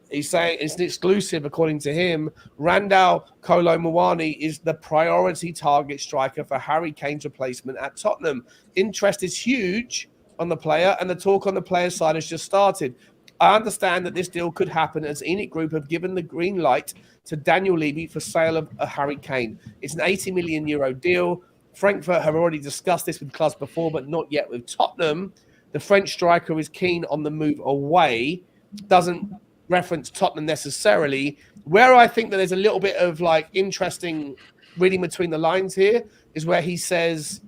He's saying it's an exclusive, according to him. Randal Kolo Muani is the priority target striker for Harry Kane's replacement at Tottenham. Interest is huge on the player, and the talk on the player side has just started. I understand that this deal could happen as ENIC Group have given the green light to Daniel Levy for sale of Harry Kane. It's an €80 million deal. Frankfurt have already discussed this with clubs before, but not yet with Tottenham. The French striker is keen on the move away. Doesn't reference Tottenham necessarily. Where I think that there's a little bit of like interesting reading between the lines here is where he says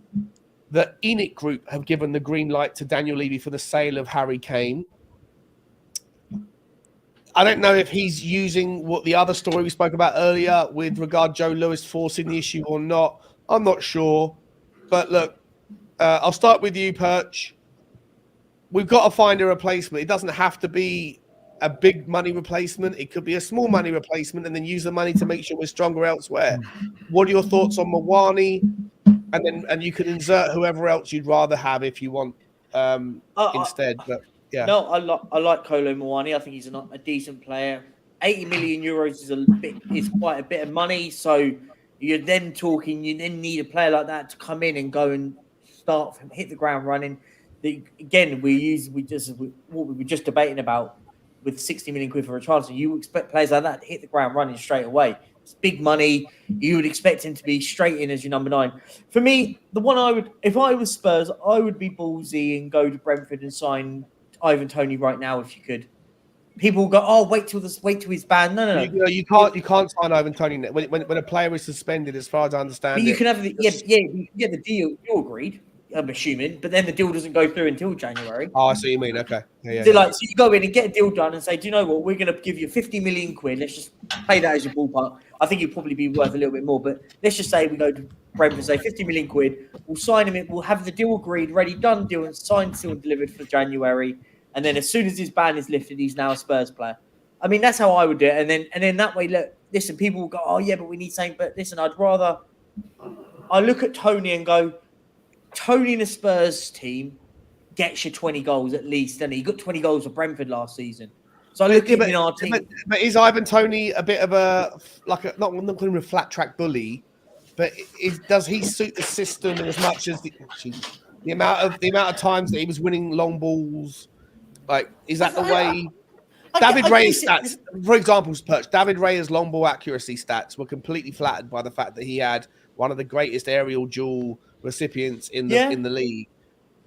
that ENIC Group have given the green light to Daniel Levy for the sale of Harry Kane. I don't know if he's using what the other story we spoke about earlier with regard Joe Lewis forcing the issue or not. I'm not sure. But look, I'll start with you, Perch. We've got to find a replacement. It doesn't have to be a big money replacement. It could be a small money replacement and then use the money to make sure we're stronger elsewhere. What are your thoughts on Muani? And you can insert whoever else you'd rather have if you want instead. But yeah. No, I like Kolo Muani. I think he's a decent player. 80 million euros is quite a bit of money. So you're then talking, you then need a player like that to come in and go and hit the ground running. Again, we what we were just debating about with 60 million quid for Richarlison. You expect players like that to hit the ground running straight away. It's big money. You would expect him to be straight in as your number 9. For me, the one if I was Spurs, I would be ballsy and go to Brentford and sign Ivan Toney right now if you could. People will go, wait till he's banned. No. You can't sign Ivan Toney when a player is suspended, as far as I understand. But you can have the deal. You agreed. I'm assuming, but then the deal doesn't go through until January. Oh, I see what you mean. Okay. Yeah. So you go in and get a deal done and say, do you know what? We're going to give you 50 million quid. Let's just pay that as your ballpark. I think it'd probably be worth a little bit more, but let's just say we go to Brentford and say 50 million quid. We'll sign him in. We'll have the deal agreed, ready, done deal, and signed, sealed, and delivered for January. And then as soon as his ban is lifted, he's now a Spurs player. I mean, that's how I would do it. And then that way, look, listen, people will go, but we need something. But listen, I look at Toney and go, Toney in a Spurs team gets you 20 goals at least, and he got 20 goals for Brentford last season. So I look at him in our team. But is Ivan Toney a bit of I'm not calling him a flat track bully, but does he suit the system in as much as the amount of times that he was winning long balls? Like, is that the way? David Raya's stats, for example, Perch, David Raya's long ball accuracy stats were completely flattered by the fact that he had one of the greatest aerial duel recipients in the league.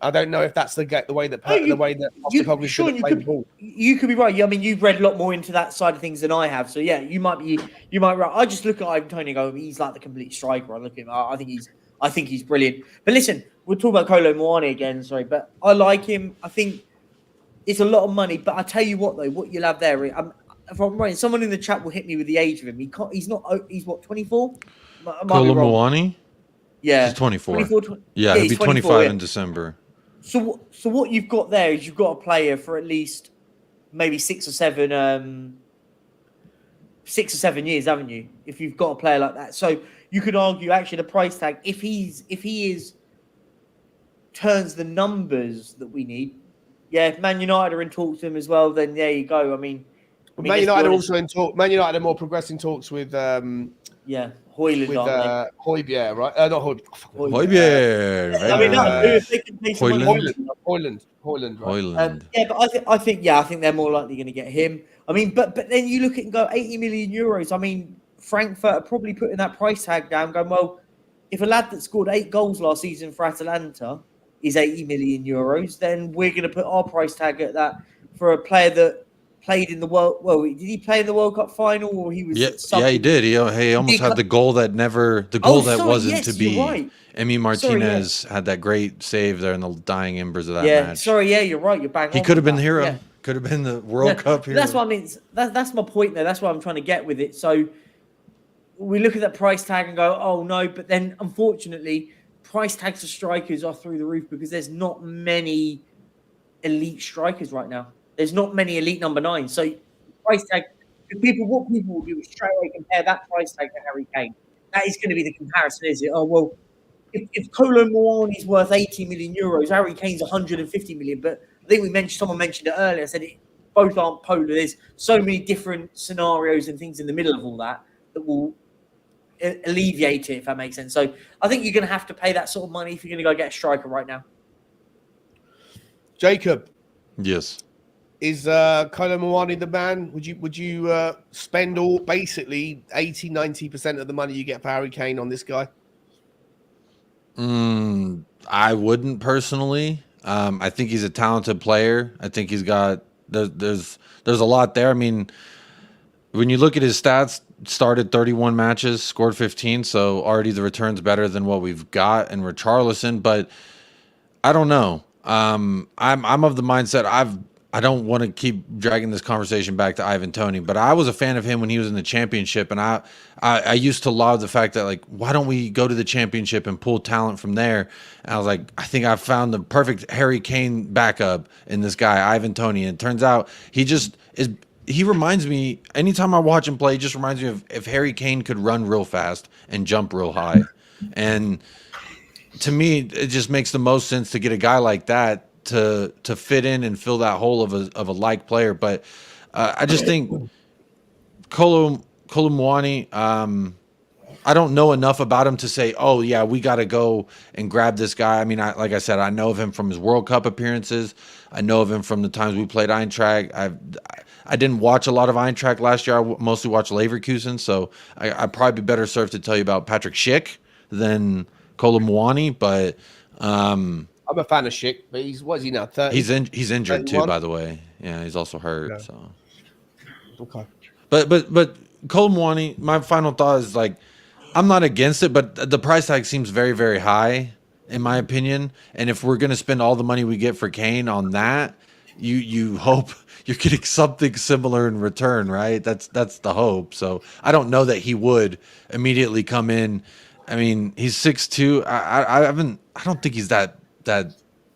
I don't know if that's the way that Postecoglou is going to play the ball. You could be right. I mean, you've read a lot more into that side of things than I have. So yeah, you might be right. I just look at Ivan Toney and go, he's like the complete striker. I look at him. I think he's brilliant. But listen, we'll talk about Kolo Muani again. Sorry, but I like him. I think it's a lot of money. But I tell you what, though, what you'll have there. If I'm right, someone in the chat will hit me with the age of him. He's not. He's what, 24? Kolo Muani? Yeah, he's 24. 24 yeah, he'll be 25 in December. So what you've got there is you've got a player for at least maybe 6 or 7 years, haven't you? If you've got a player like that, so you could argue actually the price tag, if he turns the numbers that we need. Yeah, if Man United are in talks to him as well, then there you go. I mean Man United are also in talk. Man United are more progressing talks with Hojland, Hojbjerg, right? Not Hojbjerg. I mean, if they can pay some money. Hojland, right? But I think they're more likely going to get him. I mean, but then you look at it and go 80 million euros. I mean, Frankfurt are probably putting that price tag down, going, well, if a lad that scored 8 goals last season for Atalanta is 80 million euros, then we're going to put our price tag at that for a player that played in the world. Well, did he play in the World Cup final, or he was? Yeah, he did. He almost had the goal that wasn't to be. Right. Emi Martinez had that great save there in the dying embers of that match. You're right. You're bang on. He could have been the hero. Yeah. Could have been the World Cup hero. That's what I mean. That's my point there. That's what I'm trying to get with it. So we look at that price tag and go, oh no, but then unfortunately, price tags for strikers are through the roof because there's not many elite strikers right now. There's not many elite number 9. So price tag, what people will do is straight away compare that price tag to Harry Kane. That is going to be the comparison, is it? Oh, well, if Kolo Muani is worth 80 million euros, Harry Kane's 150 million. But I think someone mentioned it earlier. I said both aren't polar. There's so many different scenarios and things in the middle of all that will alleviate it, if that makes sense. So I think you're going to have to pay that sort of money if you're going to go get a striker right now. Jacob. Yes. Is Kolo Muani the man? Would you spend all basically 80-90% of the money you get for Harry Kane on this guy? I wouldn't personally. I think he's a talented player. I think he's got there's a lot there. I mean, when you look at his stats, started 31 matches, scored 15, so already the return's better than what we've got in Richarlison. But I don't know. I'm of the mindset I don't want to keep dragging this conversation back to Ivan Toney, but I was a fan of him when he was in the championship, and I used to laud the fact that, like, why don't we go to the championship and pull talent from there? And I was like, I think I found the perfect Harry Kane backup in this guy, Ivan Toney. And it turns out he reminds me, anytime I watch him play, he just reminds me of if Harry Kane could run real fast and jump real high. And to me, it just makes the most sense to get a guy like that to fit in and fill that hole of a like player. But I just think Kolo Muani, I don't know enough about him to say, oh yeah, we got to go and grab this guy. I mean, like I said, I know of him from his World Cup appearances. I know of him from the times we played Eintracht. I didn't watch a lot of Eintracht last year. I mostly watched Leverkusen, so I'd probably be better served to tell you about Patrick Schick than Kolo Muani. But I'm a fan of Schick, but what is he now? 30? He's injured 31? Too, by the way. Yeah, he's also hurt. Yeah. So okay. But Kolo Muani, my final thought is, like, I'm not against it, but the price tag seems very, very high in my opinion. And if we're gonna spend all the money we get for Kane on that, you hope you're getting something similar in return, right? That's the hope. So I don't know that he would immediately come in. I mean, he's 6'2". I don't think he's that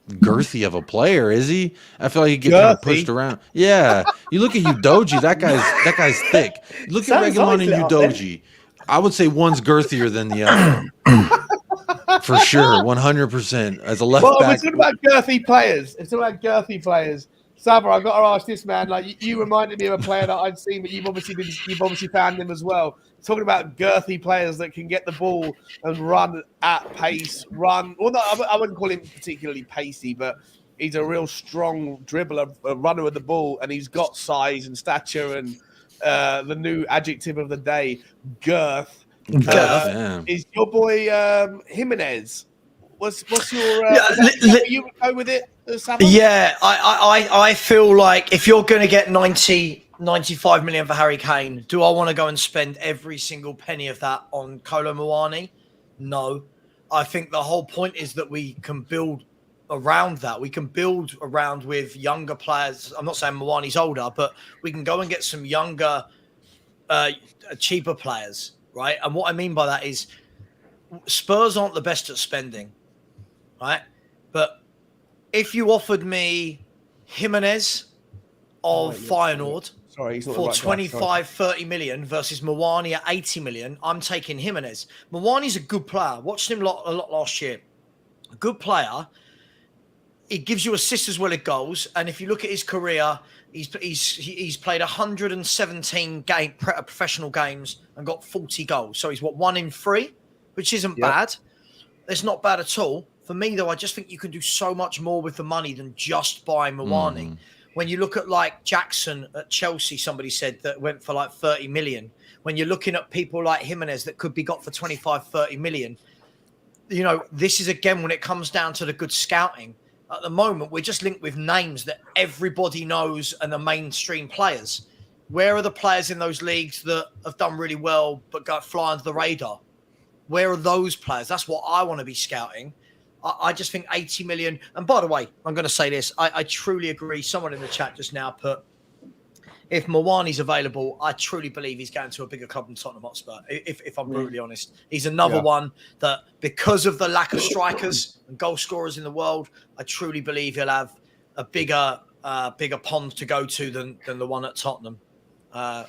girthy of a player, is he? I feel like he gets kind of pushed around. Yeah, you look at Udogie, that guy's thick. You look at Reguilon and Udogie. I would say one's girthier than the other. For sure, 100%. As a left back. Well, it's about girthy players. Saba, I've got to ask this, man. Like, you reminded me of a player that I'd seen, but you've obviously found him as well. Talking about girthy players that can get the ball and run at pace, Well, no, I wouldn't call him particularly pacey, but he's a real strong dribbler, a runner with the ball, and he's got size and stature and the new adjective of the day, girth. Is your boy Jimenez? What's your? You would go with it? Yeah, I feel like if you're going to get 95 million for Harry Kane, do I want to go and spend every single penny of that on Kolo Muani? No. I think the whole point is that we can build around that. We can build around with younger players. I'm not saying Muani's older, but we can go and get some younger, cheaper players, right? And what I mean by that is Spurs aren't the best at spending, right? But if you offered me Jimenez of Feyenoord for 25, 30 million versus Muani at 80 million, I'm taking Jimenez. Muani's a good player. Watched him a lot last year. A good player. It gives you assists as well as goals. And if you look at his career, he's played 117 professional games and got 40 goals. So he's 1 in 3, which isn't bad. It's not bad at all. For me, though, I just think you can do so much more with the money than just buying Muani. When you look at like Jackson at Chelsea, somebody said that went for like 30 million. When you're looking at people like Jimenez that could be got for 25, 30 million, you know, this is again when it comes down to the good scouting. At the moment, we're just linked with names that everybody knows and the mainstream players. Where are the players in those leagues that have done really well but go fly under the radar? Where are those players? That's what I want to be scouting. I just think 80 million. And by the way, I'm going to say this. I truly agree. Someone in the chat just now put, if Muani's available, I truly believe he's going to a bigger club than Tottenham Hotspur, if I'm brutally honest. He's another one that, because of the lack of strikers and goal scorers in the world, I truly believe he'll have a bigger pond to go to than the one at Tottenham. Do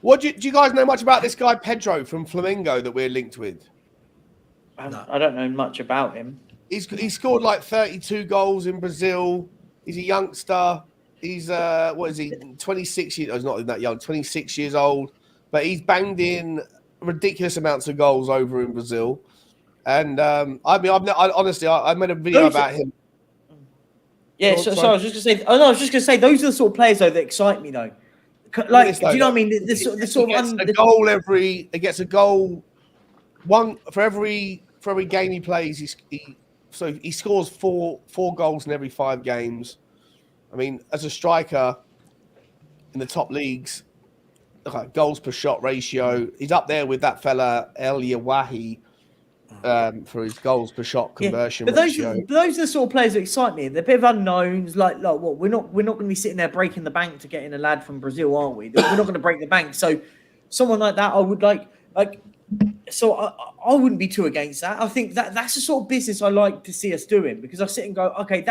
you guys know much about this guy, Pedro from Flamengo, that we're linked with? No. I don't know much about him. He's scored like 32 goals in Brazil. He's a youngster. He's 26 years. Oh, he's not that young. 26 years old, but he's banged in ridiculous amounts of goals over in Brazil. And honestly, I made a video about him. Yeah, so I was just gonna say. Those are the sort of players though that excite me though. Like, do you know what I mean? He gets a goal. One for every game he plays. He scores four goals in every 5 games. I mean, as a striker in the top leagues, goals per shot ratio, he's up there with that fella El Yawahi for his goals per shot conversion ratio. Those are the sort of players that excite me. They're a bit of unknowns. Like what? We're not going to be sitting there breaking the bank to get in a lad from Brazil, are we? We're not going to break the bank. So someone like that, I would like. So I wouldn't be too against that. I think that's the sort of business I like to see us doing, because I sit and go, okay,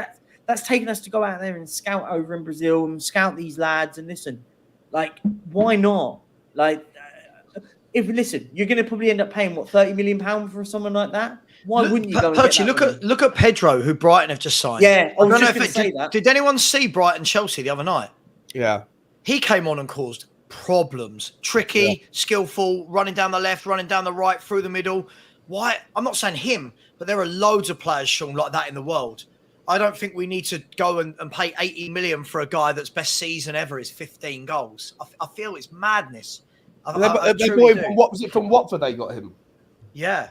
that's taking us to go out there and scout over in Brazil and scout these lads and listen, like, why not? Like, listen, you're going to probably end up paying £30 million for someone like that. Why wouldn't you go? Look at Pedro, who Brighton have just signed. Yeah, I was just going to say that. Did anyone see Brighton Chelsea the other night? Yeah, he came on and caused problems. Tricky, skillful, running down the left, running down the right, through the middle. Why? I'm not saying him, but there are loads of players, Sean, like that in the world. I don't think we need to go and pay 80 million for a guy that's best season ever is 15 goals. I feel it's madness. What was it from Watford they got him? Yeah.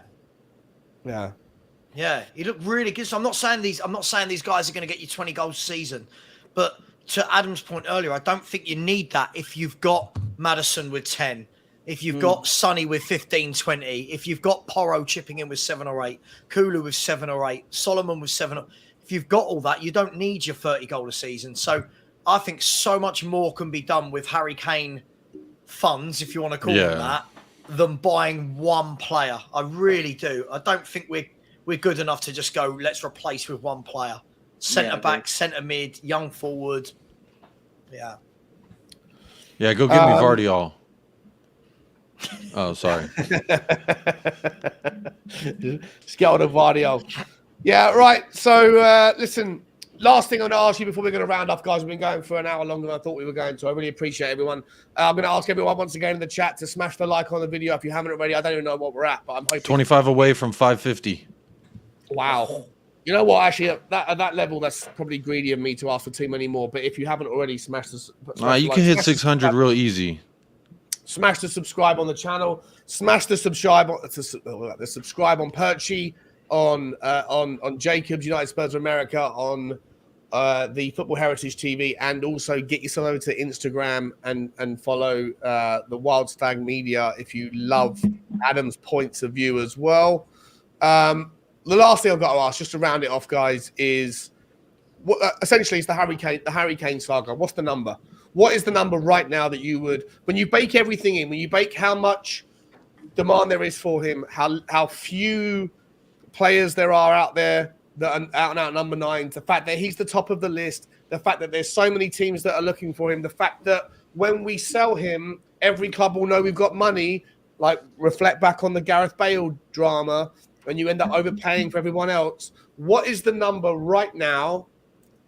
He looked really good. So I'm not saying these guys are going to get you 20 goals a season, but to Adam's point earlier, I don't think you need that if you've got Maddison with 10, if you've got Sonny with 15, 20, if you've got Porro chipping in with 7 or 8, Kulu with 7 or 8, Solomon with 7. If you've got all that, you don't need your 30 goal a season. So I think so much more can be done with Harry Kane funds, if you want to call them that, than buying one player. I really do. I don't think we're good enough to just go, let's replace with one player. Centre back, centre mid, young forward. Yeah. Yeah, go give me Vardiol. Oh, sorry. Just get on to Vardiol. Yeah, right. So, listen, last thing I'm going to ask you before we're going to round off, guys. We've been going for an hour longer than I thought we were going to. I really appreciate everyone. I'm going to ask everyone once again in the chat to smash the like on the video if you haven't already. I don't even know what we're at, but I'm hoping. 25 away from 550. Wow. You know what? Actually, at that level, that's probably greedy of me to ask for too many more. But if you haven't already, smash the. You can hit 600 real easy. Smash the subscribe on the channel. Smash the subscribe on Perchy, on Jacobs, United Spurs of America, on the Football Heritage TV, and also get yourself over to Instagram and follow the Wild Stag Media if you love Adam's points of view as well. The last thing I've got to ask, just to round it off, guys, is what essentially it's the Harry Kane saga. What's the number? What is the number right now that you would, when you bake everything in, when you bake how much demand there is for him, how few players there are out there that are out and out number 9, the fact that he's the top of the list, the fact that there's so many teams that are looking for him, the fact that when we sell him, every club will know we've got money, like reflect back on the Gareth Bale drama, and you end up overpaying for everyone else. What is the number right now?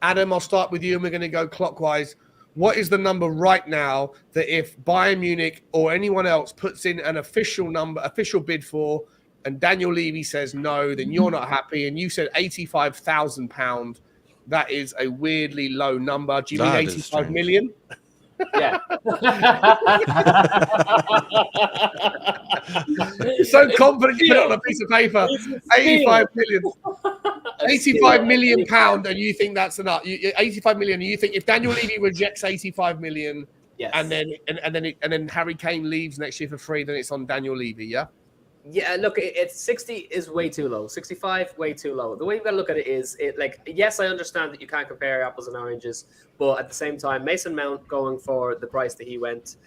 Adam, I'll start with you and we're going to go clockwise. What is the number right now that if Bayern Munich or anyone else puts in an official bid for, and Daniel Levy says no, then you're not happy, and you said £85,000. That is a weirdly low number. Do you mean 85 million? Yeah. So confident you put it on a piece of paper. 85 million. 85 million pound, and you think that's enough? 85 million, and you think if Daniel Levy rejects 85 million, Yes. and then Harry Kane leaves next year for free, then it's on Daniel Levy, yeah? Yeah, look, it's 60 is way too low. 65, way too low. The way you've got to look at it is, yes, I understand that you can't compare apples and oranges, but at the same time, Mason Mount going for the price that he went,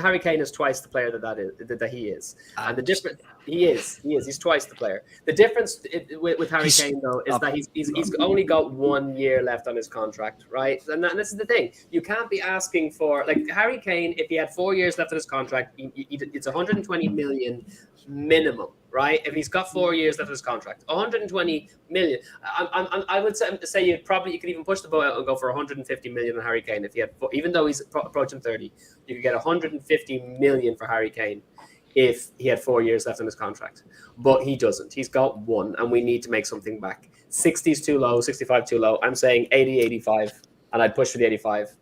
Harry Kane is twice the player that he is. And the difference, he's twice the player. The difference with Harry Kane, though, is that he's only got 1 year left on his contract, right? And this is the thing. You can't be asking for, like, Harry Kane, if he had 4 years left on his contract, it's 120 million minimum, right? If he's got 4 years left of his contract, 120 million. I would say you could even push the boat out and go for 150 million on Harry Kane if he had, even though he's approaching 30, you could get 150 million for Harry Kane if he had 4 years left on his contract. But he doesn't. He's got 1, and we need to make something back. 60 is too low, 65 too low. I'm saying 80, 85, and I'd push for the 85.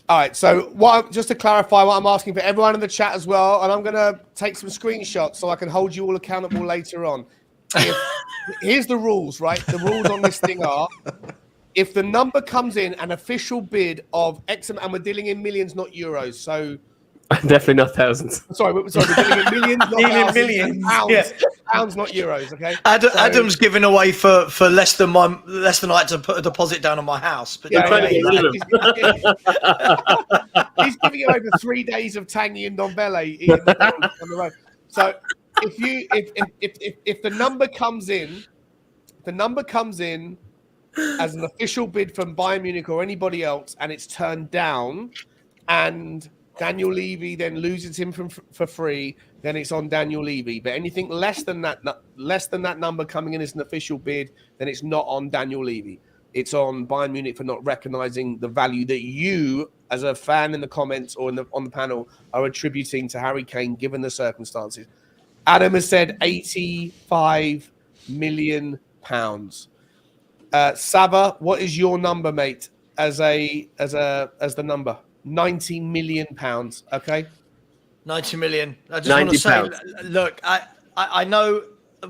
All right, so just to clarify what I'm asking for everyone in the chat as well, and I'm going to take some screenshots so I can hold you all accountable later on. Here's the rules, right? The rules on this thing are, if the number comes in, an official bid of X amount, and we're dealing in millions, not euros, so... Definitely not thousands. Sorry, we're dealing in millions, not thousands. Millions. Pounds, Yeah. Pounds, not euros, okay? Adam's giving away for less than I had to put a deposit down on my house. But Yeah, he's giving away for 3 days of Tangy and Dombele on the road. So if the number comes in as an official bid from Bayern Munich or anybody else, and it's turned down, and Daniel Levy then loses him for free, then it's on Daniel Levy. But anything less than that number coming in as an official bid, then it's not on Daniel Levy. It's on Bayern Munich for not recognizing the value that you, as a fan in the comments or on the panel, are attributing to Harry Kane, given the circumstances. Adam has said 85 million pounds. Sava, what is your number, mate? As the number? 90 million pounds. Okay. 90 million. I just want to say, look, I know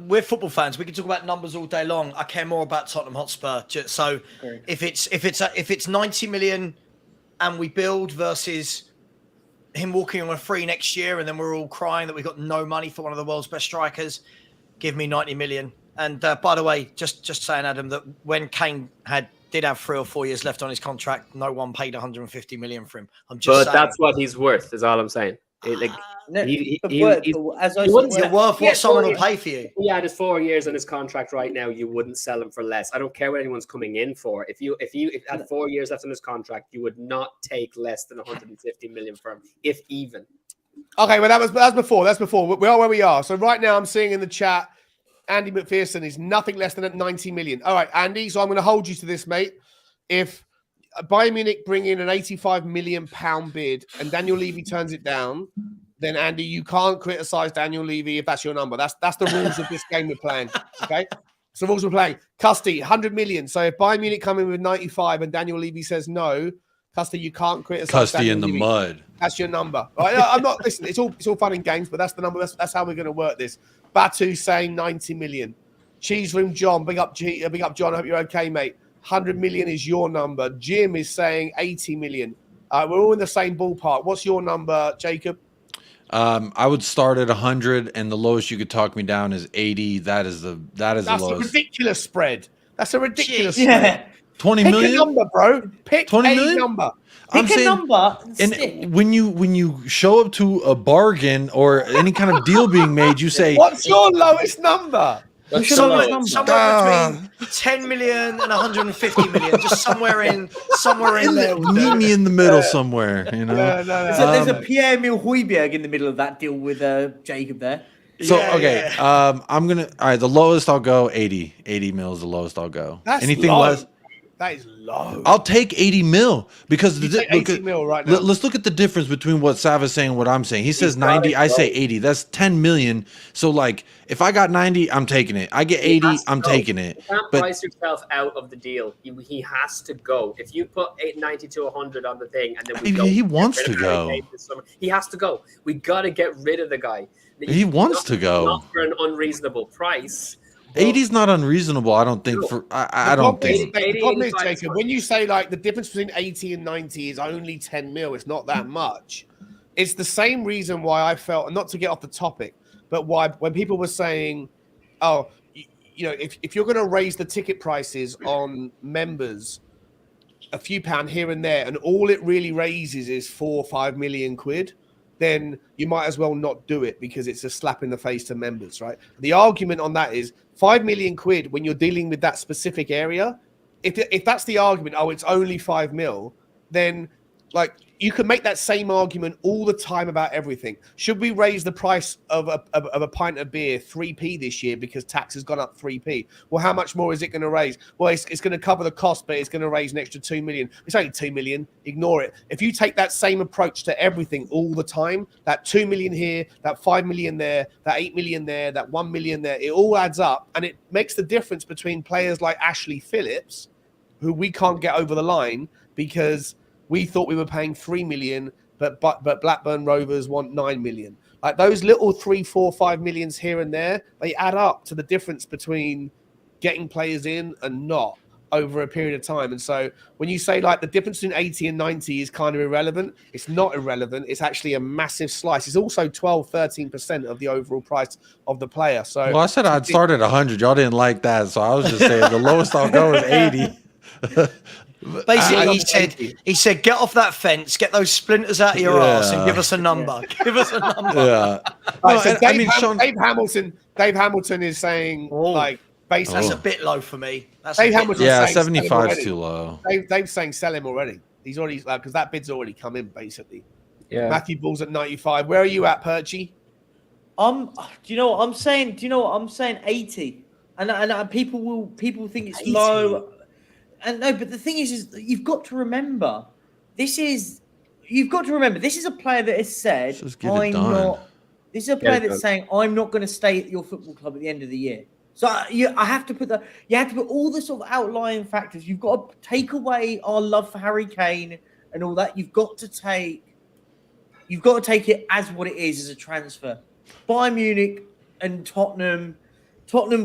we're football fans. We can talk about numbers all day long. I care more about Tottenham Hotspur. So if it's 90 million and we build versus him walking on a free next year, and then we're all crying that we've got no money for one of the world's best strikers, give me 90 million. And by the way, just saying, Adam, that when Kane did have 3 or 4 years left on his contract, no one paid 150 million for him. I'm just saying. That's what he's worth, is all I'm saying. You're worth what someone will pay for you. He had his 4 years on his contract right now. You wouldn't sell him for less. I don't care what anyone's coming in for. If you had 4 years left on his contract, you would not take less than 150 million for him, if even. Okay, well that's before. That's before. We are where we are. So right now, I'm seeing in the chat, Andy McPherson is nothing less than at 90 million. All right, Andy, so I'm going to hold you to this, mate. If Bayern Munich bring in an 85 million pound bid and Daniel Levy turns it down, then Andy, you can't criticize Daniel Levy if that's your number. That's the rules of this game we're playing. Okay. So rules we're playing. Custy, 100 million. So if Bayern Munich come in with 95 and Daniel Levy says no, Custy, you can't criticize Custy Daniel in the Levy. mud. That's your number. Right? I'm not listen, it's all fun and games, but that's the number. That's how we're gonna work this. Batu saying 90 million. Cheese Room John, big up John. I hope you're okay, mate. 100 million is your number. Jim is saying 80 million. We're all in the same ballpark. What's your number, Jacob? I would start at 100, and the lowest you could talk me down is 80. That's the That's a lowest. ridiculous spread. That's a ridiculous Yeah. spread. 20 Pick million? a number, bro. Pick 20 a million? number. I'm Pick a saying, number and stick. and when you show up to a bargain or any kind of deal being made, you say, What's your lowest number? What's should the have lowest? number. Somewhere between 10 million and 150 million, just somewhere in there. meet me in the middle somewhere, you know? No. There's a Pierre-Emile Hojbjerg in the middle of that deal with Jacob there. So Yeah, okay, yeah. I'm gonna. All right, the lowest I'll go 80. 80 mil is the lowest I'll go. That's Anything low. less, That is low. I'll take 80 mil because You take 80 mil right now. Let's look at the difference between what Sava's saying and what I'm saying. He says 90, I say 80. That's 10 million. So like, if I got 90, I'm taking it. I get 80, I'm taking it. You can't But price yourself out of the deal. He has to go. If you put 90 to 100 on the thing, and then He wants to go. He has to go. We got to get rid of the guy. He wants to go. Not for an unreasonable price. 80 is not unreasonable. I don't think No. for. I don't think. The problem is, 85 is Jacob, fine. when you say like the difference between 80 and 90 is only 10 mil, it's not that much. It's the same reason why I felt, and not to get off the topic, but why when people were saying, oh, you know, if you're going to raise the ticket prices on members a few pound here and there, and all it really raises is 4 or 5 million quid, then you might as well not do it because it's a slap in the face to members, right? The argument on that is 5 million quid when you're dealing with that specific area. If that's the argument, oh, it's only 5 mil, then like you can make that same argument all the time about everything. Should we raise the price of a pint of beer 3p this year because tax has gone up 3p? Well, how much more is it going to raise? Well, it's going to cover the cost, but it's going to raise an extra 2 million. It's only 2 million. Ignore it. If you take that same approach to everything all the time, that 2 million here, that 5 million there, that 8 million there, that 1 million there, it all adds up, and it makes the difference between players like Ashley Phillips, who we can't get over the line because we thought we were paying 3 million, but Blackburn Rovers want 9 million. Like those little 3, 4, 5 millions here and there, they add up to the difference between getting players in and not over a period of time. And so when you say like the difference between 80 and 90 is kind of irrelevant, it's not irrelevant. It's actually a massive slice. It's also 12, 13% of the overall price of the player. So Well, I said I'd start at 100. Y'all didn't like that, so I was just saying the lowest I'll go is 80. Basically, he said, get off that fence, get those splinters out of your ass, and give us a number. Give us a number. Yeah. Right, No, so and- Sean, Dave Hamilton is saying like basically That's a bit low for me. That's Dave a bit Hamilton- low. yeah, saying sell him 75 is already. too low. Dave's saying sell him already. He's already because that bid's already come in basically. Yeah. Matthew Ball's at 95. Where are you at, Perchy? Do you know what I'm saying? 80, and people think it's 80. low. And no, but the thing is you've got to remember, this is a player that has said, Let's just get it done. This is a player it that's done. saying, I'm not going to stay at your football club at the end of the year. So you have to put all the sort of outlying factors. You've got to take away our love for Harry Kane and all that. You've got to take it as what it is as a transfer. Bayern Munich and Tottenham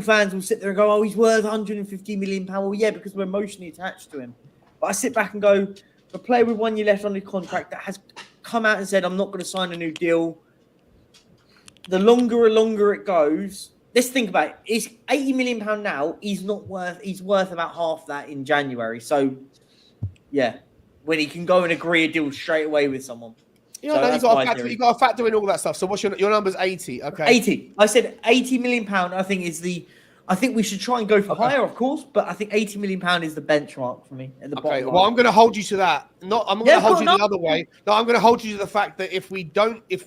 fans will sit there and go, oh, he's worth 150 million pounds. Well, yeah, because we're emotionally attached to him. But I sit back and go, a player with 1 year left on his contract that has come out and said, I'm not going to sign a new deal. The longer it goes, let's think about it. It's 80 million pounds now. He's worth about half that in January. So, yeah, when he can go and agree a deal straight away with someone. You know, So no, that's you've my got to theory. factor in all that stuff. So what's your number's 80? Okay. 80. I said 80 million pound. I think we should try and go for higher, of course, but I think 80 million pound is the benchmark for me at the Okay. bottom. Well, I'm going to hold you to that. I'm not going to hold you the other way. No, I'm going to hold you to the fact that if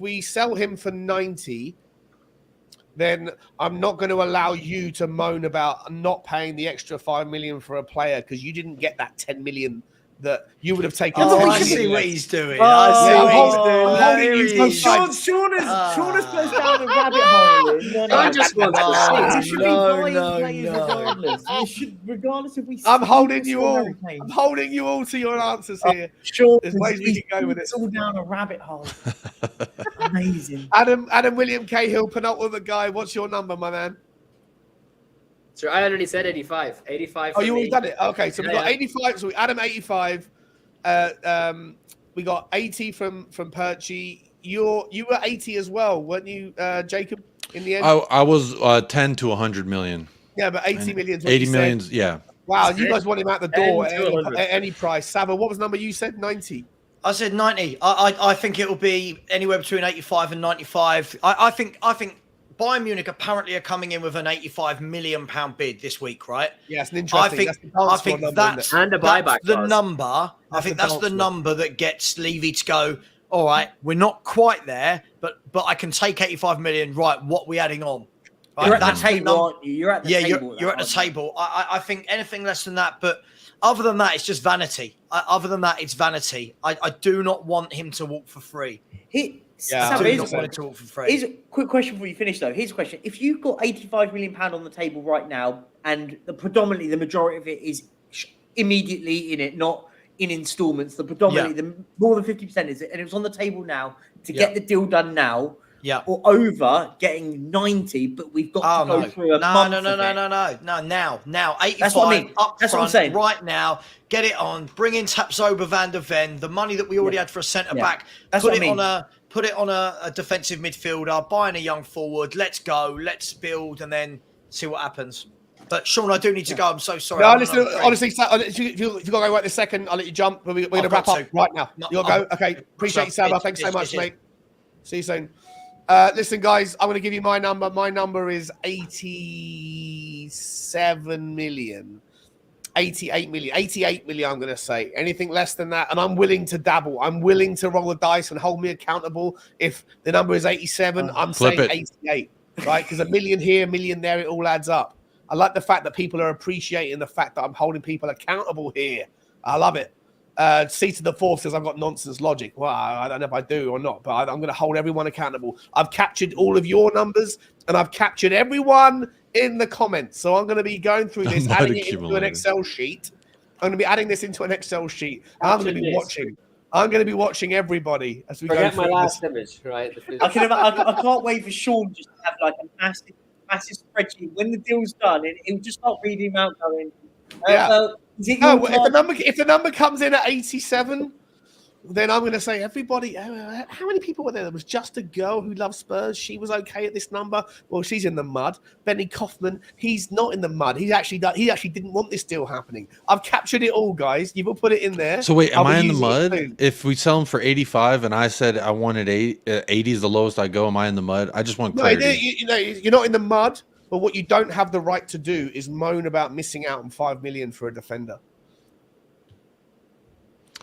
we sell him for 90, then I'm not going to allow you to moan about not paying the extra 5 million for a player because you didn't get that 10 million that you would have taken. Oh, 10 I million see what less. he's doing. Oh, I see yeah, what I'm he's doing. holding There you he to is. side. Sean has goes down a rabbit hole. I just want to Oh, see. We should be no, buying no, players no. regardless. We should, regardless if we. I'm we holding can you score all. Harry Kane. I'm holding you all to your answers Oh, here. Sean, There's ways we can go with it. It's all down a rabbit hole. Amazing. Adam William Cahill, penultimate guy. What's your number, my man? So I already said 85. 85 Oh, for you me. all done it. Okay, so we got 85. So Adam 85. We got 80 from Perchy. You were 80 as well, weren't you, Jacob? In the end, I was 10 to 100 million. yeah, but 80 million. 80 million, yeah. Wow, you guys want him out the door 10 to 100. at any price. Sava, what was the number you said? 90. I said 90. I think it will be anywhere between 85 and 95. I think Bayern Munich apparently are coming in with an 85 million pound bid this week, right? Yeah, it's an interesting. I think that's And a buyback the clause. number. I think that's the number that gets Levy to go, all right, we're not quite there, but I can take 85 million. Right, what we adding on? Right, You're at the that's table, aren't you? You're at the table. you're at the table. I think anything less than that, but other than that, it's just vanity. Other than that, it's vanity. I do not want him to walk for free. Yeah, I Sam, do here's not want him to walk for free. a quick question before you finish, though. Here's a question: if you've got £85 million on the table right now, and predominantly the majority of it is immediately in it, not in installments, the more than 50% is it, and it was on the table now to get the deal done now. Yeah. Or over getting 90, but we've got to go through a month. No, now 85. That's what I mean. Up That's what I'm front, saying. right now, get it on. Bring in Tapsoba, Van der Ven, the money that we already had for a centre back. That's Put what I it mean. on a defensive midfielder. Buying a young forward. Let's go. Let's build, and then see what happens. But Sean, I do need to go. I'm so sorry. No, listen, honestly, if you got to go right this second, I'll let you jump. But we're going to wrap up right now. You'll go. Okay, appreciate you, Saba. Thanks so much, mate. See you soon. Listen, guys, I'm going to give you my number. My number is 87 million. 88 million. 88 million, I'm going to say. Anything less than that, and I'm willing to dabble. I'm willing to roll the dice and hold me accountable. If the number is 87, I'm saying 88, right? Because a million here, a million there, it all adds up. I like the fact that people are appreciating the fact that I'm holding people accountable here. I love it. C to the fourth says I've got nonsense logic. Well, I don't know if I do or not, but I'm going to hold everyone accountable. I've captured all of your numbers, and I've captured everyone in the comments. So I'm going to be going through this, adding it into an Excel sheet. I'm going to be adding this into an Excel sheet. And I'm going to be watching. I'm going to be watching everybody as we go through my last this. image, right? I can't wait for Sean just to have like a massive spreadsheet when the deal's done, and he'll just start reading them out, going, if the number comes in at 87, then I'm going to say everybody. How many people were there? There was just a girl who loves Spurs. She was okay at this number. Well, she's in the mud. Benny Kaufman, he's not in the mud. He actually didn't want this deal happening. I've captured it all, guys. You've all put it in there. So wait, am I in the mud? If we sell them for 85 and I said I wanted 80 is the lowest I go, am I in the mud? I just want clarity. No, you're not in the mud. But what you don't have the right to do is moan about missing out on 5 million for a defender.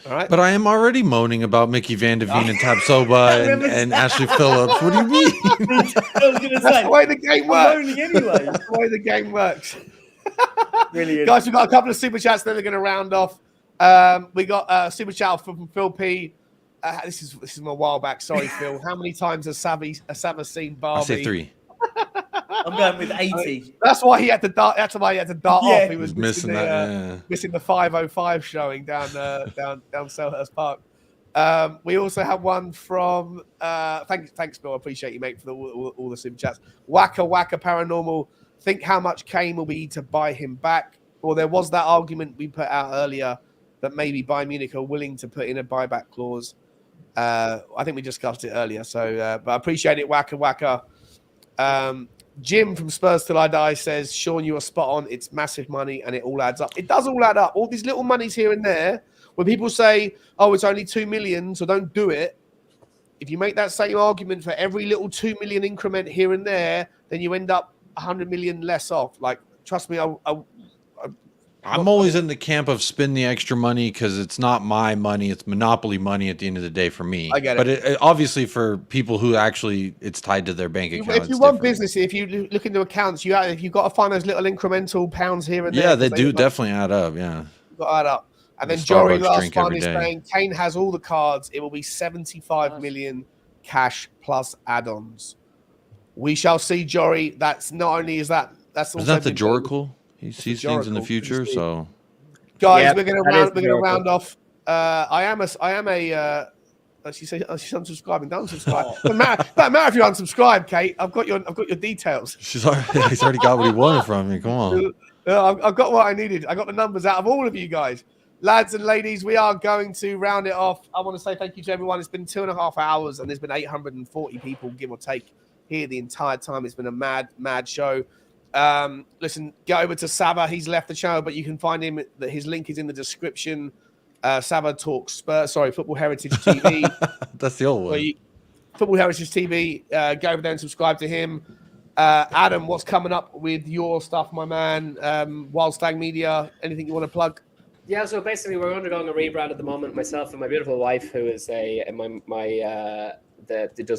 All right. But I am already moaning about Mickey Van de Ven and Tapsoba and Ashley Phillips. What do you mean? I was going to say, that's the way the game works. Anyway. That's the way the game works. Brilliant. Guys, we've got a couple of super chats, then we're going to round off. We got a super chat from Phil P. This is my while back. Sorry, Phil. How many times has Sava seen Barbie? I say 3. I'm going with 80. That's why he had to dart. That's why he had to dart off. He was missing missing the 5:05 showing down Selhurst Park. We also have one from thanks Bill. I appreciate you, mate, for all the super chats. Waka Paranormal. Think how much Kane will be to buy him back. Or there was that argument we put out earlier that maybe Bayern Munich are willing to put in a buyback clause. I think we discussed it earlier. So, but I appreciate it, Waka. Jim from Spurs Till I Die says, Sean, you are spot on. It's massive money and it all adds up. It does all add up. All these little monies here and there, when people say, oh, it's only 2 million, so don't do it. If you make that same argument for every little 2 million increment here and there, then you end up 100 million less off. Like, trust me, I'm always in the camp of spend the extra money because it's not my money. It's monopoly money at the end of the day for me. I get it. But it, obviously for people who actually it's tied to their bank account. If you run business, if you look into accounts, you've got to find those little incremental pounds here and there. Yeah, they do definitely add up. Yeah. You've got to add up. And then Starbucks Jory last drink one every is day. saying Kane has all the cards. It will be 75 million cash plus add-ons. We shall see, Jory. That's not only is that's also Is that the been- Joracle? He sees things in the Joracle. future, so Guys, Yep, we're gonna that is the round off. I am a. She's unsubscribing. Don't unsubscribe. Don't matter if you unsubscribe, Kate. I've got your details. he's already got what he wanted from me. Come on. I've got what I needed. I got the numbers out of all of you guys. Lads and ladies, we are going to round it off. I want to say thank you to everyone. It's been 2.5 hours and there's been 840 people, give or take, here the entire time. It's been a mad show. Listen, get over to Sava. He's left the channel, but you can find him. His link is in the description. Sava talks Football Heritage TV. That's the old one. Football Heritage TV. Go over there and subscribe to him. Adam, what's coming up with your stuff, my man? Wild Stag Media. Anything you want to plug? Yeah, so basically we're undergoing a rebrand at the moment. Myself and my beautiful wife, who is does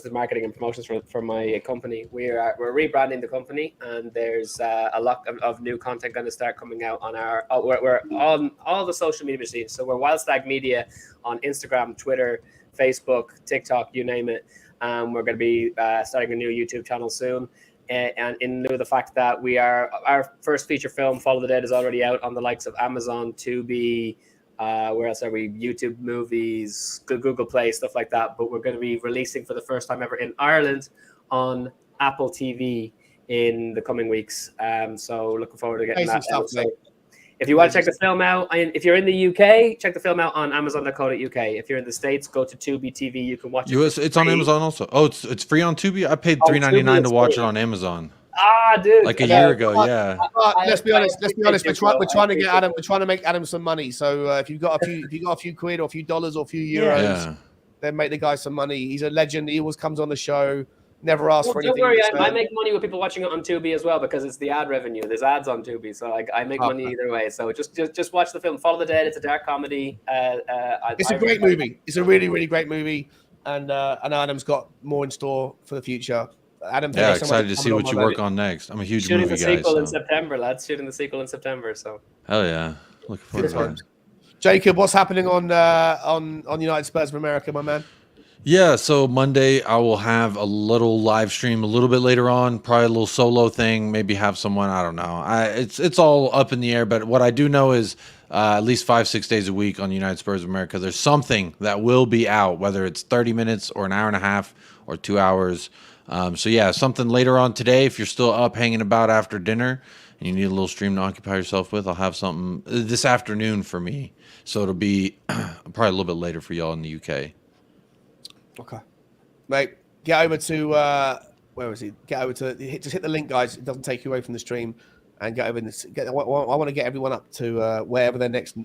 the marketing and promotions for my company. We're rebranding the company, and there's a lot of new content going to start coming out on we're on all the social media machines. So we're Wild Stag Media on Instagram, Twitter, Facebook, TikTok, you name it. We're going to be starting a new YouTube channel soon. And in lieu of the fact that our first feature film, Follow the Dead, is already out on the likes of Amazon, Tubi, where else are we? YouTube movies, Google Play, stuff like that. But we're going to be releasing for the first time ever in Ireland on Apple TV in the coming weeks. So looking forward to getting that out. So if you want to check the film out, and if you're in the UK, check the film out on Amazon.co.uk. If you're in the States, go to Tubi TV. You can watch it. It's on Amazon also. Oh, it's free on Tubi. I paid $3.99 to watch it on Amazon. Dude, like a year ago. Yeah. Let's be honest. We're trying to get Adam. We're trying to make Adam some money. So if you've got a few quid or a few dollars or a few euros, then make the guy some money. He's a legend. He always comes on the show. Never asks for anything. Don't worry, I make money with people watching it on Tubi as well, because it's the ad revenue. There's ads on Tubi, so I make money either way. So just watch the film. Follow the Dead. It's a dark comedy. It's a great movie. It's a really, really great movie, and Adam's got more in store for the future. Adam, excited to see what you work on next. I'm a huge movie guy. Shooting the sequel in September, lads. Shooting the sequel in September. So hell yeah, looking forward to it. Jacob, what's happening on United Spurs of America, my man? Yeah, so Monday I will have a little live stream a little bit later on, probably a little solo thing, maybe have someone, I don't know. It's all up in the air, but what I do know is at least 5-6 days a week on United Spurs of America, there's something that will be out, whether it's 30 minutes or an hour and a half or 2 hours. So yeah, something later on today, if you're still up hanging about after dinner and you need a little stream to occupy yourself with, I'll have something this afternoon for me. So it'll be probably a little bit later for y'all in the UK. Okay, mate, get over to where is he? Get over to just hit the link, guys. It doesn't take you away from the stream, and get over. I want to get everyone up to wherever the next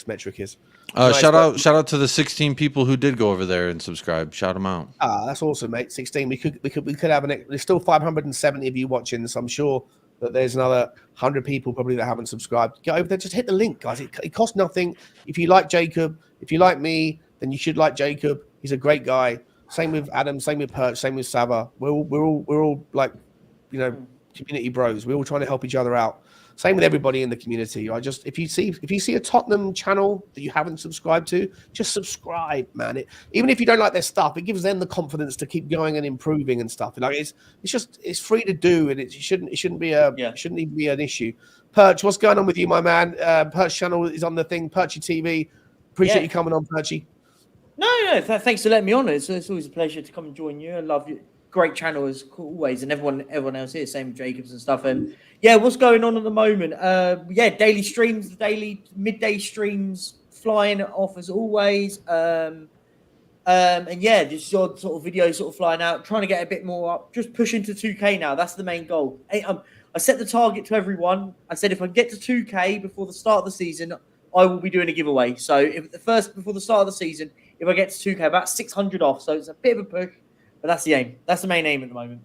metric is. Shout out to the 16 people who did go over there and subscribe. Shout them out. That's awesome, mate. 16. We could have there's still 570 of you watching, so I'm sure that there's another 100 people probably that haven't subscribed. Get over there, just hit the link, guys. It costs nothing. If you like Jacob, if you like me, then you should like Jacob. He's a great guy. Same with Adam, same with Perch, same with Sava. We're all like, community bros. We're all trying to help each other out. Same with everybody in the community. If you see a Tottenham channel that you haven't subscribed to, just subscribe, man. Even if you don't like their stuff, it gives them the confidence to keep going and improving and stuff. Like it's free to do, and it shouldn't even be an issue. Perch, what's going on with you, my man? Perch channel is on the thing, Perchy TV. Appreciate you coming on, Perchy. No, thanks for letting me on. It's always a pleasure to come and join you. I love you. Great channel as always, and everyone else here, same with Jacobs and stuff. And yeah, what's going on at the moment? Daily streams, daily midday streams flying off as always. And yeah, just your sort of videos sort of flying out, trying to get a bit more up, just pushing to 2K now. That's the main goal. I set the target to everyone. I said if I get to 2K before the start of the season, I will be doing a giveaway. So before the start of the season, if I get to 2K, about 600 off. So it's a bit of a push, but that's the aim. That's the main aim at the moment.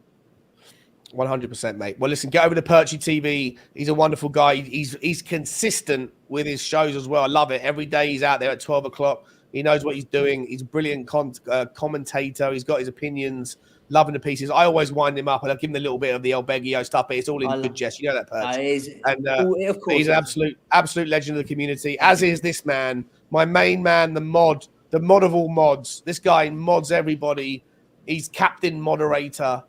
100%, mate. Well, listen, get over to Perchy TV. He's a wonderful guy. He's consistent with his shows as well. I love it. Every day he's out there at 12 o'clock. He knows what he's doing. He's a brilliant commentator. He's got his opinions. Loving the pieces. I always wind him up and I give him a little bit of the El Beggio stuff, but it's all in good jest. You know that, Perch. Of course, he's an absolute legend of the community, as is this man, my main man, the mod of all mods. This guy mods everybody. He's captain moderator,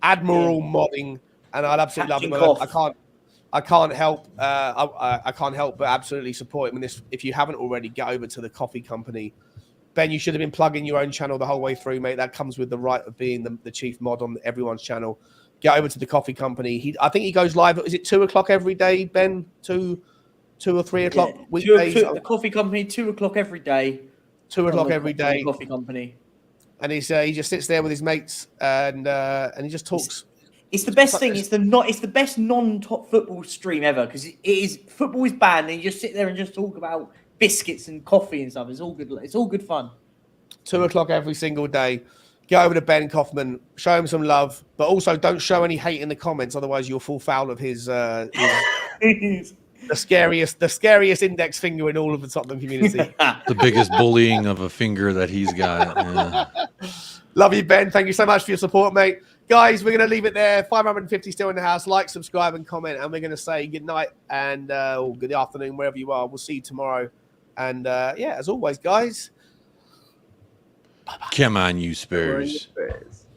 admiral modding, and I'd absolutely Captain love him. Cough. I can't help. I can't help but absolutely support him. And if you haven't already, get over to the coffee company. Ben, you should have been plugging your own channel the whole way through, mate. That comes with the right of being the chief mod on everyone's channel. Get over to the coffee company. I think he goes live. Is it 2:00 every day, Ben? 2 or 3 o'clock weekdays. The coffee company, 2:00 every day. 2:00 every day. Coffee company. And he just sits there with his mates and he just talks. It's the best thing. It's the best non-top football stream ever because football is banned and you just sit there and just talk about biscuits and coffee and stuff. It's all good. It's all good fun. 2:00 every single day. Go over to Ben Kaufman, show him some love, but also don't show any hate in the comments. Otherwise, you'll fall foul of his the scariest index finger in all of the Tottenham community. The biggest bullying of a finger that he's got. Yeah. Love you, Ben. Thank you so much for your support, mate. Guys, we're going to leave it there. 550 still in the house. Like, subscribe, and comment. And we're going to say good night and or good afternoon, wherever you are. We'll see you tomorrow. And as always, guys. Come on, you Spurs.